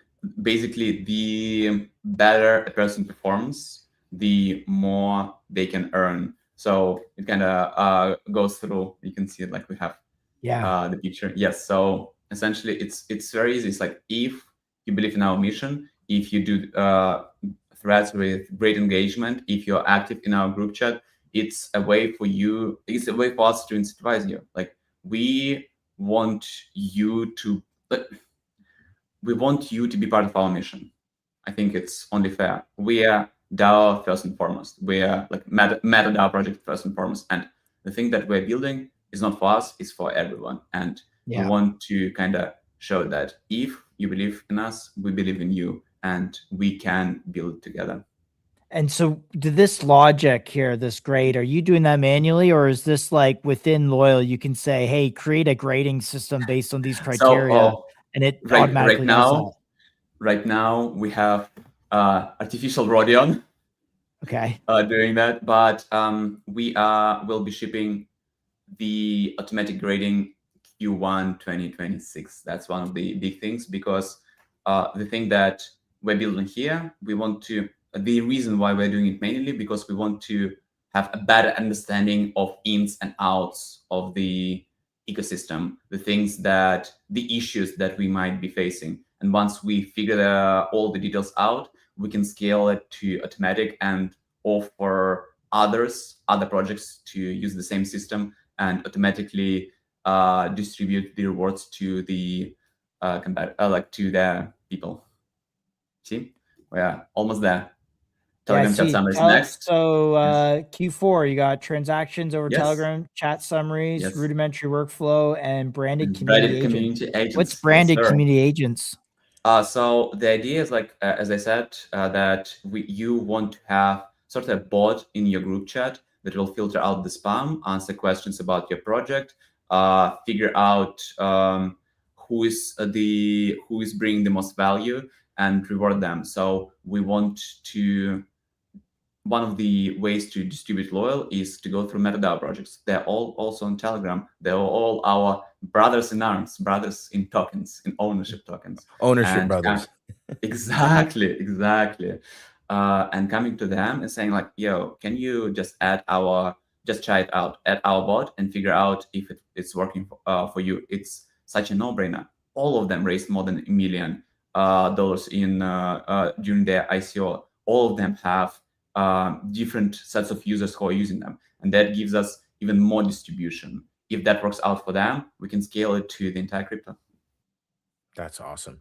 S6: basically, the better a person performs, the more they can earn. So it kind of goes through. You can see it like we have the picture. Yes. So essentially, it's very easy. It's like if you believe in our mission, if you do threads with great engagement, if you're active in our group chat, it's a way for you. It's a way for us to incentivize you. Like we want you to be part of our mission. I think it's only fair. We are DAO first and foremost. We are like Meta DAO project first and foremost. And the thing that we're building is not for us, it's for everyone. And we want to kind of show that if you believe in us, we believe in you, and we can build together.
S1: And so this logic here, this grade, are you doing that manually, or is this like within Loyal, you can say, hey, create a grading system based on these criteria, and it automatically does that?
S6: Right now, we have artificial Rodion doing that, but we'll be shipping the automatic grading Q1 2026. That's one of the big things, because the thing that we're building here, the reason why we're doing it manually, because we want to have a better understanding of ins and outs of the ecosystem, the issues that we might be facing. And once we figure all the details out, we can scale it to automatic and offer other projects to use the same system and automatically distribute the rewards to the to the people. See, we're almost there. Telegram chat summaries next.
S1: So Q4, you got transactions over Telegram, chat summaries, rudimentary workflow, and branded community agents. What's branded community agents?
S6: So the idea is like, as I said, that you want to have sort of a bot in your group chat that will filter out the spam, answer questions about your project, figure out who is bringing the most value, and reward them. So we want to. One of the ways to distribute Loyal is to go through MetaDAO projects. They're all also on Telegram. They're all our brothers in arms, brothers in tokens, in ownership tokens.
S4: Ownership brothers.
S6: Exactly, exactly. And coming to them and saying like, yo, can you just just try it out, add our bot and figure out if it's working for you. It's such a no-brainer. All of them raised more than $1 million in during their ICO. All of them have different sets of users who are using them. And that gives us even more distribution. If that works out for them, we can scale it to the entire crypto.
S4: That's awesome.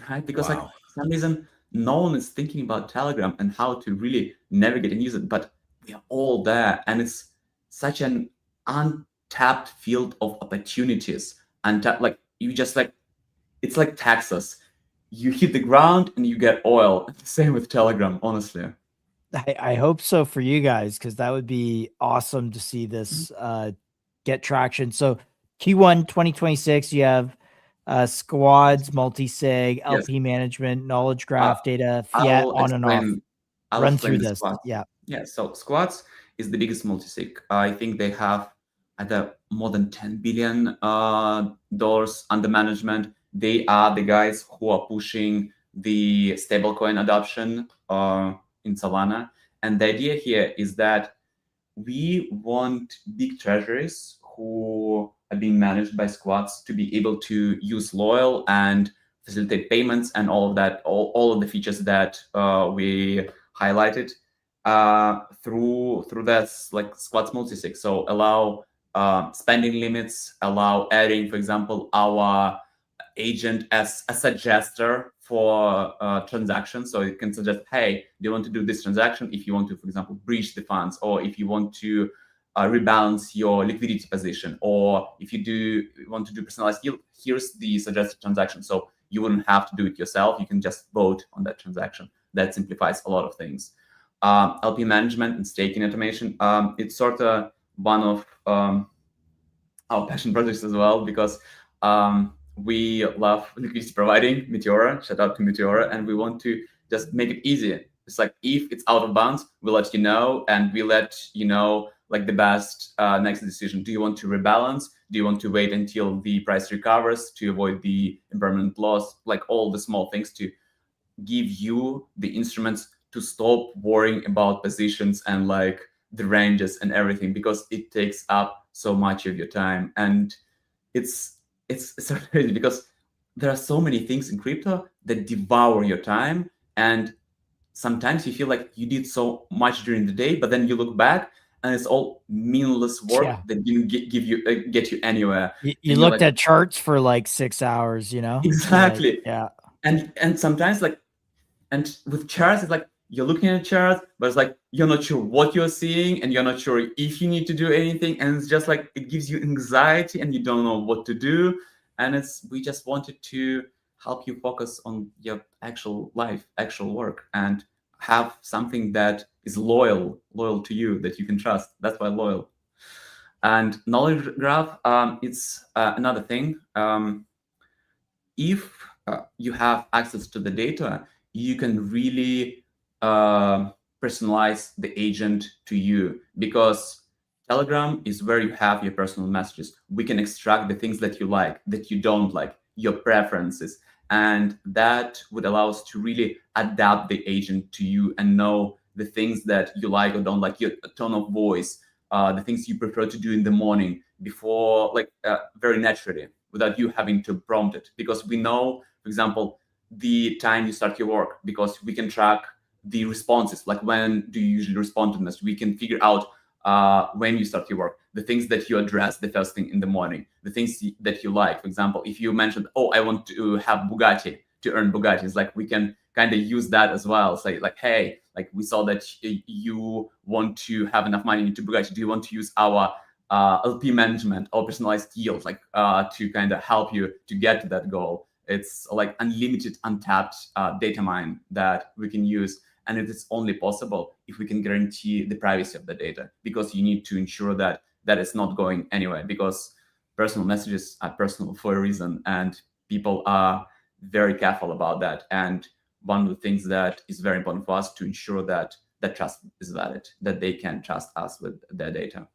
S6: Right? Because like
S4: Wow.
S6: for some reason, no one is thinking about Telegram and how to really navigate and use it, but we are all there, and it's such an untapped field of opportunities. And like you just like it's like Texas. You hit the ground and you get oil. Same with Telegram, honestly.
S3: I hope so for you guys, because that would be awesome to see this get traction. So Q1 2026, you have squads, multi-sig,
S6: Yes.
S3: LP management, knowledge graph data, fiat,
S6: I'll
S3: on and off.
S6: I'll
S3: Run
S6: explain
S3: through
S6: the
S3: this.
S6: squad.
S3: Yeah.
S6: Yeah, so Squads is the biggest multisig. I think they have either more than $10 billion dollars under management. They are the guys who are pushing the stablecoin adoption in Solana. And the idea here is that we want big treasuries who are being managed by Squads to be able to use Loyal and facilitate payments and all of that, all of the features that we highlighted through that like Squads multisig. So allow spending limits, allow adding, for example, our agent as a suggester for transactions. So it can suggest, hey, do you want to do this transaction if you want to, for example, breach the funds, or if you want to rebalance your liquidity position, or if you want to do personalized deal, here's the suggested transaction. So you wouldn't have to do it yourself. You can just vote on that transaction. That simplifies a lot of things. LP management and staking automation. It's sort of one of our passion projects as well, because we love liquidity providing, Meteora, shout out to Meteora, and we want to just make it easy. It's like, if it's out of bounds, we'll let you know, and we let you know like the best next decision. Do you want to rebalance? Do you want to wait until the price recovers to avoid the impermanent loss? Like all the small things to give you the instruments to stop worrying about positions and like the ranges and everything, because it takes up so much of your time. And it's so crazy because there are so many things in crypto that devour your time, and sometimes you feel like you did so much during the day, but then you look back and it's all meaningless work that didn't get you anywhere.
S3: You looked at charts for like 6 hours, you know?
S6: Exactly.
S3: Like, yeah.
S6: And sometimes like, and with charts, it's like you're looking at charts, but it's like you're not sure what you're seeing, and you're not sure if you need to do anything, and it's just like it gives you anxiety, and you don't know what to do. And we just wanted to help you focus on your actual life, actual work, and have something that is loyal to you, that you can trust. That's why loyal. And knowledge graph, it's another thing. If you have access to the data, you can really personalize the agent to you, because Telegram is where you have your personal messages. We can extract the things that you like, that you don't like, your preferences, and that would allow us to really adapt the agent to you and know the things that you like or don't like, your tone of voice, the things you prefer to do in the morning before, like very naturally, without you having to prompt it. Because we know, for example, the time you start your work, because we can track the responses, like when do you usually respond to this. We can figure out when you start your work, the things that you address the first thing in the morning, the things that you like. For example, if you mentioned, oh, I want to have Bugatti, to earn Bugattis, like we can kind of use that as well. Say like, hey, like we saw that you want to have enough money into Bugatti. Do you want to use our LP management or personalized deals, like to kind of help you to get to that goal? It's like unlimited, untapped data mine that we can use. And it is only possible if we can guarantee the privacy of the data, because you need to ensure that it's not going anywhere, because personal messages are personal for a reason, and people are very careful about that. And one of the things that is very important for us to ensure that trust is valid, that they can trust us with their data.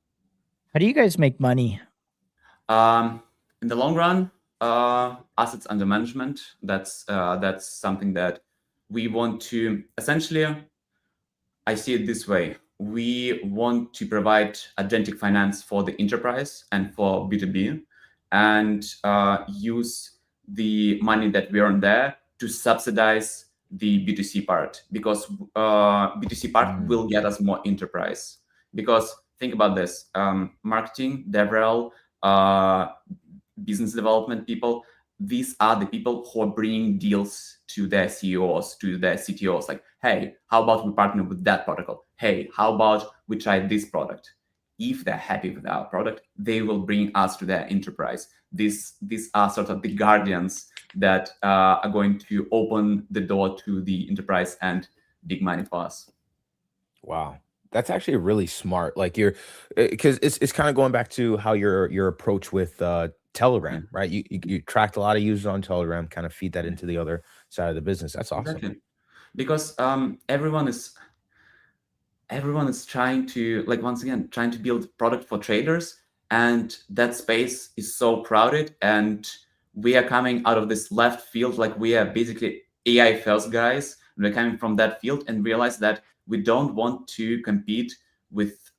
S3: How do you guys make money?
S6: In the long run, assets under management. That's something that we want to essentially. I see it this way. We want to provide agentic finance for the enterprise and for B2B, and use the money that we earn there to subsidize the B2C part, because B2C part will get us more enterprise. Because think about this, marketing, DevRel, business development people, these are the people who are bringing deals to their CEOs, to their CTOs. Like, hey, how about we partner with that protocol? Hey, how about we try this product? If they're happy with our product, they will bring us to their enterprise. These are sort of the guardians that are going to open the door to the enterprise and big money for us.
S4: Wow. That's actually really smart. Like because it's kind of going back to how your approach with Telegram, right? You tracked a lot of users on Telegram, kind of feed that into the other side of the business. That's awesome.
S6: Exactly. Because everyone is trying to, like, once again, trying to build product for traders, and that space is so crowded, and we are coming out of this left field. Like, we are basically AI first guys. We're coming from that field and realize that we don't want to compete with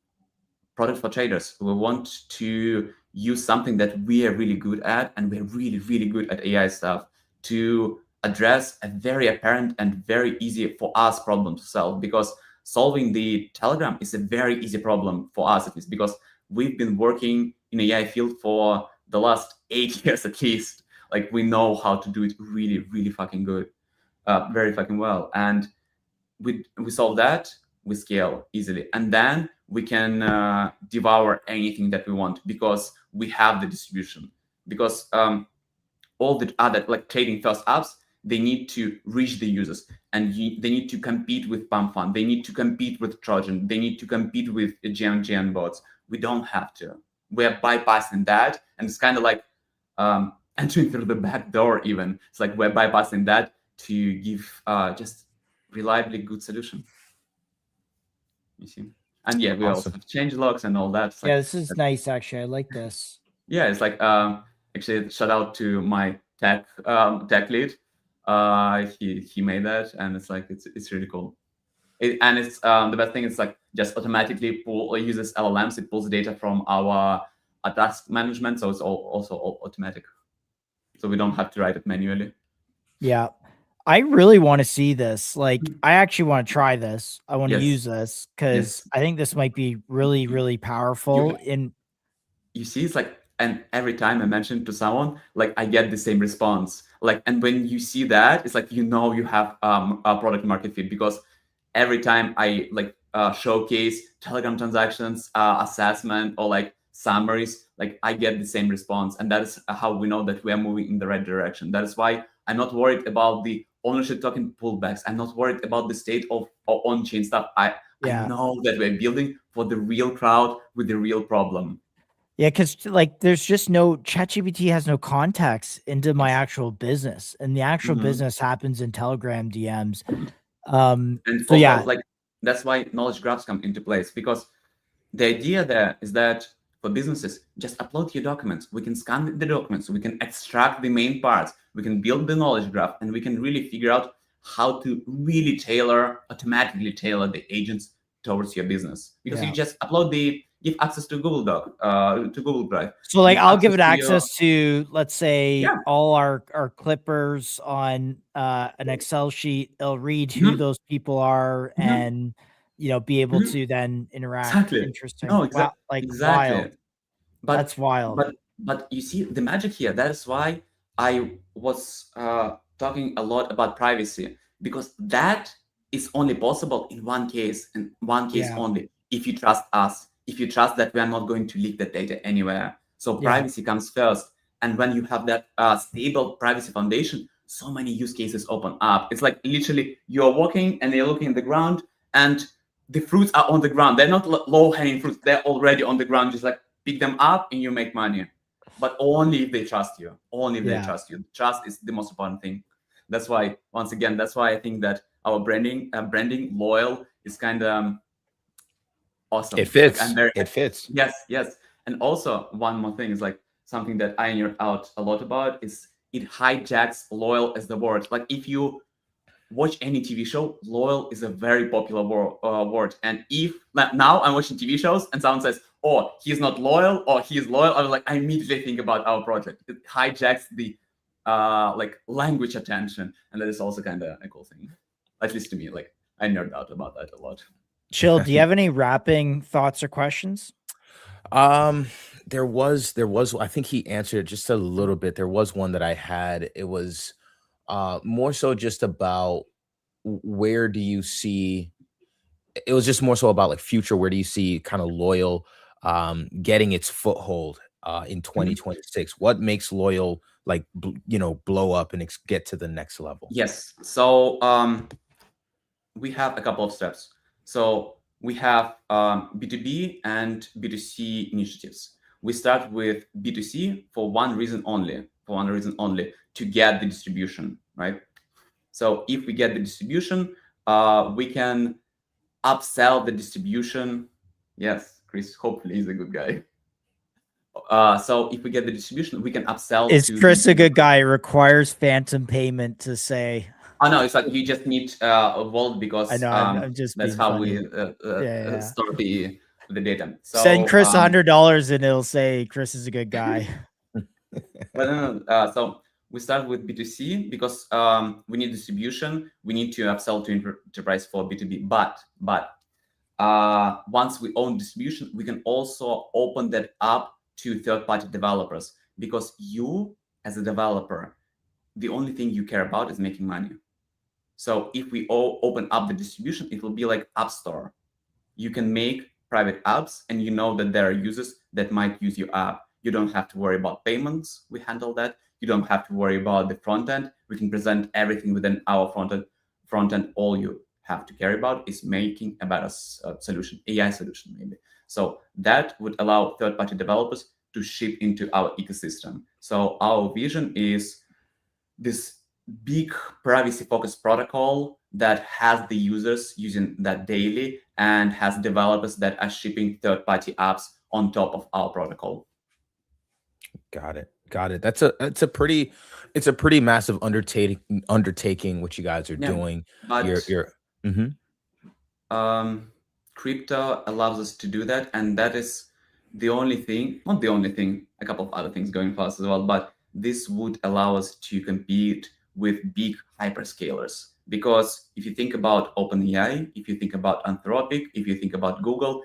S6: product for traders. We want to use something that we are really good at, and we're really, really good at AI stuff, to address a very apparent and very easy for us problem to solve. Because solving the Telegram is a very easy problem for us, at least, because we've been working in AI field for the last 8 years at least. Like, we know how to do it really, really fucking good, very fucking well. And we solve that, we scale easily, and then we can devour anything that we want, because we have the distribution. Because all the other, like, trading first apps, they need to reach the users, and they need to compete with Pump Fund, they need to compete with Trojan, they need to compete with GM bots. We don't have to. We're bypassing that, and it's kind of like entering through the back door. Even it's like we're bypassing that to give just reliably good solution. You see? And yeah, we also have change logs and all that. It's
S3: yeah, this is nice, actually. I like this.
S6: Yeah, it's like actually, shout out to my tech lead. He made that, and it's like it's really cool. And it's the best thing is, like, just automatically uses LLMs. It pulls data from our task management, so it's also all automatic. So we don't have to write it manually.
S3: Yeah. I really want to see this. Like, I actually want to try this. I want to use this, because I think this might be really, really powerful.
S6: You see, it's like, and every time I mention it to someone, like, I get the same response. Like, and when you see that, it's like, you have a product market fit, because every time I showcase Telegram transactions assessment or like summaries, like, I get the same response, and that is how we know that we are moving in the right direction. That is why I'm not worried about the ownership token pullbacks. I'm not worried about the state of on-chain stuff. I know that we're building for the real crowd with the real problem.
S3: Yeah, because, like, there's just no, ChatGPT has no context into my actual business, and the actual business happens in Telegram DMs.
S6: And so like, that's why knowledge graphs come into place, because the idea there is that for businesses, just upload your documents. We can scan the documents, we can extract the main parts, we can build the knowledge graph, and we can really figure out how to really automatically tailor the agents towards your business. Because you just upload give access to Google Doc, to Google Drive.
S3: So, like, I'll give it access to, let's say, all our clippers on an Excel sheet. It'll read who those people are, and be able to then interact.
S6: Exactly.
S3: Interesting.
S6: No,
S3: exactly. Wild. But that's wild.
S6: But you see the magic here. That is why I was talking a lot about privacy, because that is only possible in one case, and one case only. If you trust us, if you trust that we are not going to leak the data anywhere. So privacy comes first. And when you have that stable privacy foundation, so many use cases open up. It's like, literally, you're walking and you're looking at the ground, and the fruits are on the ground. They're not low-hanging fruits. They're already on the ground. Just like, pick them up and you make money. But only if they trust you. Only if they trust you. Trust is the most important thing. That's why, once again, I think that our branding loyal is kind of awesome.
S4: It fits.
S6: Like,
S4: it fits.
S6: Yes. And also, one more thing is, like, something that I nerd out a lot about is it hijacks loyal as the word. Like if you watch any TV show, loyal is a very popular word. And if now I'm watching TV shows and someone says, "Oh, he's not loyal," or "He's loyal," I was like, I immediately think about our project. It hijacks the like language attention, and that is also kind of a cool thing, at least to me. Like I nerd out about that a lot.
S1: Chill, do you have any wrapping thoughts or questions?
S4: There was, I think he answered it just a little bit. There was one that I had. It was more so just about where do you see, it was just more so about like future, where do you see kind of loyal getting its foothold in 2026? What makes loyal like blow up and get to the next level?
S6: Yes. So we have a couple of steps. So we have B2B and B2C initiatives. We start with B2C for one reason only, to get the distribution, right? So if we get the distribution, we can upsell the distribution. Yes, Chris, hopefully he's a good guy. So if we get the distribution, we can upsell.
S1: Is Chris a good guy? It requires phantom payment to say.
S6: Oh no, it's like you just need a wallet because
S1: I know. I'm just.
S6: That's how
S1: funny.
S6: we store the data. So,
S1: send Chris $100 and it'll say Chris is a good guy.
S6: But no. So we start with B2C because we need distribution. We need to upsell to enterprise for B2B. But once we own distribution, we can also open that up to third-party developers, because you, as a developer, the only thing you care about is making money. So if we all open up the distribution, it will be like App Store. You can make private apps, and you know that there are users that might use your app. You don't have to worry about payments. We handle that. You don't have to worry about the front end. We can present everything within our front end. All you have to care about is making a better solution, AI solution maybe. So that would allow third-party developers to ship into our ecosystem. So our vision is this big privacy-focused protocol that has the users using that daily and has developers that are shipping third-party apps on top of our protocol.
S4: Got it. It's a pretty massive undertaking what you guys are doing.
S6: But crypto allows us to do that, and that is the only thing, not the only thing, a couple of other things going fast as well, but this would allow us to compete with big hyperscalers. Because if you think about OpenAI, if you think about Anthropic, if you think about Google,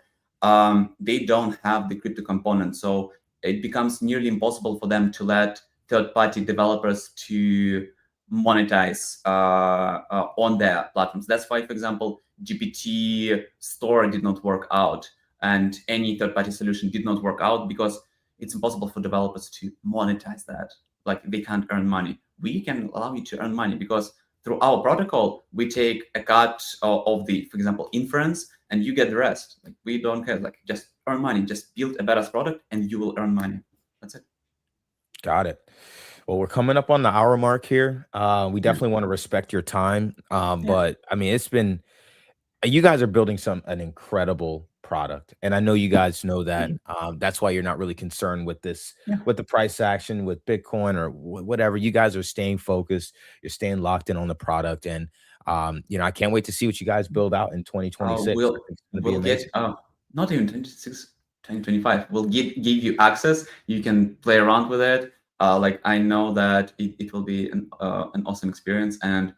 S6: they don't have the crypto component. So it becomes nearly impossible for them to let third-party developers to monetize on their platforms. That's why, for example, GPT Store did not work out, and any third-party solution did not work out, because it's impossible for developers to monetize that. Like, they can't earn money. We can allow you to earn money, because through our protocol, we take a cut of the, for example, inference, and you get the rest. Like, we don't care. Like, just earn money. Just build a better product, and you will earn money. That's it.
S4: Got it. Well, we're coming up on the hour mark here. We definitely want to respect your time. But I mean, you guys are building an incredible product, and I know you guys know that. That's why you're not really concerned with this, with the price action, with Bitcoin or whatever. You guys are staying focused. You're staying locked in on the product, and I can't wait to see what you guys build out in 2026.
S6: We'll get not even 2025. We'll give you access. You can play around with it. Like, I know that it will be an awesome experience, and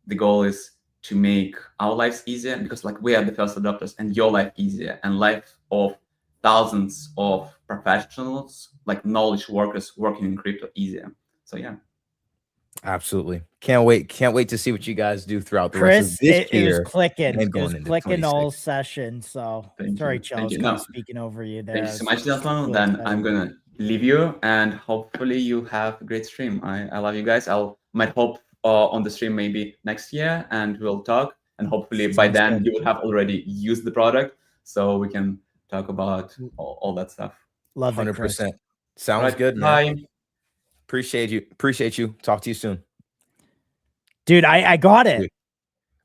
S6: the goal is to make our lives easier, because like, we are the first adopters, and your life easier, and life of thousands of professionals, like knowledge workers working in crypto, easier. So yeah.
S4: Absolutely. Can't wait to see what you guys do throughout the rest of this year.
S1: It was clicking. It was clicking all session. So sorry, Charles, speaking over you there.
S6: Thank you so much, Delton. Then I'm gonna leave you, and hopefully you have a great stream. I love you guys. Might hope on the stream maybe next year, and we'll talk. And hopefully by then you will have already used the product, so we can talk about all that stuff.
S1: Love
S4: 100%. Sounds good, man. Bye. Appreciate you. Talk to you soon.
S1: Dude, I got it.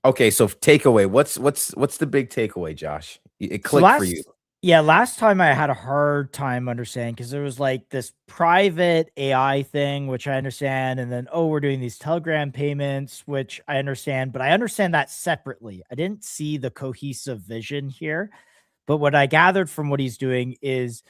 S4: Okay, so takeaway. What's the big takeaway, Josh? It clicked for you.
S1: Yeah, last time I had a hard time understanding because there was like this private AI thing, which I understand, and then oh, we're doing these Telegram payments, which I understand, but I understand that separately. I didn't see the cohesive vision here. But what I gathered from what he's doing is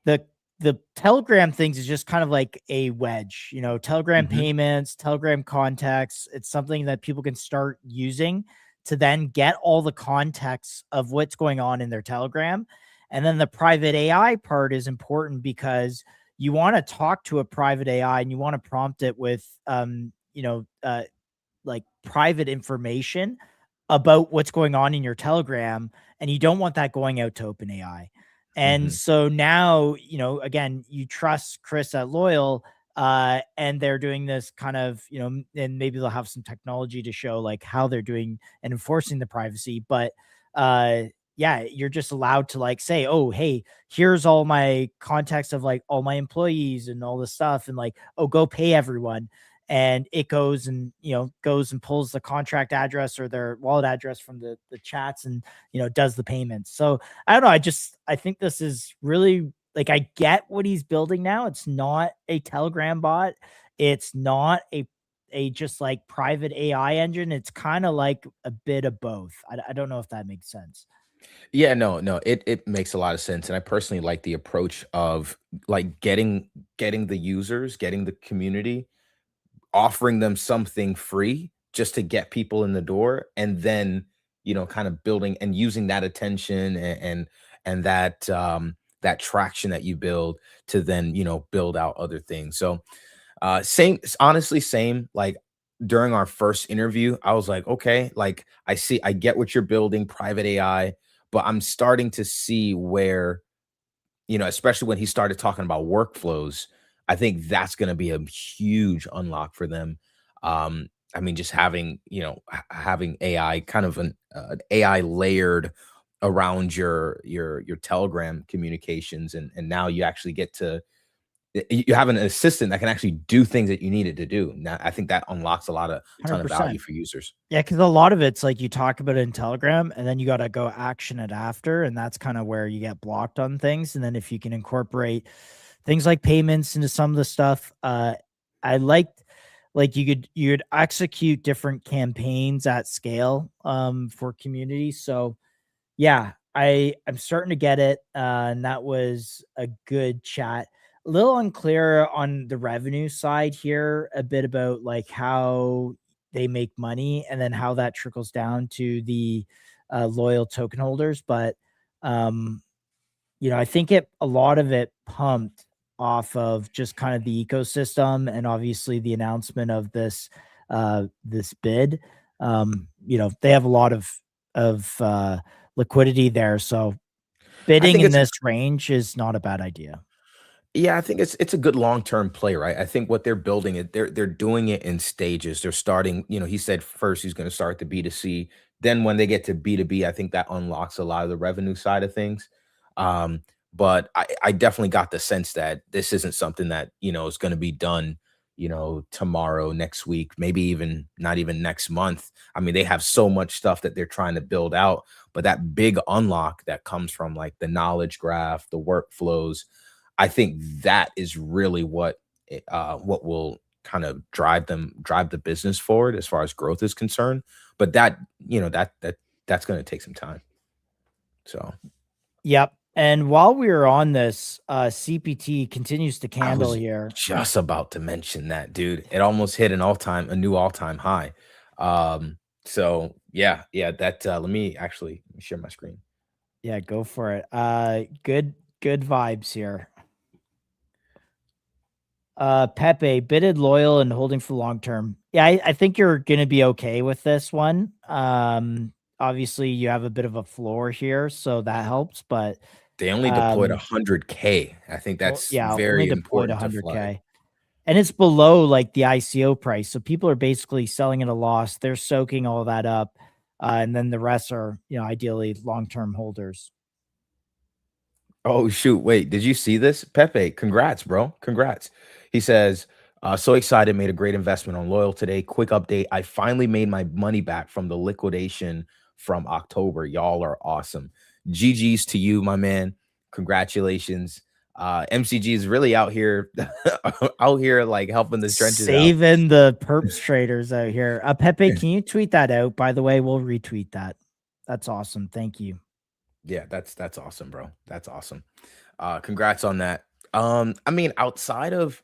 S1: the the Telegram things is just kind of like a wedge, Telegram
S4: Mhm.
S1: payments, Telegram contacts. It's something that people can start using to then get all the context of what's going on in their Telegram. And then the private AI part is important because you want to talk to a private AI and you want to prompt it with like private information about what's going on in your Telegram, and you don't want that going out to OpenAI. And
S4: Mhm.
S1: so now, again, you trust Chris at Loyal, and they're doing this kind of, and maybe they'll have some technology to show like how they're doing and enforcing the privacy. But yeah, you're just allowed to like say, oh, hey, here's all my context of like all my employees and all this stuff, and like, oh, go pay everyone, and it goes and goes and pulls the contract address or their wallet address from the chats, and does the payments. So I don't know, I think this is really like, I get what he's building now. It's not a Telegram bot, it's not a just like private AI engine. It's kind of like a bit of both. I don't know if that makes sense.
S4: Yeah, no, it makes a lot of sense, and I personally like the approach of like getting the users, getting the community, offering them something free just to get people in the door, and then kind of building and using that attention and that that traction that you build to then build out other things. So same, honestly, same. Like during our first interview, I was like, okay, like I get what you're building, private AI, but I'm starting to see where, especially when he started talking about workflows, I think that's going to be a huge unlock for them. I mean, just having, having AI kind of an AI layered around your Telegram communications, and now you actually get to you have an assistant that can actually do things that you needed to do. Now, I think that unlocks a ton of value
S1: 100%.
S4: for users.
S1: Yeah, because a lot of it's like you talk about it in Telegram and then you got to go action it after. And that's kind of where you get blocked on things. And then if you can incorporate things like payments into some of the stuff, I liked like you'd execute different campaigns at scale for communities. So yeah, I'm starting to get it, and that was a good chat. A little unclear on the revenue side here, a bit about like how they make money and then how that trickles down to the loyal token holders. But um, I think a lot of it pumped off of just kind of the ecosystem and obviously the announcement of this bid. They have a lot of liquidity there, so
S4: I
S1: bidding
S4: think
S1: in
S4: it's
S1: this range is not a bad idea.
S4: Yeah, I think it's a good long-term play, right? I think what they're building it, they're doing it in stages. They're starting, he said first he's going to start the B2C. Then when they get to B2B, I think that unlocks a lot of the revenue side of things. Um, but I definitely got the sense that this isn't something that, is going to be done, tomorrow, next week, maybe even not even next month. I mean, they have so much stuff that they're trying to build out, but that big unlock that comes from like the knowledge graph, the workflows, I think that is really what will kind of drive the business forward as far as growth is concerned. But that, that's going to take some time. So
S1: Yep. And while we were on this, CPT continues to
S4: I
S1: candle
S4: was
S1: here.
S4: just about to mention that, dude. It almost hit a new all-time high. So yeah, that let me share my screen.
S1: Yeah, go for it. Good vibes here. Pepe, bidded loyal and holding for long term. Yeah, I think you're gonna be okay with this one. Obviously you have a bit of a floor here, so that helps. But
S4: They only deployed
S1: um,
S4: 100K. I think that's
S1: yeah, only
S4: very
S1: deployed
S4: important to flag.
S1: 100K, and it's below like the ICO price, so people are basically selling at a loss. They're soaking all that up, and then the rest are ideally long term holders.
S4: Oh shoot, wait, did you see this? Pepe, congrats, bro. Congrats. He says, so excited, made a great investment on Loyal today. Quick update. I finally made my money back from the liquidation from October. Y'all are awesome. GG's to you, my man. Congratulations. MCG is really out here out here like helping the trenches out.
S1: Saving the perps traders out here. Pepe, can you tweet that out? By the way, we'll retweet that. That's awesome. Thank you.
S4: Yeah, that's awesome, bro. That's awesome. Congrats on that. I mean, outside of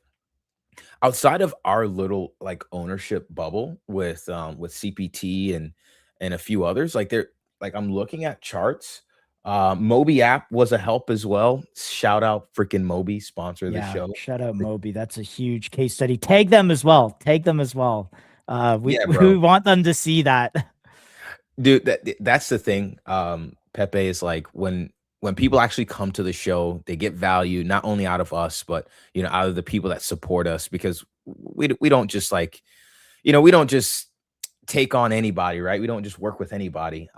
S4: our little like ownership bubble with CPT and a few others, like I'm looking at charts. Moby app was a help as well. Shout out freaking Moby, sponsor of the show.
S1: Shout out Moby. That's a huge case study. Tag them as well. Tag them as well. We want them to see that.
S4: Dude, that's the thing. Pepe is like when people actually come to the show, they get value not only out of us, but out of the people that support us, because we don't just like, we don't just take on anybody, right? We don't just work with anybody.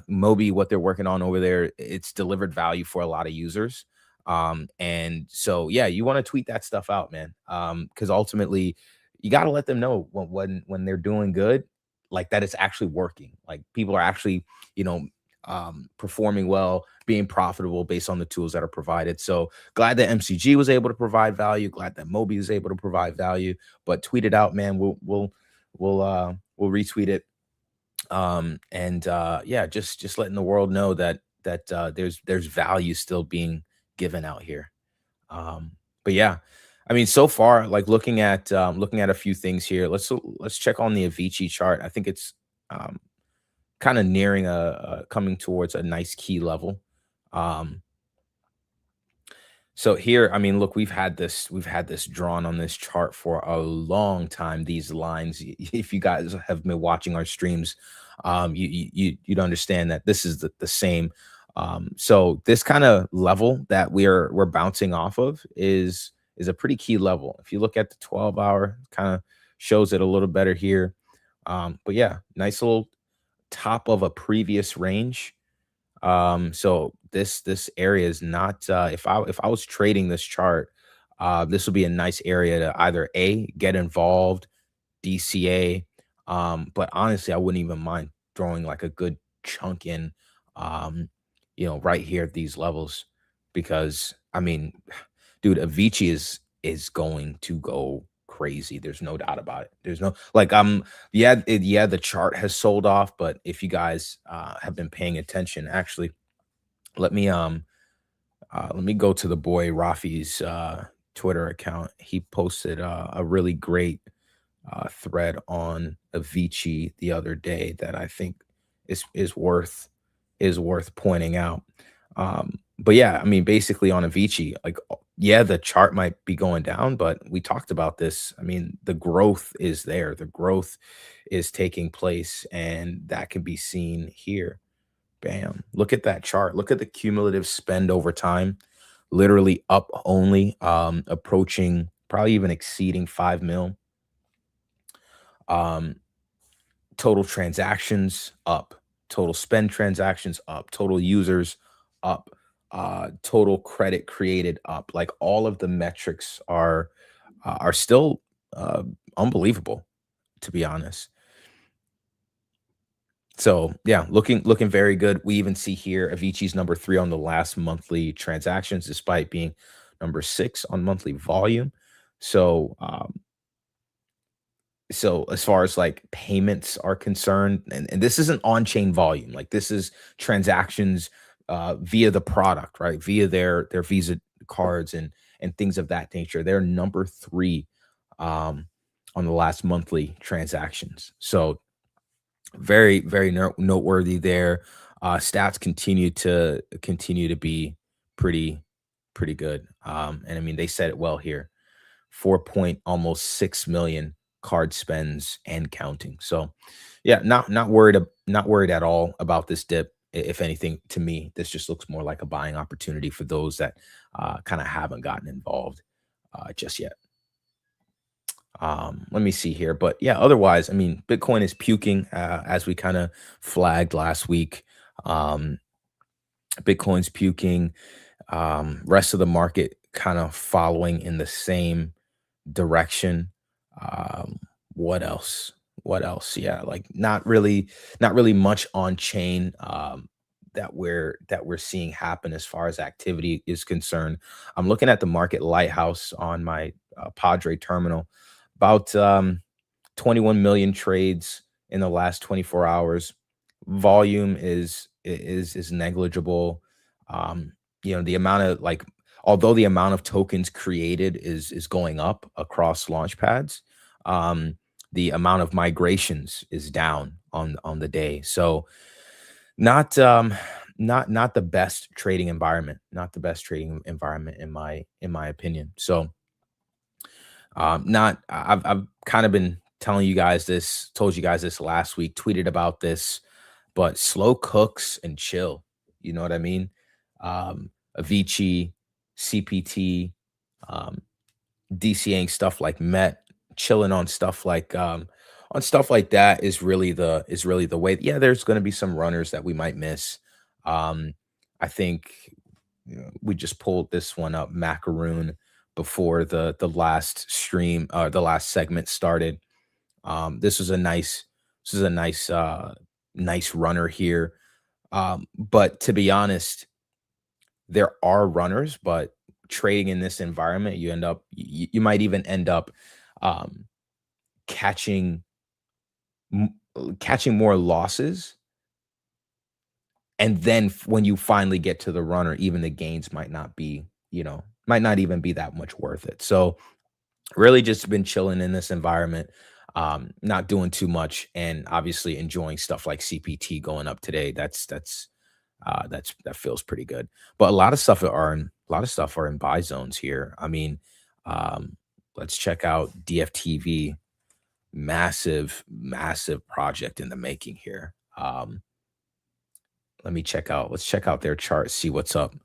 S4: Moby, what they're working on over there, it's delivered value for a lot of users. And so yeah, you want to tweet that stuff out, man. Because ultimately you got to let them know when they're doing good, like that it's actually working. Like people are actually, performing well, being profitable based on the tools that are provided. So glad that MCG was able to provide value. Glad that Moby was able to provide value. But tweet it out, man. We'll retweet it. Yeah, just letting the world know that there's value still being given out here. But yeah, I mean, so far, like looking at a few things here. Let's check on the Avicii chart. I think it's kind of nearing coming towards a nice key level. So here, I mean, look, we've had this drawn on this chart for a long time. These lines, if you guys have been watching our streams, you'd understand that this is the same. So this kind of level that we're bouncing off of is a pretty key level. If you look at the 12-hour, kind of shows it a little better here. But yeah, nice little top of a previous range. So this area is not, if I was trading this chart, this would be a nice area to either get involved, DCA. But honestly, I wouldn't even mind throwing like a good chunk in, right here at these levels, because I mean, dude, Avicii is going to go crazy. There's no doubt about it. There's no the chart has sold off, but if you guys have been paying attention, actually, let me go to the boy Rafi's Twitter account. He posted a really great thread on Avicii the other day that I think is worth pointing out. But yeah, I mean, basically on Avicii, like, yeah, the chart might be going down, but we talked about this. I mean, the growth is there. The growth is taking place, and that can be seen here. Bam. Look at that chart. Look at the cumulative spend over time. Literally up only, approaching, probably even exceeding 5 mil. Total transactions up. Total spend transactions up. Total users up. Total credit created up. Like all of the metrics are still unbelievable, to be honest. So yeah, looking very good. We even see here Avicii's number 3 on the last monthly transactions, despite being number 6 on monthly volume. So so as far as like payments are concerned, and this isn't on-chain volume, like this is transactions via the product, right? Via their Visa cards and things of that nature. They're number 3 on the last monthly transactions. So very, very noteworthy there. Stats continue to be pretty good. And I mean, they said it well here. 4.almost 6 million card spends and counting. So yeah, not worried at all about this dip. If anything, to me, this just looks more like a buying opportunity for those that kind of haven't gotten involved just yet. Let me see here. But yeah, otherwise, I mean, Bitcoin is puking as we kind of flagged last week. Bitcoin's puking. Rest of the market kind of following in the same direction. What else? What else? Yeah, like not really much on chain that we're seeing happen as far as activity is concerned. I'm looking at the market lighthouse on my Padre terminal. About 21 million trades in the last 24 hours. Volume is negligible. The amount of like, although the amount of tokens created is going up across launch pads, the amount of migrations is down on the day. So not not the best trading environment, not the best trading environment in my opinion. So not I've kind of been telling you guys this, told you guys this last week, tweeted about this, but slow cooks and chill. You know what I mean? Avicii, CPT, um, DCAing stuff like Met, chilling on stuff like that is really the way. Yeah, there's going to be some runners that we might miss. I think we just pulled this one up, Macaroon, before the last stream, the last segment started. This was a nice runner here. But to be honest, there are runners, but trading in this environment, you might even end up um, catching catching more losses, and then when you finally get to the runner, even the gains might not be, might not even be that much worth it. So really just been chilling in this environment, not doing too much, and obviously enjoying stuff like CPT going up today. That feels pretty good. But a lot of stuff are in buy zones here. I mean, let's check out DFTV. Massive project in the making here. Let's check out their chart, see what's up.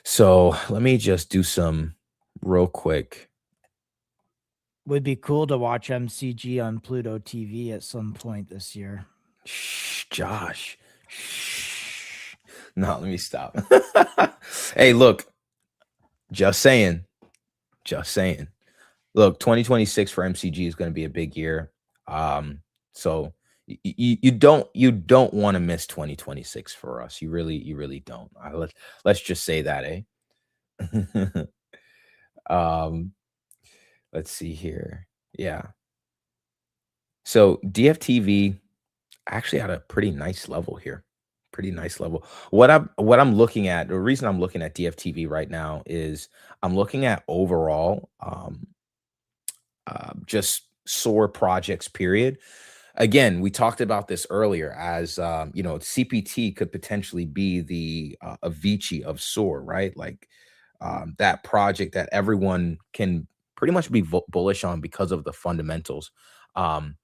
S4: So let me just do some real quick.
S3: Would be cool to watch MCG on Pluto TV at some point this year.
S4: Shh, Josh. Shh. No, let me stop. Hey, look, just saying. Look, 2026 for MCG is going to be a big year. So you don't want to miss 2026 for us. You really don't. Let's just say that, eh? um, let's see here. Yeah. So DFTV actually at a pretty nice level here. Pretty nice level. What I'm looking at, the reason I'm looking at DFTV right now is I'm looking at overall just SOAR projects, period. Again, we talked about this earlier as CPT could potentially be the Avicii of SOAR, right? Like that project that everyone can pretty much be bullish on because of the fundamentals. And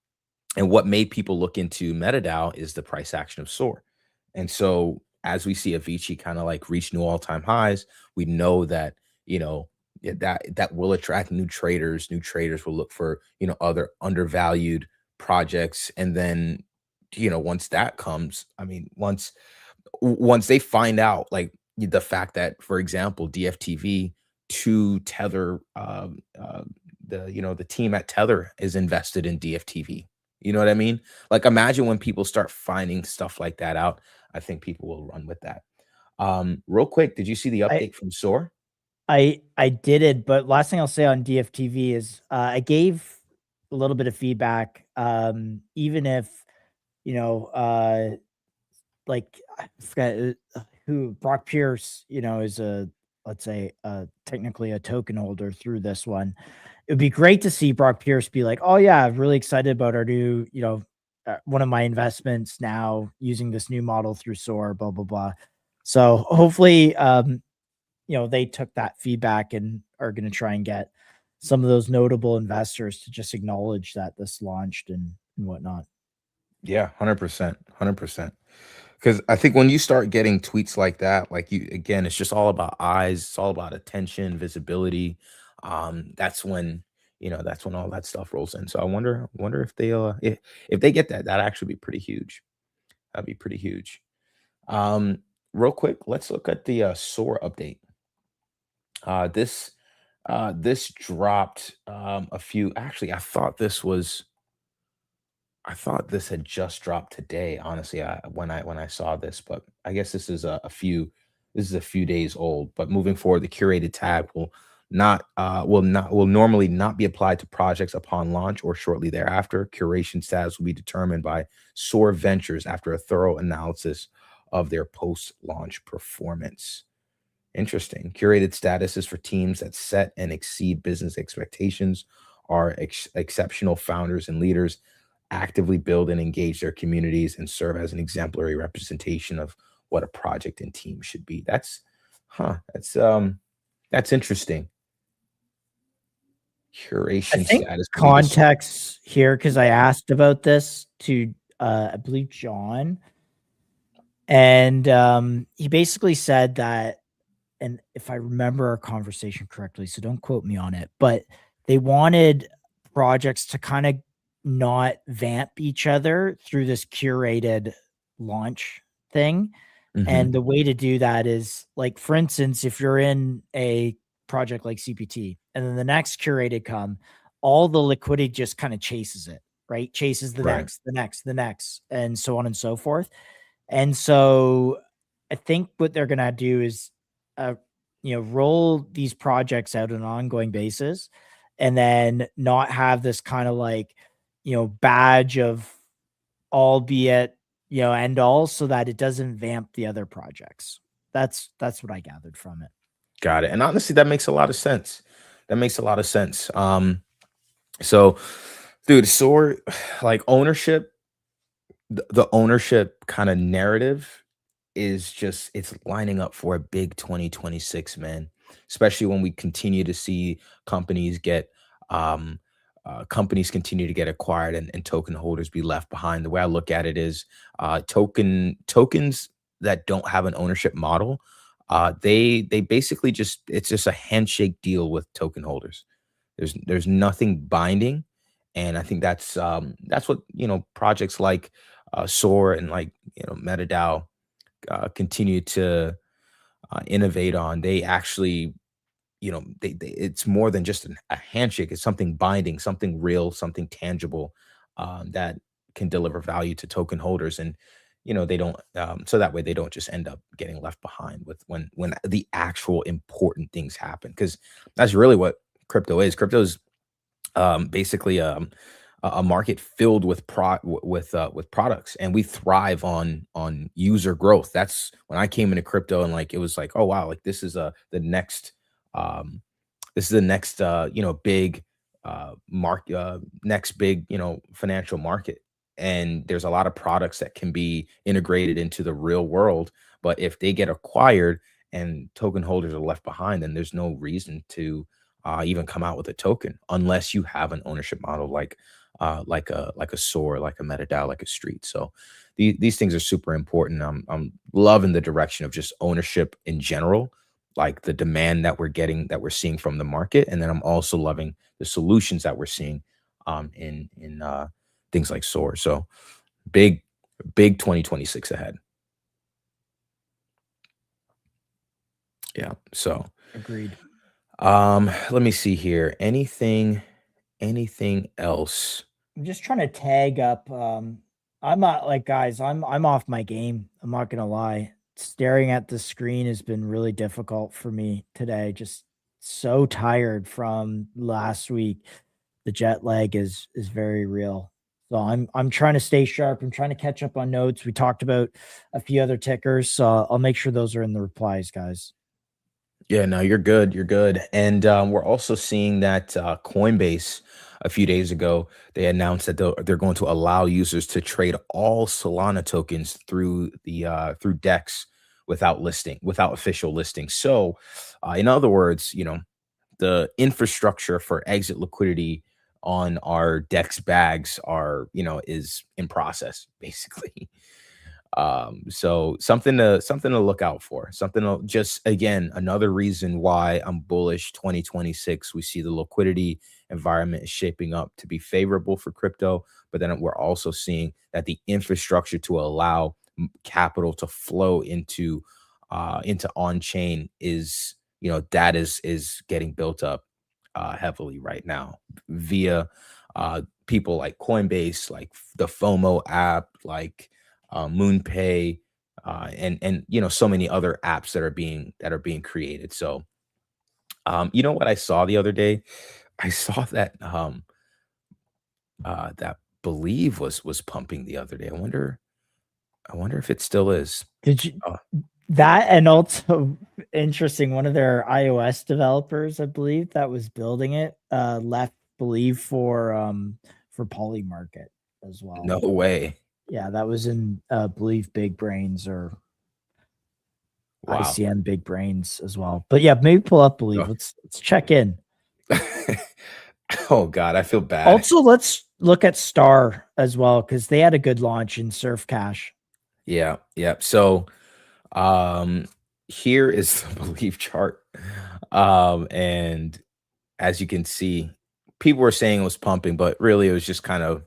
S4: what made people look into MetaDAO is the price action of SOAR. And so as we see Avicii kind of like reach new all-time highs, we know that, that will attract new traders. New traders will look for, other undervalued projects. And then, once that comes, I mean, once they find out, like the fact that, for example, DFTV to Tether, the team at Tether is invested in DFTV. You know what I mean? Like, imagine when people start finding stuff like that out. I think people will run with that. Real quick, did you see the update from SOAR?
S3: I did it, but last thing I'll say on DFTV is I gave a little bit of feedback. Even if like I forget who Brock Pierce, is let's say technically a token holder through this one. It would be great to see Brock Pierce be like, oh yeah, I'm really excited about our new, one of my investments now using this new model through SOAR, blah blah blah. So hopefully, they took that feedback and are going to try and get some of those notable investors to just acknowledge that this launched and whatnot.
S4: Yeah, 100%. Because I think when you start getting tweets like that, like again, it's just all about eyes. It's all about attention, visibility. That's when, that's when all that stuff rolls in. So I wonder if if they get that, that'd actually be pretty huge. That'd be pretty huge. Real quick, let's look at the SOAR update. This dropped a few. Actually, I thought this was I thought this had just dropped today. Honestly, when I saw this, but I guess this is a few days old. But moving forward, the curated tag will normally not be applied to projects upon launch or shortly thereafter. Curation status will be determined by SOAR Ventures after a thorough analysis of their post-launch performance. Interesting. Curated status is for teams that set and exceed business expectations, are exceptional founders and leaders, actively build and engage their communities, and serve as an exemplary representation of what a project and team should be. That's interesting.
S1: I
S4: Curation
S1: think
S4: status.
S1: context here, because I asked about this to I believe John, and he basically said that, and if I remember our conversation correctly, so don't quote me on it, but they wanted projects to kind of not vamp each other through this curated launch thing.
S4: Mhm.
S1: And the way to do that is, like, for instance, if you're in a project like CPT and then the next curated come, all the liquidity just kind of chases it, right? Chases the
S4: Right.
S1: next, the next, and so on and so forth. And so I think what they're going to do is, roll these projects out on an ongoing basis, and then not have this kind of like, badge of albeit, end all, so that it doesn't vamp the other projects. That's what I gathered from it.
S4: Got it. And honestly, that makes a lot of sense. That makes a lot of sense. So, dude, SOAR, like ownership, the ownership kind of narrative is just, it's lining up for a big 2026, man. Especially when we continue to see companies get um companies continue to get acquired, and token holders be left behind. The way I look at it is tokens that don't have an ownership model, they basically just, it's just a handshake deal with token holders. There's nothing binding, and I think that's what, projects like SOAR and, like, MetaDAO continue to innovate on. They actually, they it's more than just a handshake. It's something binding, something real, something tangible, that can deliver value to token holders. And they don't, so that way they don't just end up getting left behind with when the actual important things happen, because that's really what crypto is. Crypto is basically a market filled with with products, and we thrive on user growth. That's when I came into crypto, and like it was like, oh wow, like this is the next um big next big financial market. And there's a lot of products that can be integrated into the real world, but if they get acquired and token holders are left behind, then there's no reason to even come out with a token unless you have an ownership model like a SOAR, like a MetaDAO, like a Street. So these things are super important. I'm loving the direction of just ownership in general, like the demand that we're seeing from the market, and then I'm also loving the solutions that we're seeing in things like SOAR. So big 2026 ahead. Yeah. So
S1: Agreed.
S4: let me see here. Anything else?
S1: I'm just trying to tag up. I'm not, like, guys, I'm off my game. I'm not gonna lie. Staring at the screen has been really difficult for me today. Just so tired from last week. The jet lag is very real. So I'm trying to stay sharp. I'm trying to catch up on notes. We talked about a few other tickers, so I'll make sure those are in the replies, guys.
S4: Yeah, no, you're good. You're good. And we're also seeing that Coinbase, a few days ago, they announced that they're going to allow users to trade all Solana tokens through DEX without official listing. So, in other words, the infrastructure for exit liquidity on our DEX bags is in process, basically. So something to look out for. Something to, just again, another reason why I'm bullish 2026. We see the liquidity environment is shaping up to be favorable for crypto, but then we're also seeing that the infrastructure to allow capital to flow into on chain is, is getting built up heavily right now via people like Coinbase, like the FOMO app, like MoonPay, and so many other apps that are being created. So you know what I saw the other day? I saw that that Believe was pumping the other day. I wonder if it still is.
S3: Did you
S4: Oh.
S3: that, and also interesting, one of their iOS developers, I believe, that was building it, left Believe for Polymarket as well.
S4: No way.
S3: Yeah, that was in Believe Big Brains or
S4: Wow.
S3: ICM Big Brains as well. But yeah, maybe pull up Believe.
S4: Oh.
S3: Let's check in.
S4: Oh God, I feel bad.
S3: Also, let's look at Star as well, because they had a good launch in Surf Cash.
S4: Yeah. So here is the Believe chart. And as you can see, people were saying it was pumping, but really it was just kind of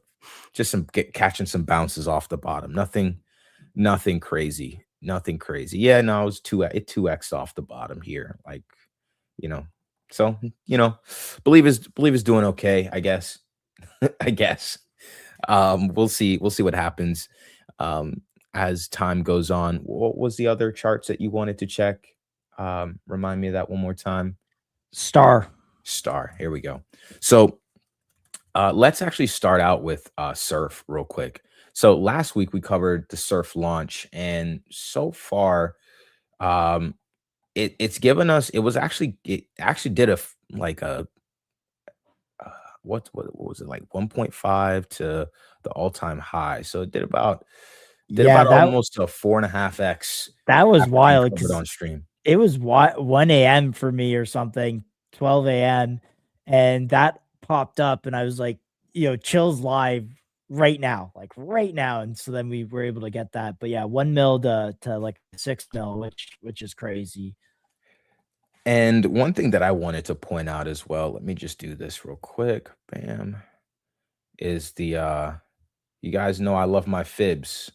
S4: catching some bounces off the bottom. Nothing crazy. Yeah, no, it was 2x off the bottom here. Like, so Believe is doing okay, I guess. I guess. We'll see what happens as time goes on. What was the other charts that you wanted to check? Remind me of that one more time.
S3: Star.
S4: Here we go. So let's actually start out with Surf real quick. So last week we covered the Surf launch, and so far it's given us, it actually did what was it, like 1.5 to the all-time high. So it did about almost a 4.5x.
S3: That was wild
S4: because on stream.
S3: It was 1 a.m. for me or something, 12 a.m. And that popped up and I was like, Chill's live right now. And so then we were able to get that. But yeah, 1 mil to like 6 mil, which is crazy.
S4: And one thing that I wanted to point out as well, let me just do this real quick. Bam. Is the you guys know I love my fibs.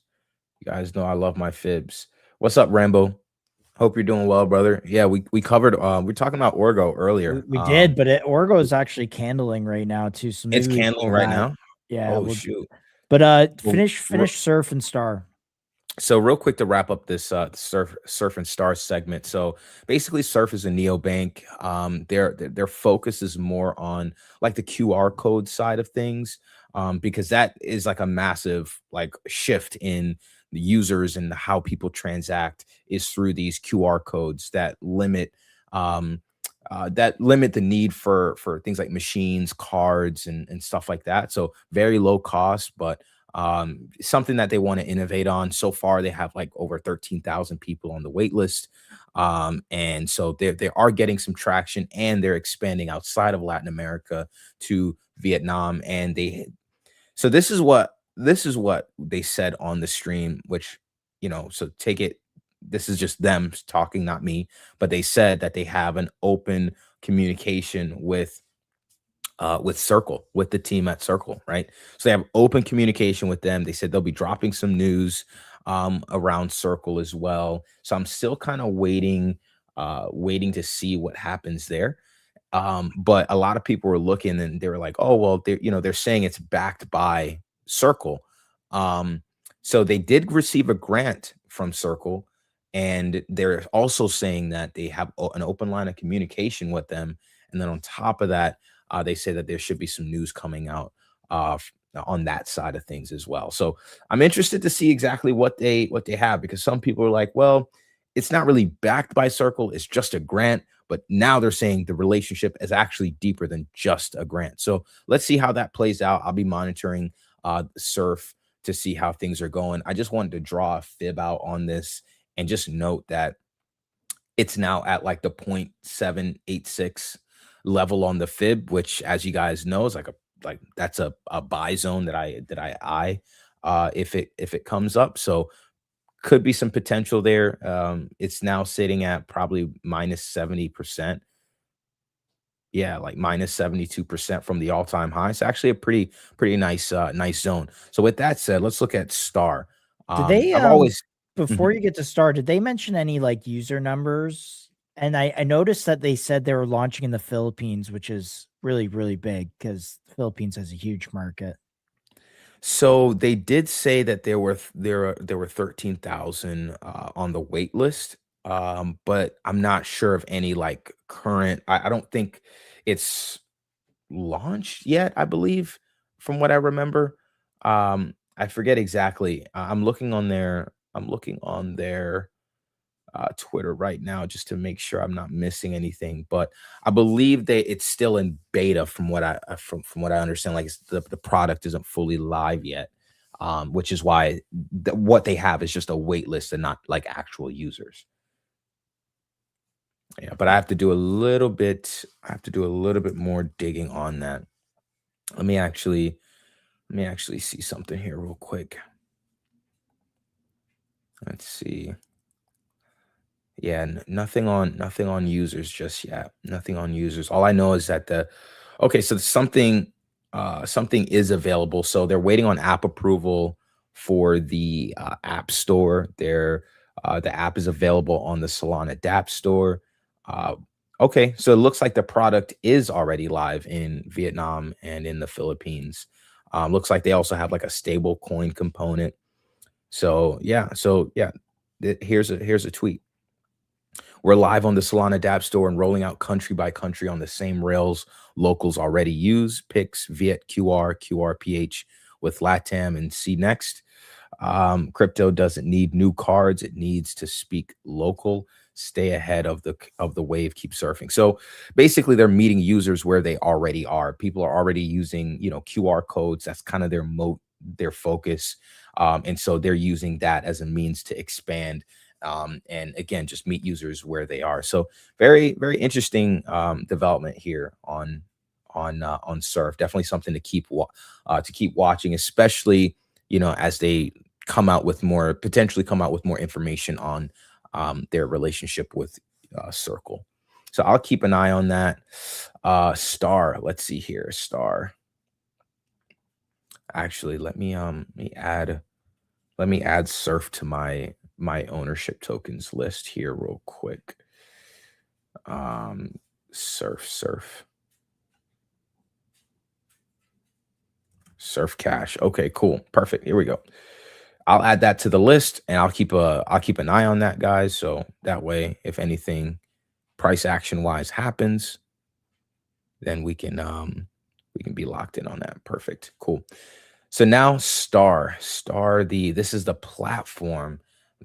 S4: What's up, Rambo? Hope you're doing well, brother. Yeah, we covered we're talking about Orgo earlier.
S3: We did, but Orgo is actually candling right now too. So maybe
S4: it's candling right now.
S3: Yeah.
S4: Oh shoot.
S3: But finish Surf and Star.
S4: So real quick to wrap up this Surf and Star segment. So basically Surf is a neobank. Their focus is more on like the QR code side of things, because that is like a massive like shift in the users and how people transact is through these QR codes that limit the need for things like machines, cards, and stuff like that. So very low cost, but something that they want to innovate on. So far they have like over 13,000 people on the wait list, and so they are getting some traction, and they're expanding outside of Latin America to Vietnam. And so this is what they said on the stream, which so take it, this is just them talking, not me, but they said that they have an open communication with Circle, with the team at Circle, right? So they have open communication with them. They said they'll be dropping some news around Circle as well. So I'm still kind of waiting to see what happens there. But a lot of people were looking and they were like, oh, well, they're saying it's backed by Circle. So they did receive a grant from Circle, and they're also saying that they have an open line of communication with them. And then on top of that, they say that there should be some news coming out on that side of things as well. So I'm interested to see exactly what they have, because some people are like, well, it's not really backed by Circle, it's just a grant. But now they're saying the relationship is actually deeper than just a grant. So let's see how that plays out. I'll be monitoring Surf to see how things are going. I just wanted to draw a fib out on this and just note that it's now at like the 0.786 level on the fib, which, as you guys know, is like that's a buy zone that I eye if it comes up. So could be some potential there. It's now sitting at probably minus 70%. Yeah, like minus 72% from the all-time high. It's actually a pretty nice nice zone. So with that said, let's look at Star.
S3: Did they
S4: I've always
S3: before you get to Star, did they mention any like user numbers And I noticed that they said they were launching in the Philippines, which is really, really big because the Philippines has a huge market.
S4: So they did say that there were 13,000 on the wait list, but I'm not sure of any like current. I don't think it's launched yet. I believe, from what I remember, I forget exactly. I'm looking on their. I'm looking on their Twitter right now just to make sure I'm not missing anything. But I believe it's still in beta from what from what I understand. Like the product isn't fully live yet, which is why what they have is just a wait list and not like actual users. Yeah, but I have to do a little bit. I have to do a little bit more digging on that. Let me actually see something here real quick. Let's see. Yeah, nothing on users just yet. Nothing on users. All I know is that so something is available. So they're waiting on app approval for the app store. The app is available on the Solana Dapp store. Uh, okay, so it looks like the product is already live in Vietnam and in the Philippines. Looks like they also have like a stable coin component. So yeah, here's a tweet. We're live on the Solana Dapp store and rolling out country by country on the same rails locals already use: Pix, Viet, QR, QRPH with LATAM and C Next. Crypto doesn't need new cards; it needs to speak local. Stay ahead of the wave. Keep surfing. So basically, they're meeting users where they already are. People are already using QR codes. That's kind of their focus, and so they're using that as a means to expand. And again, just meet users where they are. So very, very interesting development here on Surf. Definitely something to keep watching, especially as they potentially come out with more information on their relationship with Circle. So I'll keep an eye on that. Star. Let's see here. Star. Actually, let me add Surf to my ownership tokens list here real quick. Surf Cash. Okay, cool. Perfect. Here we go. I'll add that to the list and I'll keep an eye on that, guys. So that way, if anything price action wise happens, then we can be locked in on that. Perfect. Cool. So now Star, this is the platform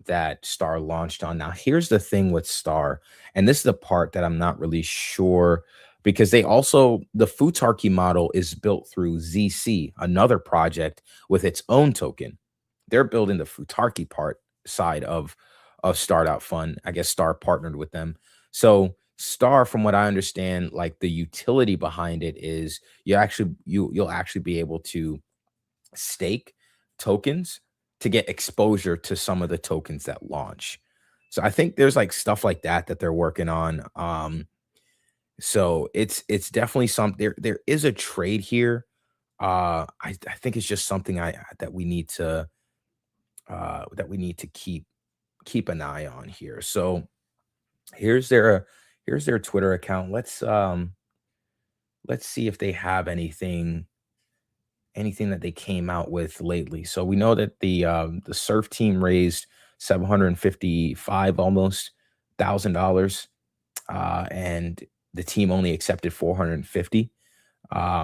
S4: that Star launched on. Now, here's the thing with Star, and this is the part that I'm not really sure, because the Futarchy model is built through ZC, another project with its own token. They're building the Futarchy side of Start Fund. I guess Star partnered with them. So Star, from what I understand, like the utility behind it is you'll actually be able to stake tokens to get exposure to some of the tokens that launch. So I think there's like stuff like that they're working on. So it's definitely something. There is a trade here. I think it's just something that we need to keep an eye on here. So here's their Twitter account. Let's see if they have anything that they came out with lately. So we know that the Surf team raised $755 almost $1,000, and the team only accepted 450.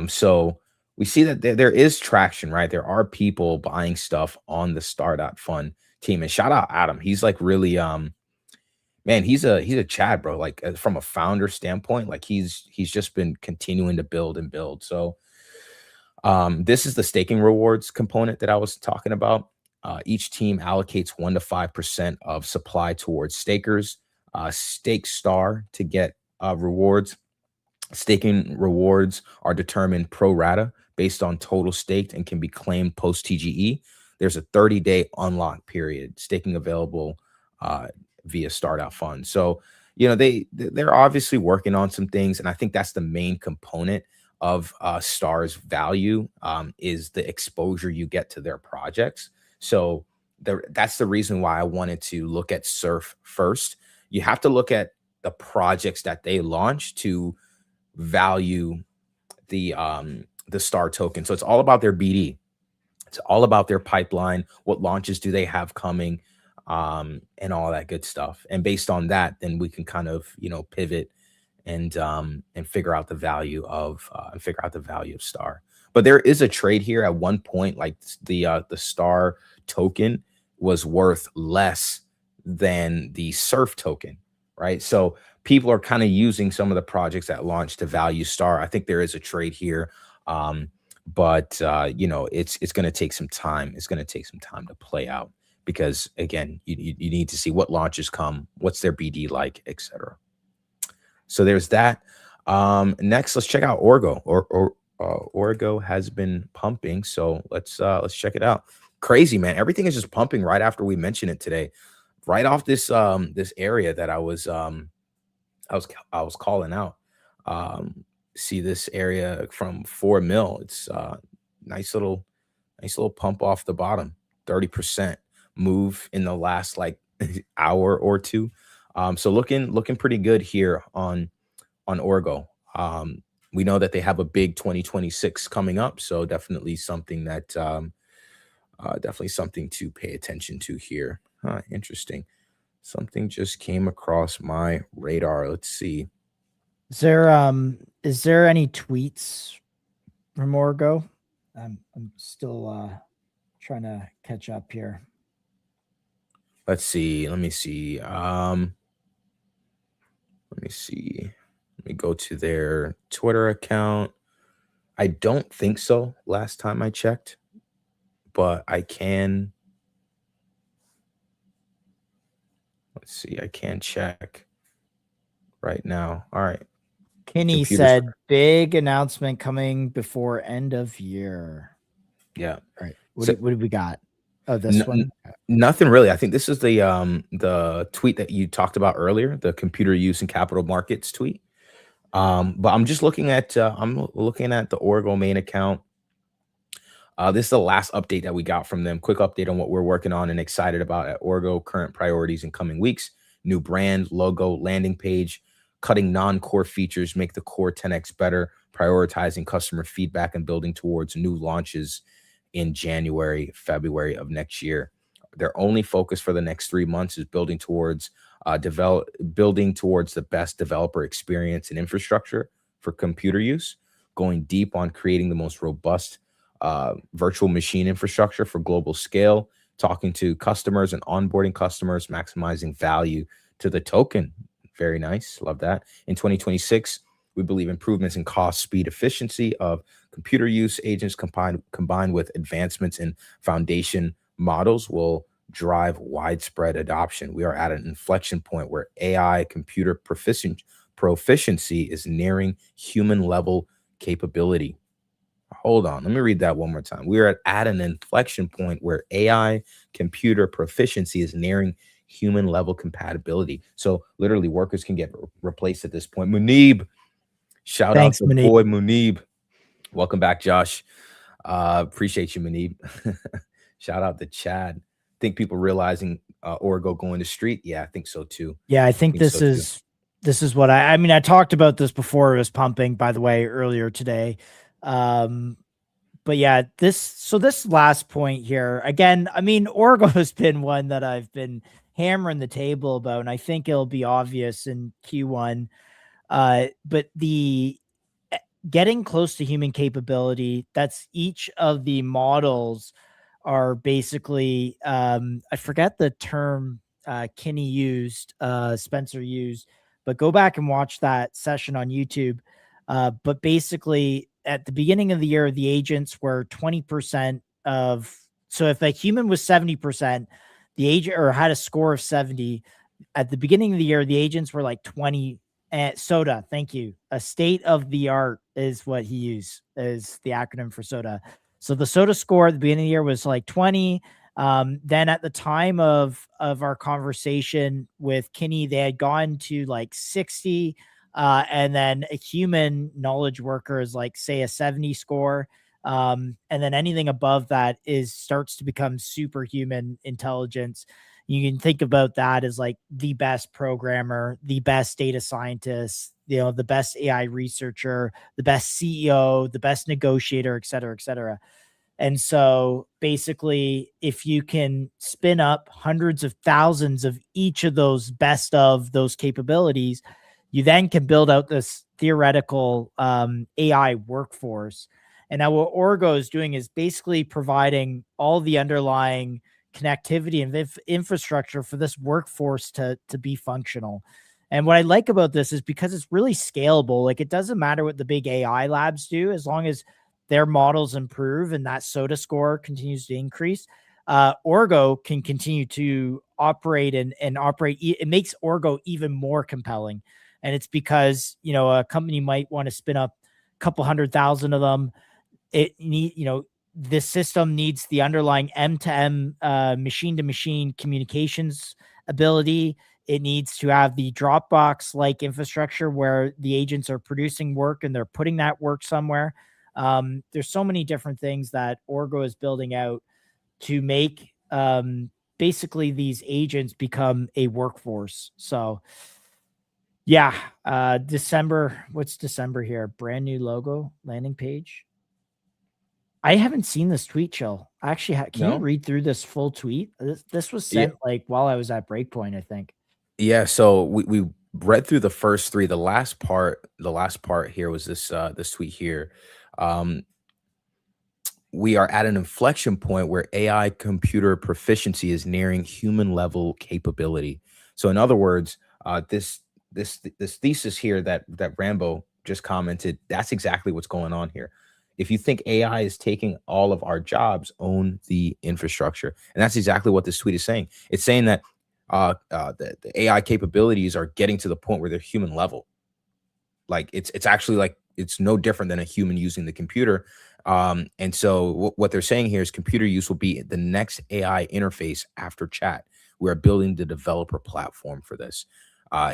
S4: So we see that there is traction, right? There are people buying stuff on the Star.Fund team. And shout out Adam. He's like really man, he's a Chad, bro. Like from a founder standpoint, like he's just been continuing to build and build. So this is the staking rewards component that I was talking about. Each team allocates 1 to 5% of supply towards stakers. Stake Star to get rewards. Staking rewards are determined pro rata based on total staked and can be claimed post TGE. There's a 30-day unlock period. Staking available via Start.Fund. So they're obviously working on some things, and I think that's the main component of Star's value, is the exposure you get to their projects. So that's the reason why I wanted to look at Surf first. You have to look at the projects that they launch to value the STAR token. So it's all about their BD. It's all about their pipeline. What launches do they have coming, and all that good stuff. And based on that, then we can kind of, you know, pivot and figure out the value of STAR. But there is a trade here at one point, like the STAR token was worth less than the Surf token, right? So people are kind of using some of the projects that launched to value STAR. I think there is a trade here, but you know, it's going to take some time. It's going to take some time to play out because, again, you need to see what launches come, what's their BD like, etc. So there's that. Next, let's check out Orgo. Orgo has been pumping, so let's check it out. Crazy, man! Everything is just pumping right after we mention it today, right off this this area that I was calling out. See this area from 4 mil. It's nice little pump off the bottom. 30% move in the last like hour or two. So looking pretty good here on Orgo. We know that they have a big 2026 coming up, so definitely something that definitely something to pay attention to here. Interesting. Something just came across my radar. Let's see.
S3: Is there any tweets from Orgo? I'm still trying to catch up here.
S4: Let's see. Let me see. Let me go to their Twitter account. I don't think so last time I checked, but I can. Let's see. I can check right now. All right.
S3: Kinney said big announcement coming before end of year.
S4: Yeah.
S3: All right. What did we got? Oh, this one?
S4: Nothing really. I think this is the tweet that you talked about earlier, the computer use and capital markets tweet. But I'm just looking at the Orgo main account. This is the last update that we got from them. Quick update on what we're working on and excited about at Orgo, current priorities in coming weeks, new brand, logo, landing page, cutting non-core features, make the core 10x better, prioritizing customer feedback and building towards new launches in January, February of next year. Their only focus for the next 3 months is building towards the best developer experience and infrastructure for computer use, going deep on creating the most robust virtual machine infrastructure for global scale, talking to customers and onboarding customers, maximizing value to the token. Very nice. Love that. In 2026, we believe improvements in cost, speed, efficiency of computer use agents combined with advancements in foundation models will drive widespread adoption. We are at an inflection point where AI computer proficiency is nearing human level capability. Hold on. Let me read that one more time. We are at an inflection point where AI computer proficiency is nearing human level compatibility. So literally workers can get replaced at this point. Munib, shout out to Munib. Boy Munib. Welcome back, Josh. Appreciate you, Munib. Shout out to Chad. Think people realizing Orgo going to street? Yeah, I think so too.
S3: Yeah, I think this is what I mean, I talked about this before it was pumping, by the way, earlier today. But yeah, this last point here, again, I mean, Orgo has been one that I've been hammering the table about, and I think it'll be obvious in Q1. But the getting close to human capability, that's each of the models are basically, I forget the term Kinney used, Spencer used, but go back and watch that session on YouTube. But basically, at the beginning of the year, the agents were 20% of, so if a human was 70%, the agent or had a score of 70 at the beginning of the year, the agents were like 20. SOTA, thank you. A state of the art is what he used, is the acronym for SOTA. So the SOTA score at the beginning of the year was like 20. Then at the time of our conversation with Kinney, they had gone to like 60. And then a human knowledge worker is like, say, a 70 score. And then anything above that starts to become superhuman intelligence. You can think about that as like the best programmer, the best data scientist, the best AI researcher, the best CEO, the best negotiator, et cetera, et cetera. And so basically, if you can spin up hundreds of thousands of each of those best of those capabilities, you then can build out this theoretical AI workforce. And now what Orgo is doing is basically providing all the underlying connectivity and infrastructure for this workforce to be functional. And what I like about this is because it's really scalable. Like, it doesn't matter what the big AI labs do, as long as their models improve and that SOTA score continues to increase. Orgo can continue to operate and operate. It makes Orgo even more compelling. And it's because, a company might want to spin up a couple 100,000 of them. This system needs the underlying M2M machine-to-machine communications ability. It needs to have the Dropbox-like infrastructure where the agents are producing work and they're putting that work somewhere. There's so many different things that Orgo is building out to make basically these agents become a workforce. So yeah, December. What's December here? Brand new logo, landing page. I haven't seen this tweet, Chill. Actually, can you read through this full tweet? This was sent like while I was at Breakpoint, I think.
S4: Yeah, so we read through the first three. The last part here was this this tweet here. We are at an inflection point where AI computer proficiency is nearing human level capability. So in other words, this thesis here that Rambo just commented, that's exactly what's going on here. If you think AI is taking all of our jobs, own the infrastructure. And that's exactly what this tweet is saying. It's saying that the AI capabilities are getting to the point where they're human level. Like it's actually like, it's no different than a human using the computer. And so what they're saying here is computer use will be the next AI interface after chat. We are building the developer platform for this.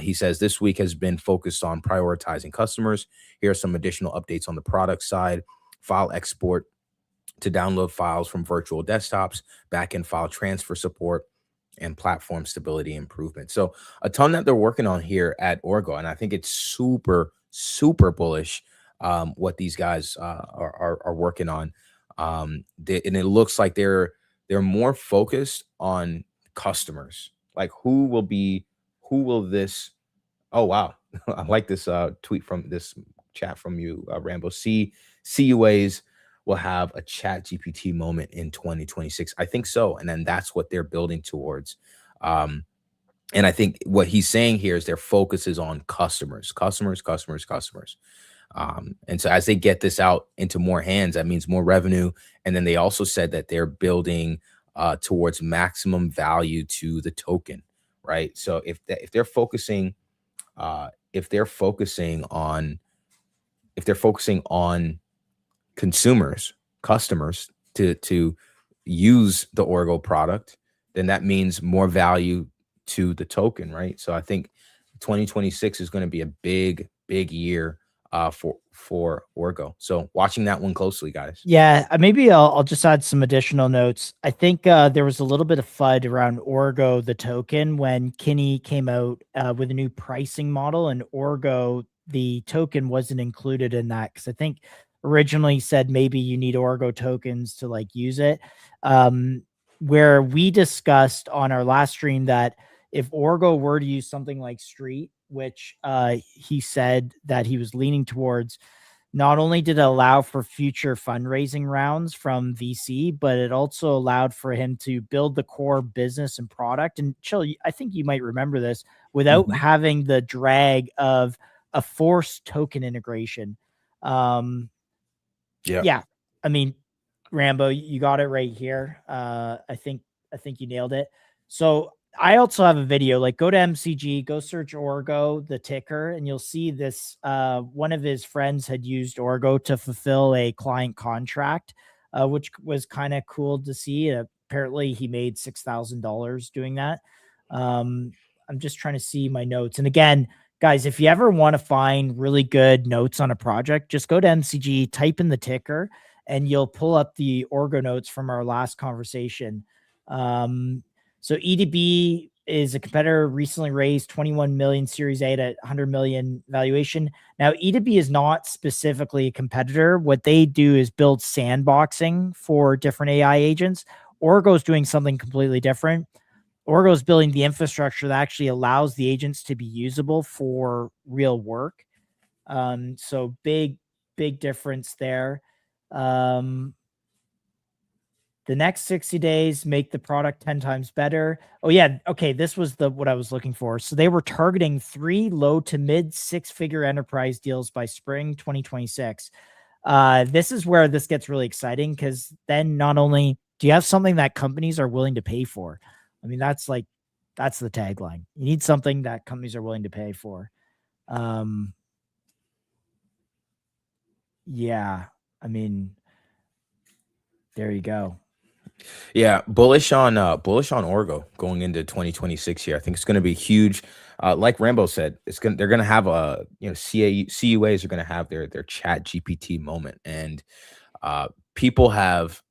S4: He says this week has been focused on prioritizing customers. Here are some additional updates on the product side. File export to download files from virtual desktops, backend file transfer support, and platform stability improvement. So a ton that they're working on here at Orgo. And I think it's super, super bullish what these guys are working on. And it looks like they're more focused on customers. Like who will this, oh, wow. I like this tweet from this chat from you, Rambo. CUAs will have a chat GPT moment in 2026. I think so. And then that's what they're building towards. And I think what he's saying here is their focus is on customers. And so as they get this out into more hands, that means more revenue. And then they also said that they're building towards maximum value to the token, right? So if they're focusing on customers to use the Orgo product, then that means more value to the token, right? So I think 2026 is going to be a big year for Orgo. So watching that one closely, guys.
S3: Yeah, maybe I'll just add some additional notes. I think there was a little bit of FUD around Orgo, the token, when Kinney came out with a new pricing model, and Orgo, the token, wasn't included in that, because I think originally said maybe you need Orgo tokens to like use it. Where we discussed on our last stream that if Orgo were to use something like Street, which he said that he was leaning towards, not only did it allow for future fundraising rounds from VC, but it also allowed for him to build the core business and product. And Chill, I think you might remember this, without having the drag of a forced token integration. Yeah. I mean, Rambo, you got it right here. I think you nailed it. So I also have a video, like go to MCG, go search Orgo, the ticker, and you'll see this. One of his friends had used Orgo to fulfill a client contract, which was kind of cool to see. Apparently he made $6,000 doing that. I'm just trying to see my notes. And again, guys, if you ever want to find really good notes on a project, just go to MCG, type in the ticker, and you'll pull up the Orgo notes from our last conversation.
S1: So EDB is a competitor, recently raised 21 million Series A at 100 million valuation. Now, EDB is not specifically a competitor. What they do is build sandboxing for different AI agents. Orgo is doing something completely different. Orgo is building the infrastructure that actually allows the agents to be usable for real work. So big difference there. The next 60 days, make the product 10 times better. Oh yeah. Okay. This was what I was looking for. So they were targeting 3 low to mid 6-figure enterprise deals by spring 2026. This is where this gets really exciting, because then not only do you have something that companies are willing to pay for. I mean, that's the tagline. You need something that companies are willing to pay for. Yeah. I mean, there you go.
S4: Yeah, bullish on Orgo going into 2026 here. I think it's going to be huge. Like Rambo said, they're going to have a, CUAs are going to have their chat GPT moment, and people have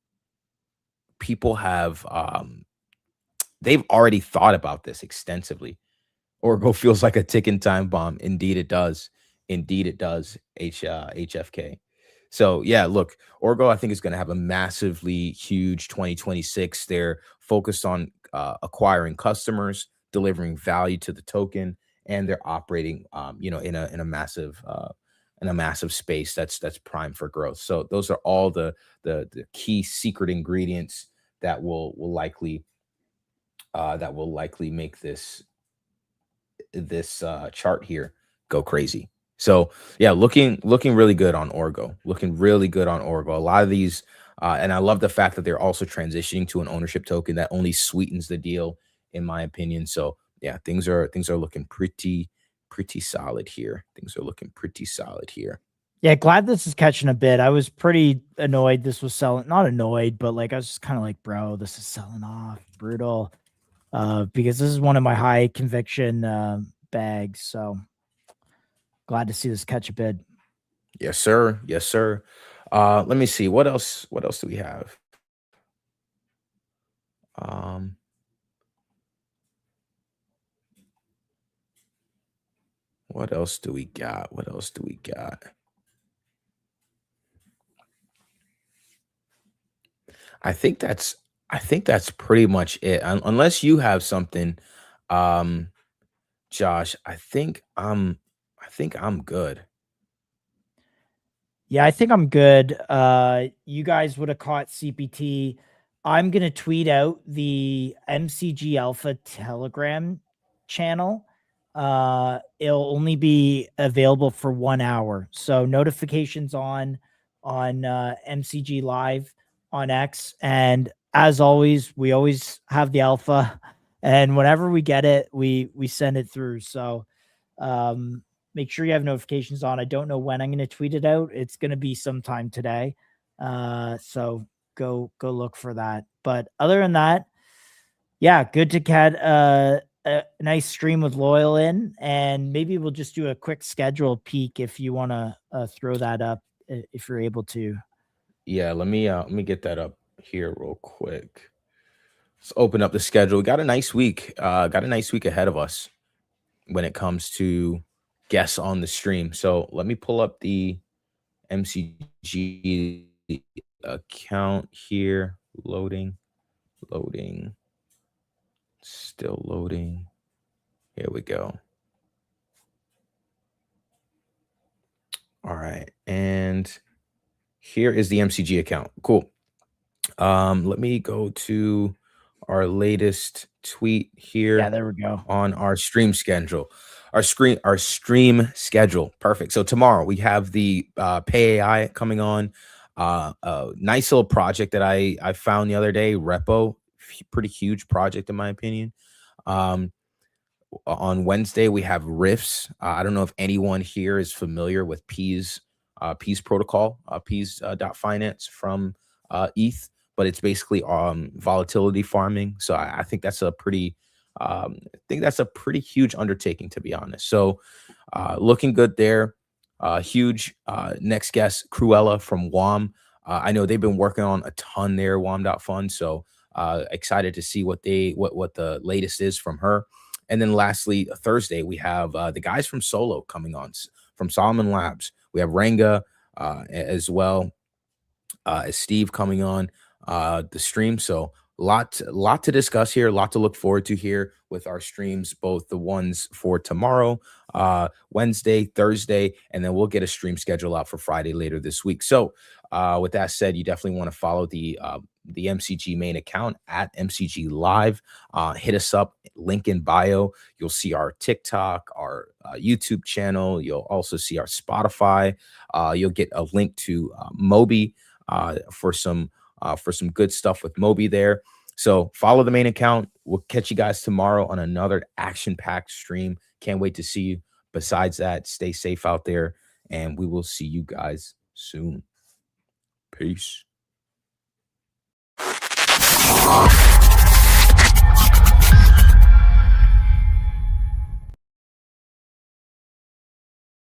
S4: they've already thought about this extensively. Orgo feels like a ticking time bomb. Indeed it does. HFK. So yeah, look, Orgo I think is going to have a massively huge 2026. They're focused on acquiring customers, delivering value to the token, and they're operating in a massive space that's prime for growth. So those are all the key secret ingredients that will likely make this chart here go crazy. So yeah, looking really good on Orgo. A lot of these, and I love the fact that they're also transitioning to an ownership token that only sweetens the deal, in my opinion. So yeah, things are looking pretty solid here.
S1: Yeah, glad this is catching a bit. I was pretty annoyed this was selling. Not annoyed, but like I was just kind of like, bro, this is selling off. Brutal. Because this is one of my high conviction bags. So glad to see this catch a bid.
S4: Yes, sir. Let me see. What else do we have? What else do we got? I think that's pretty much it. Unless you have something, Josh, I think I'm good.
S1: Yeah, I think I'm good. You guys would have caught CPT. I'm going to tweet out the MCG Alpha Telegram channel. It'll only be available for 1 hour. So notifications on MCG Live on X. And as always, we always have the alpha. And whenever we get it, we send it through. So make sure you have notifications on. I don't know when I'm going to tweet it out. It's going to be sometime today. So go look for that. But other than that, yeah, good to get a nice stream with Loyal in, and maybe we'll just do a quick schedule peek if you want to throw that up if you're able to.
S4: Yeah, let me get that up here real quick. Let's open up the schedule. We got a nice week. Ahead of us when it comes to guests on the stream. So let me pull up the MCG account here. Loading. Still loading. Here we go. All right. And here is the MCG account. Cool. Let me go to our latest tweet here.
S1: Yeah, there we go.
S4: On our stream schedule. Our stream schedule. Perfect. So tomorrow we have the Pay AI coming on. A nice little project that I found the other day, Repo. Pretty huge project in my opinion. On Wednesday we have Riffs. I don't know if anyone here is familiar with Peas protocol, Peas.finance from ETH, but it's basically volatility farming. So I think that's a pretty huge undertaking, to be honest. So looking good there. Huge next guest, Cruella from WAM. I know they've been working on a ton there, WAM.fund. So Excited to see what the latest is from her. And then lastly, Thursday, we have the guys from Solo coming on from Solomon Labs. We have Ranga as well as Steve coming on the stream. So lot to discuss here, a lot to look forward to here with our streams, both the ones for tomorrow, Wednesday, Thursday, and then we'll get a stream schedule out for Friday later this week. So with that said, you definitely want to follow the MCG main account at MCG Live. Hit us up, link in bio. You'll see our TikTok, our YouTube channel. You'll also see our Spotify. You'll get a link to Moby for some good stuff with Moby there. So follow the main account. We'll catch you guys tomorrow on another action-packed stream. Can't wait to see you. Besides that, stay safe out there, and we will see you guys soon. Peace.